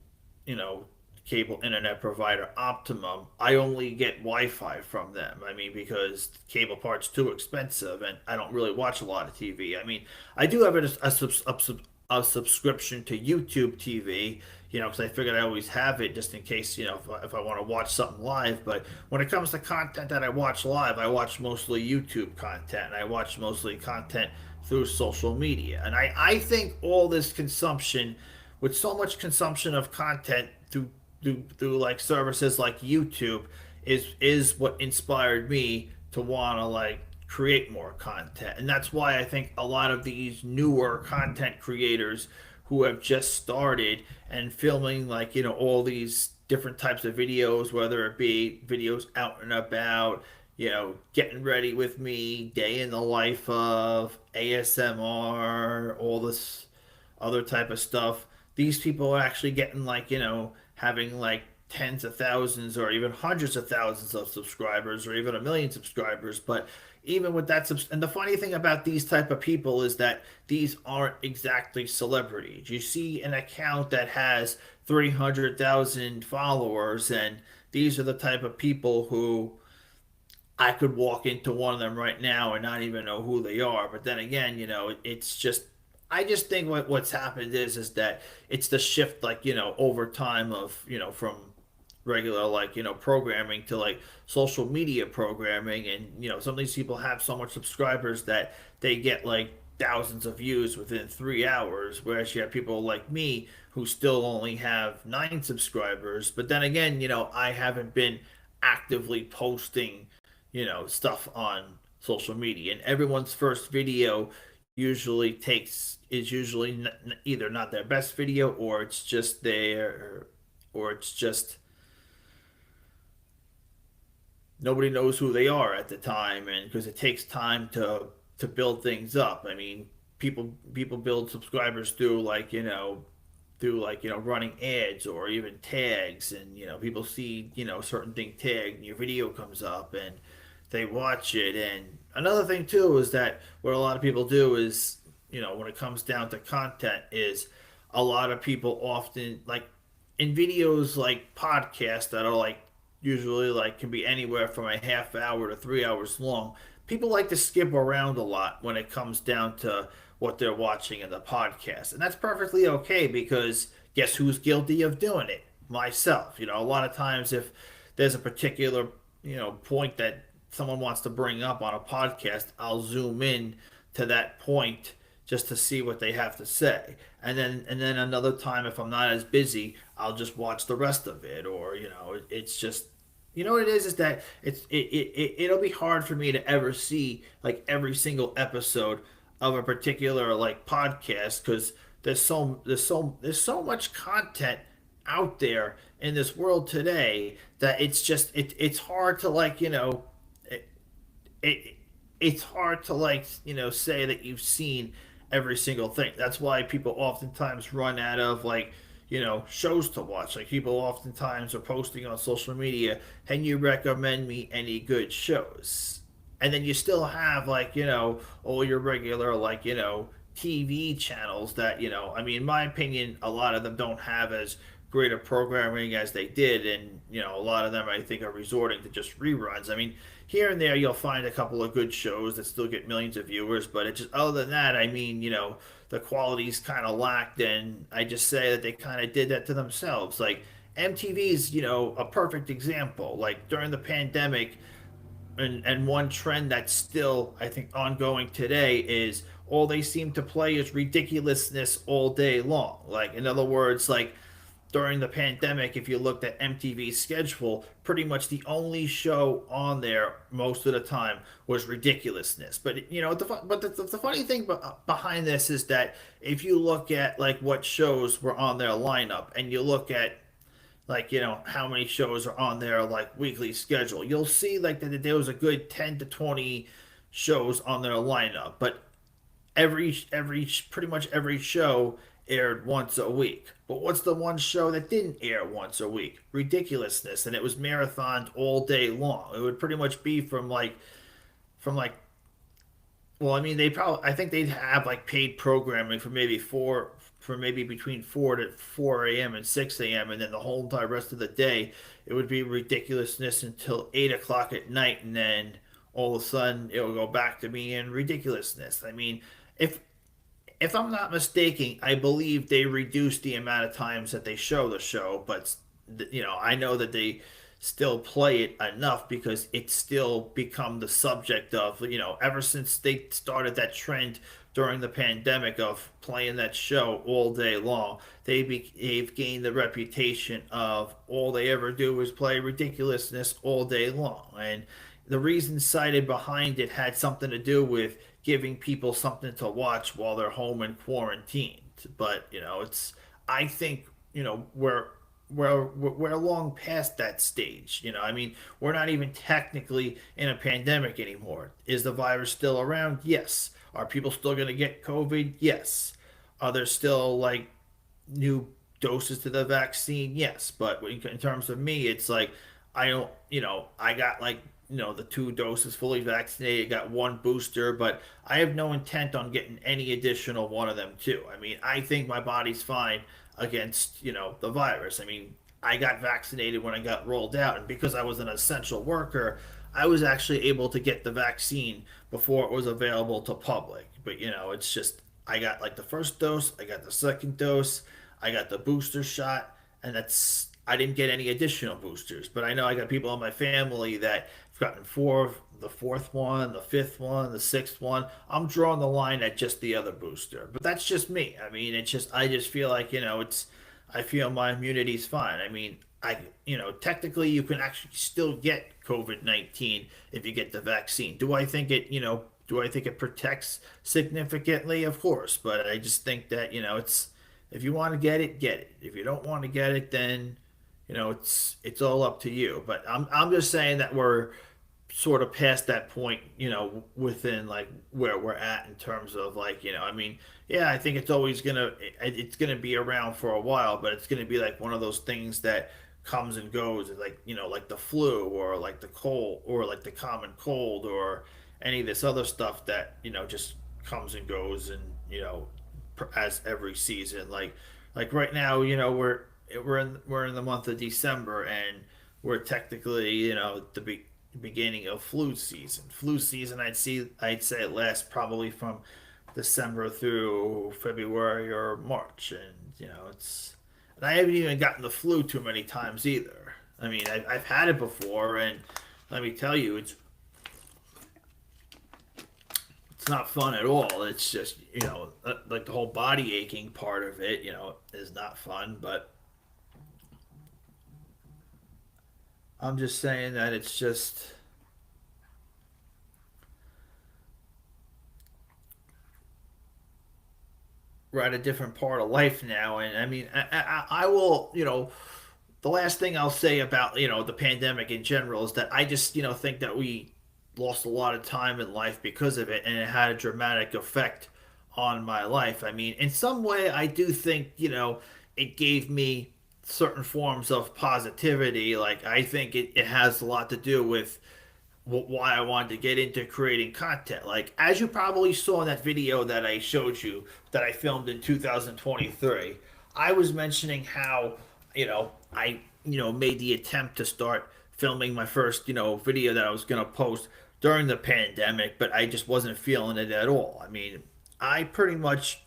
you know cable internet provider Optimum, I only get Wi-Fi from them. I mean, because cable part's too expensive and I don't really watch a lot of TV. I mean, I do have a subscription to YouTube TV, because I figured I always have it just in case, if I want to watch something live. But when it comes to content that I watch live, I watch mostly YouTube content. And I watch mostly content through social media. And I think all this consumption, with so much consumption of content through like services like YouTube, is what inspired me to want to like create more content. And that's why I think a lot of these newer content creators who have just started and filming like all these different types of videos, whether it be videos out and about, getting ready with me, day in the life of ASMR, all this other type of stuff. These people are actually getting like having like tens of thousands or even hundreds of thousands of subscribers or even a million subscribers. But even with that and the funny thing about these type of people is that these aren't exactly celebrities. You see an account that has 300,000 followers, and these are the type of people who I could walk into one of them right now and not even know who they are. But then again, it's just I just think what's happened is that it's the shift like over time of from regular like programming to like social media programming. And some of these people have so much subscribers that they get like thousands of views within 3 hours, whereas you have people like me who still only have 9 subscribers. But then again, I haven't been actively posting, stuff on social media, and everyone's first video usually either not their best video, or it's just nobody knows who they are at the time, and because it takes time to build things up. I mean, people build subscribers through running ads or even tags, and people see certain thing tagged and your video comes up and they watch it. And another thing too is that what a lot of people do is, when it comes down to content, is a lot of people often, like, in videos like podcasts that are like usually like can be anywhere from a half hour to 3 hours long. People like to skip around a lot when it comes down to what they're watching in the podcast. And that's perfectly okay, because guess who's guilty of doing it? Myself. A lot of times if there's a particular, point that someone wants to bring up on a podcast, I'll zoom in to that point just to see what they have to say. And then another time, if I'm not as busy, I'll just watch the rest of it. Or it's just, what it is that it'll be hard for me to ever see like every single episode of a particular like podcast, because there's so much content out there in this world today that it's hard to like it it's hard to like say that you've seen every single thing. That's why people oftentimes run out of like shows to watch. Like, people oftentimes are posting on social media, can you recommend me any good shows? And then you still have like all your regular like TV channels that I mean, in my opinion, a lot of them don't have as great of programming as they did. And a lot of them, I think, are resorting to just reruns. I mean, here and there you'll find a couple of good shows that still get millions of viewers, but it just, other than that, I mean, the quality's kind of lacked. And I just say that they kind of did that to themselves. Like, MTV's a perfect example. Like, during the pandemic, and one trend that's still, I think, ongoing today is all they seem to play is ridiculousness all day long. Like, in other words, like, during the pandemic, if you looked at MTV's schedule, pretty much the only show on there most of the time was ridiculousness. But the funny thing behind this is that if you look at like what shows were on their lineup, and you look at like how many shows are on their like weekly schedule, you'll see like that there was a good 10 to 20 shows on their lineup. But every pretty much every show aired once a week. But what's the one show that didn't air once a week? Ridiculousness. And it was marathoned all day long. It would pretty much be from like well, I mean, I think they'd have like paid programming for maybe between 4 a.m. and 6 a.m., and then the whole entire rest of the day it would be ridiculousness until 8 o'clock at night, and then all of a sudden it will go back to being ridiculousness. I mean, if if I'm not mistaken, I believe they reduced the amount of times that they show the show, but I know that they still play it enough because it's still become the subject of, ever since they started that trend during the pandemic of playing that show all day long, they've gained the reputation of all they ever do is play ridiculousness all day long. And the reason cited behind it had something to do with giving people something to watch while they're home and quarantined. But it's I think we're long past that stage. I mean, we're not even technically in a pandemic anymore. Is the virus still around? Yes. Are people still going to get COVID? Yes. Are there still like new doses to the vaccine? Yes. But in terms of me, it's like I don't, I got like, the 2 doses fully vaccinated, got one booster, but I have no intent on getting any additional one of them too. I mean, I think my body's fine against, the virus. I mean, I got vaccinated when I got rolled out, and because I was an essential worker, I was actually able to get the vaccine before it was available to public. But it's just I got like the first dose, I got the second dose, I got the booster shot, and I didn't get any additional boosters, but I know I got people in my family that have gotten four, the fourth one, the fifth one, the sixth one. I'm drawing the line at just the other booster, but that's just me. I mean, it's just I just feel like it's I feel my immunity's fine. I mean, technically you can actually still get COVID-19 if you get the vaccine. Do I think it protects significantly? Of course, but I just think that it's if you want to get it, get it. If you don't want to get it, then it's all up to you. But I'm just saying that we're sort of past that point, within like where we're at in terms of like, I mean, yeah, I think it's gonna be around for a while, but it's gonna be like one of those things that comes and goes, like like the flu or like the cold or like the common cold or any of this other stuff that just comes and goes, and as every season, like right now, we're in the month of December, and we're technically the beginning of flu season. Flu season, I'd say it lasts probably from December through February or March, and and I haven't even gotten the flu too many times either. I mean, I've had it before, and let me tell you, it's not fun at all. It's just like the whole body aching part of it, is not fun. But I'm just saying that it's just we're at a different part of life now, and I mean, I will, the last thing I'll say about the pandemic in general is that I just think that we lost a lot of time in life because of it, and it had a dramatic effect on my life. I mean, in some way, I do think it gave me certain forms of positivity. Like I think it has a lot to do with why I wanted to get into creating content. Like, as you probably saw in that video that I showed you that I filmed in 2023, I was mentioning how, I, made the attempt to start filming my first, video that I was going to post during the pandemic, but I just wasn't feeling it at all. I mean, I pretty much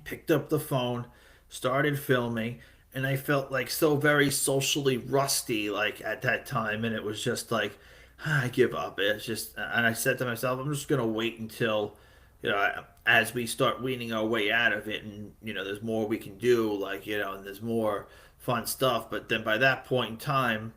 picked up the phone, started filming, and I felt like so very socially rusty like at that time, and it was just like I give up. It's just, and I said to myself, I'm just gonna wait until as we start weaning our way out of it, and there's more we can do, like and there's more fun stuff. But then by that point in time,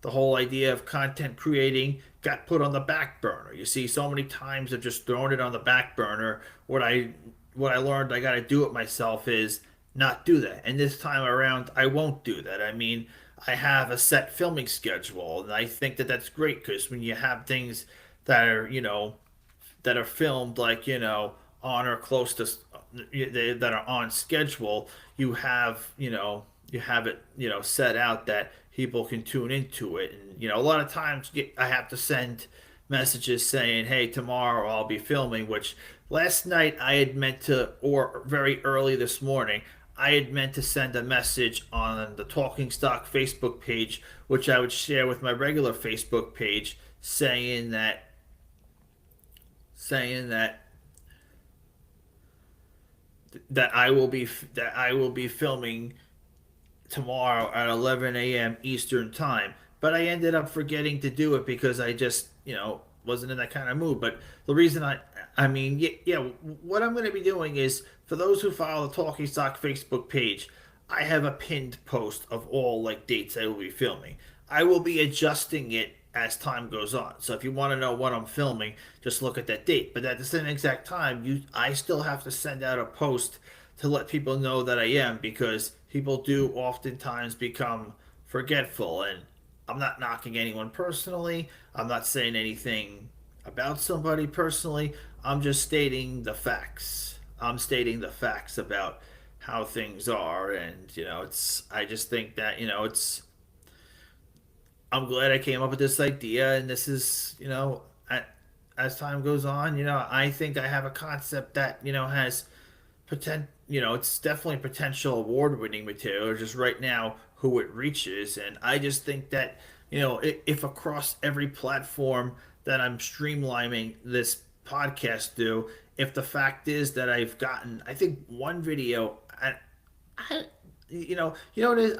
the whole idea of content creating got put on the back burner. You see, so many times I've just thrown it on the back burner. What I learned I got to do it myself is not do that. And this time around, I won't do that. I mean, I have a set filming schedule, and I think that that's great because when you have things that are that are filmed like on or close to that are on schedule, you have you have it set out that people can tune into it. And a lot of times I have to send messages saying, hey, tomorrow I'll be filming, which last night I had meant to, or very early this morning I had meant to send a message on the Talking Stock Facebook page, which I would share with my regular Facebook page, saying that I will be filming tomorrow at 11 a.m. Eastern time. But I ended up forgetting to do it because I just, wasn't in that kind of mood. But the reason I mean, yeah, what I'm going to be doing is for those who follow the Talking Stock Facebook page, I have a pinned post of all like dates I will be filming. I will be adjusting it as time goes on. So if you want to know what I'm filming, just look at that date. But at the same exact time, I still have to send out a post to let people know that I am, because people do oftentimes become forgetful. And I'm not knocking anyone personally. I'm not saying anything about somebody personally. I'm just stating the facts. I'm stating the facts about how things are, and it's. I just think that it's. I'm glad I came up with this idea, and this is as time goes on, I think I have a concept that has it's definitely potential award-winning material. Just right now, who it reaches, and I just think that if across every platform that I'm streamlining this podcast through, if the fact is that I've gotten, I think one video, I you know what it is,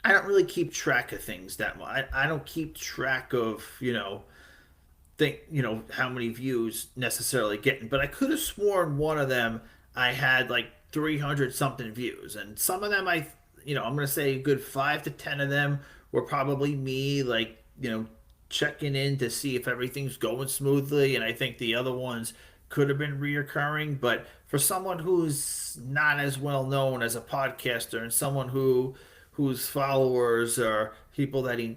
I don't really keep track of things that much. I don't keep track of, think how many views necessarily getting, but I could have sworn one of them I had like 300 something views, and some of them I'm gonna say a good 5 to 10 of them were probably me, like, checking in to see if everything's going smoothly, and I think the other ones could have been reoccurring. But for someone who's not as well known as a podcaster, and someone whose followers are people that he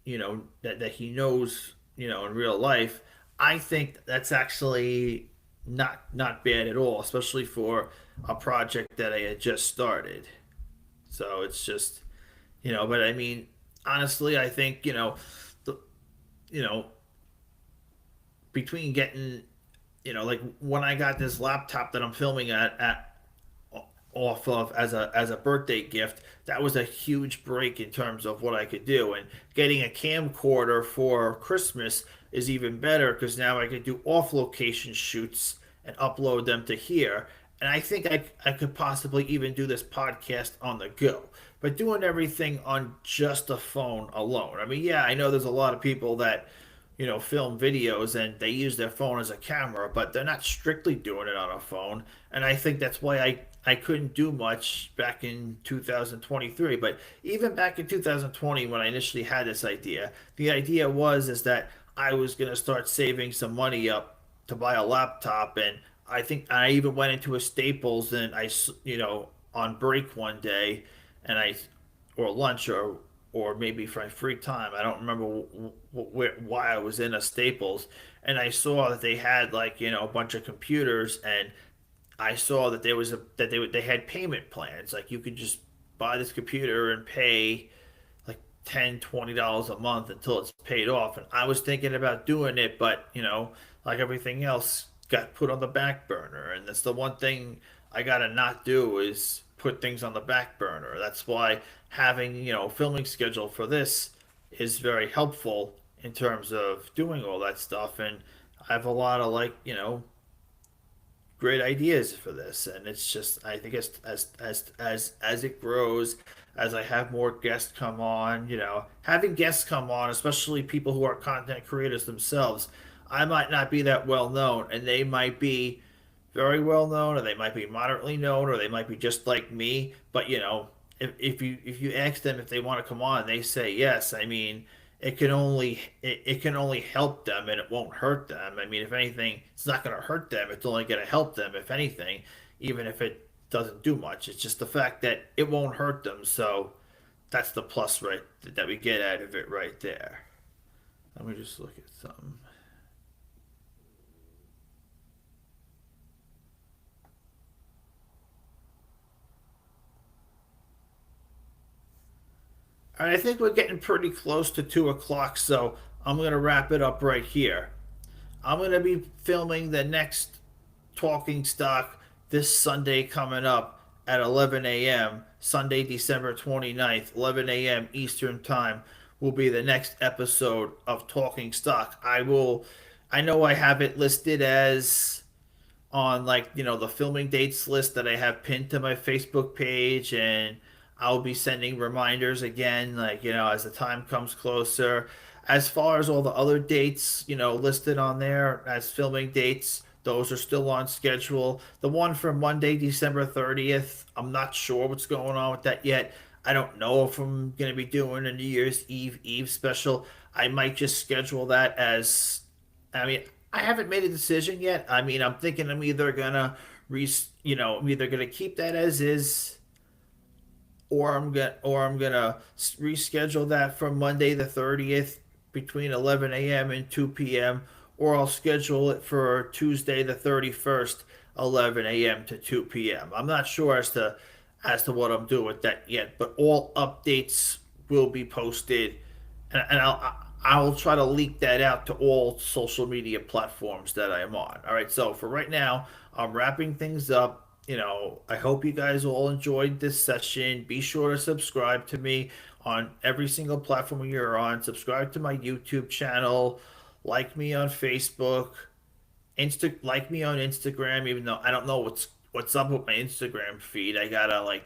knows, in real life, I think that's actually not bad at all, especially for a project that I had just started. So it's just, but I mean, honestly, I think, the, you know, between getting, like when I got this laptop that I'm filming at off of as a birthday gift, that was a huge break in terms of what I could do. And getting a camcorder for Christmas is even better because now I could do off location shoots and upload them to here. And I think I could possibly even do this podcast on the go. But doing everything on just a phone alone. I mean, yeah, I know there's a lot of people that film videos and they use their phone as a camera, but they're not strictly doing it on a phone. And I think that's why I couldn't do much back in 2023. But even back in 2020, when I initially had this idea, the idea was is that I was going to start saving some money up to buy a laptop. And I think I even went into a Staples, and on break one day, and or lunch, or maybe for my free time. I don't remember why I was in a Staples, and I saw that they had, like, a bunch of computers, and I saw that there was they had payment plans. Like, you could just buy this computer and pay like $10-20 a month until it's paid off. And I was thinking about doing it, but like everything else, got put on the back burner. And that's the one thing I gotta not do, is put things on the back burner. That's why having filming schedule for this is very helpful in terms of doing all that stuff. And I have a lot of, like, great ideas for this. And it's just, I think, as it grows, as I have more guests come on, having guests come on, especially people who are content creators themselves. I might not be that well known, and they might be very well known, or they might be moderately known, or they might be just like me. But if you ask them if they want to come on, they say yes. I mean, it can only help them, and it won't hurt them. I mean, if anything, it's not going to hurt them. It's only going to help them, if anything, even if it doesn't do much. It's just the fact that it won't hurt them. So that's the plus, right, that we get out of it right there. Let me just look at something. All right, I think we're getting pretty close to 2 o'clock, so I'm going to wrap it up right here. I'm going to be filming the next Talking Stock this Sunday coming up at 11 a.m. Sunday, December 29th, 11 a.m. Eastern Time will be the next episode of Talking Stock. I know I have it listed as on, like, the filming dates list that I have pinned to my Facebook page, and I'll be sending reminders again, like, as the time comes closer. As far as all the other dates, listed on there as filming dates, those are still on schedule. The one for Monday, December 30th, I'm not sure what's going on with that yet. I don't know if I'm going to be doing a New Year's Eve special. I might just schedule that as, I mean, I haven't made a decision yet. I mean, I'm thinking I'm either gonna I'm either gonna keep that as is, or I'm gonna reschedule that for Monday the 30th between 11 a.m. and 2 p.m., or I'll schedule it for Tuesday the 31st, 11 a.m. to 2 p.m. I'm not sure as to what I'm doing with that yet, but all updates will be posted, and I'll try to leak that out to all social media platforms that I am on. All right, so for right now, I'm wrapping things up. I hope you guys all enjoyed this session. Be sure to subscribe to me on every single platform you're on. Subscribe to my YouTube channel. Like me on Facebook. Like me on Instagram, even though I don't know what's up with my Instagram feed. I gotta, like,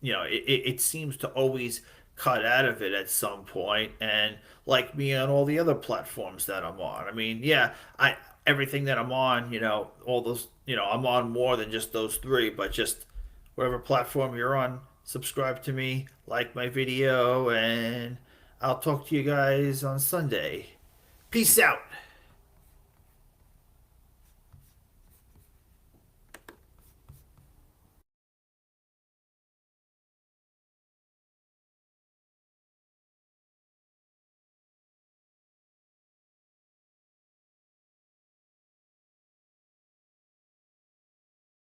it seems to always cut out of it at some point, and like me on all the other platforms that I'm on. I mean, yeah, I everything that I'm on, all those, I'm on more than just those three, but just whatever platform you're on, subscribe to me, like my video, and I'll talk to you guys on Sunday. Peace out.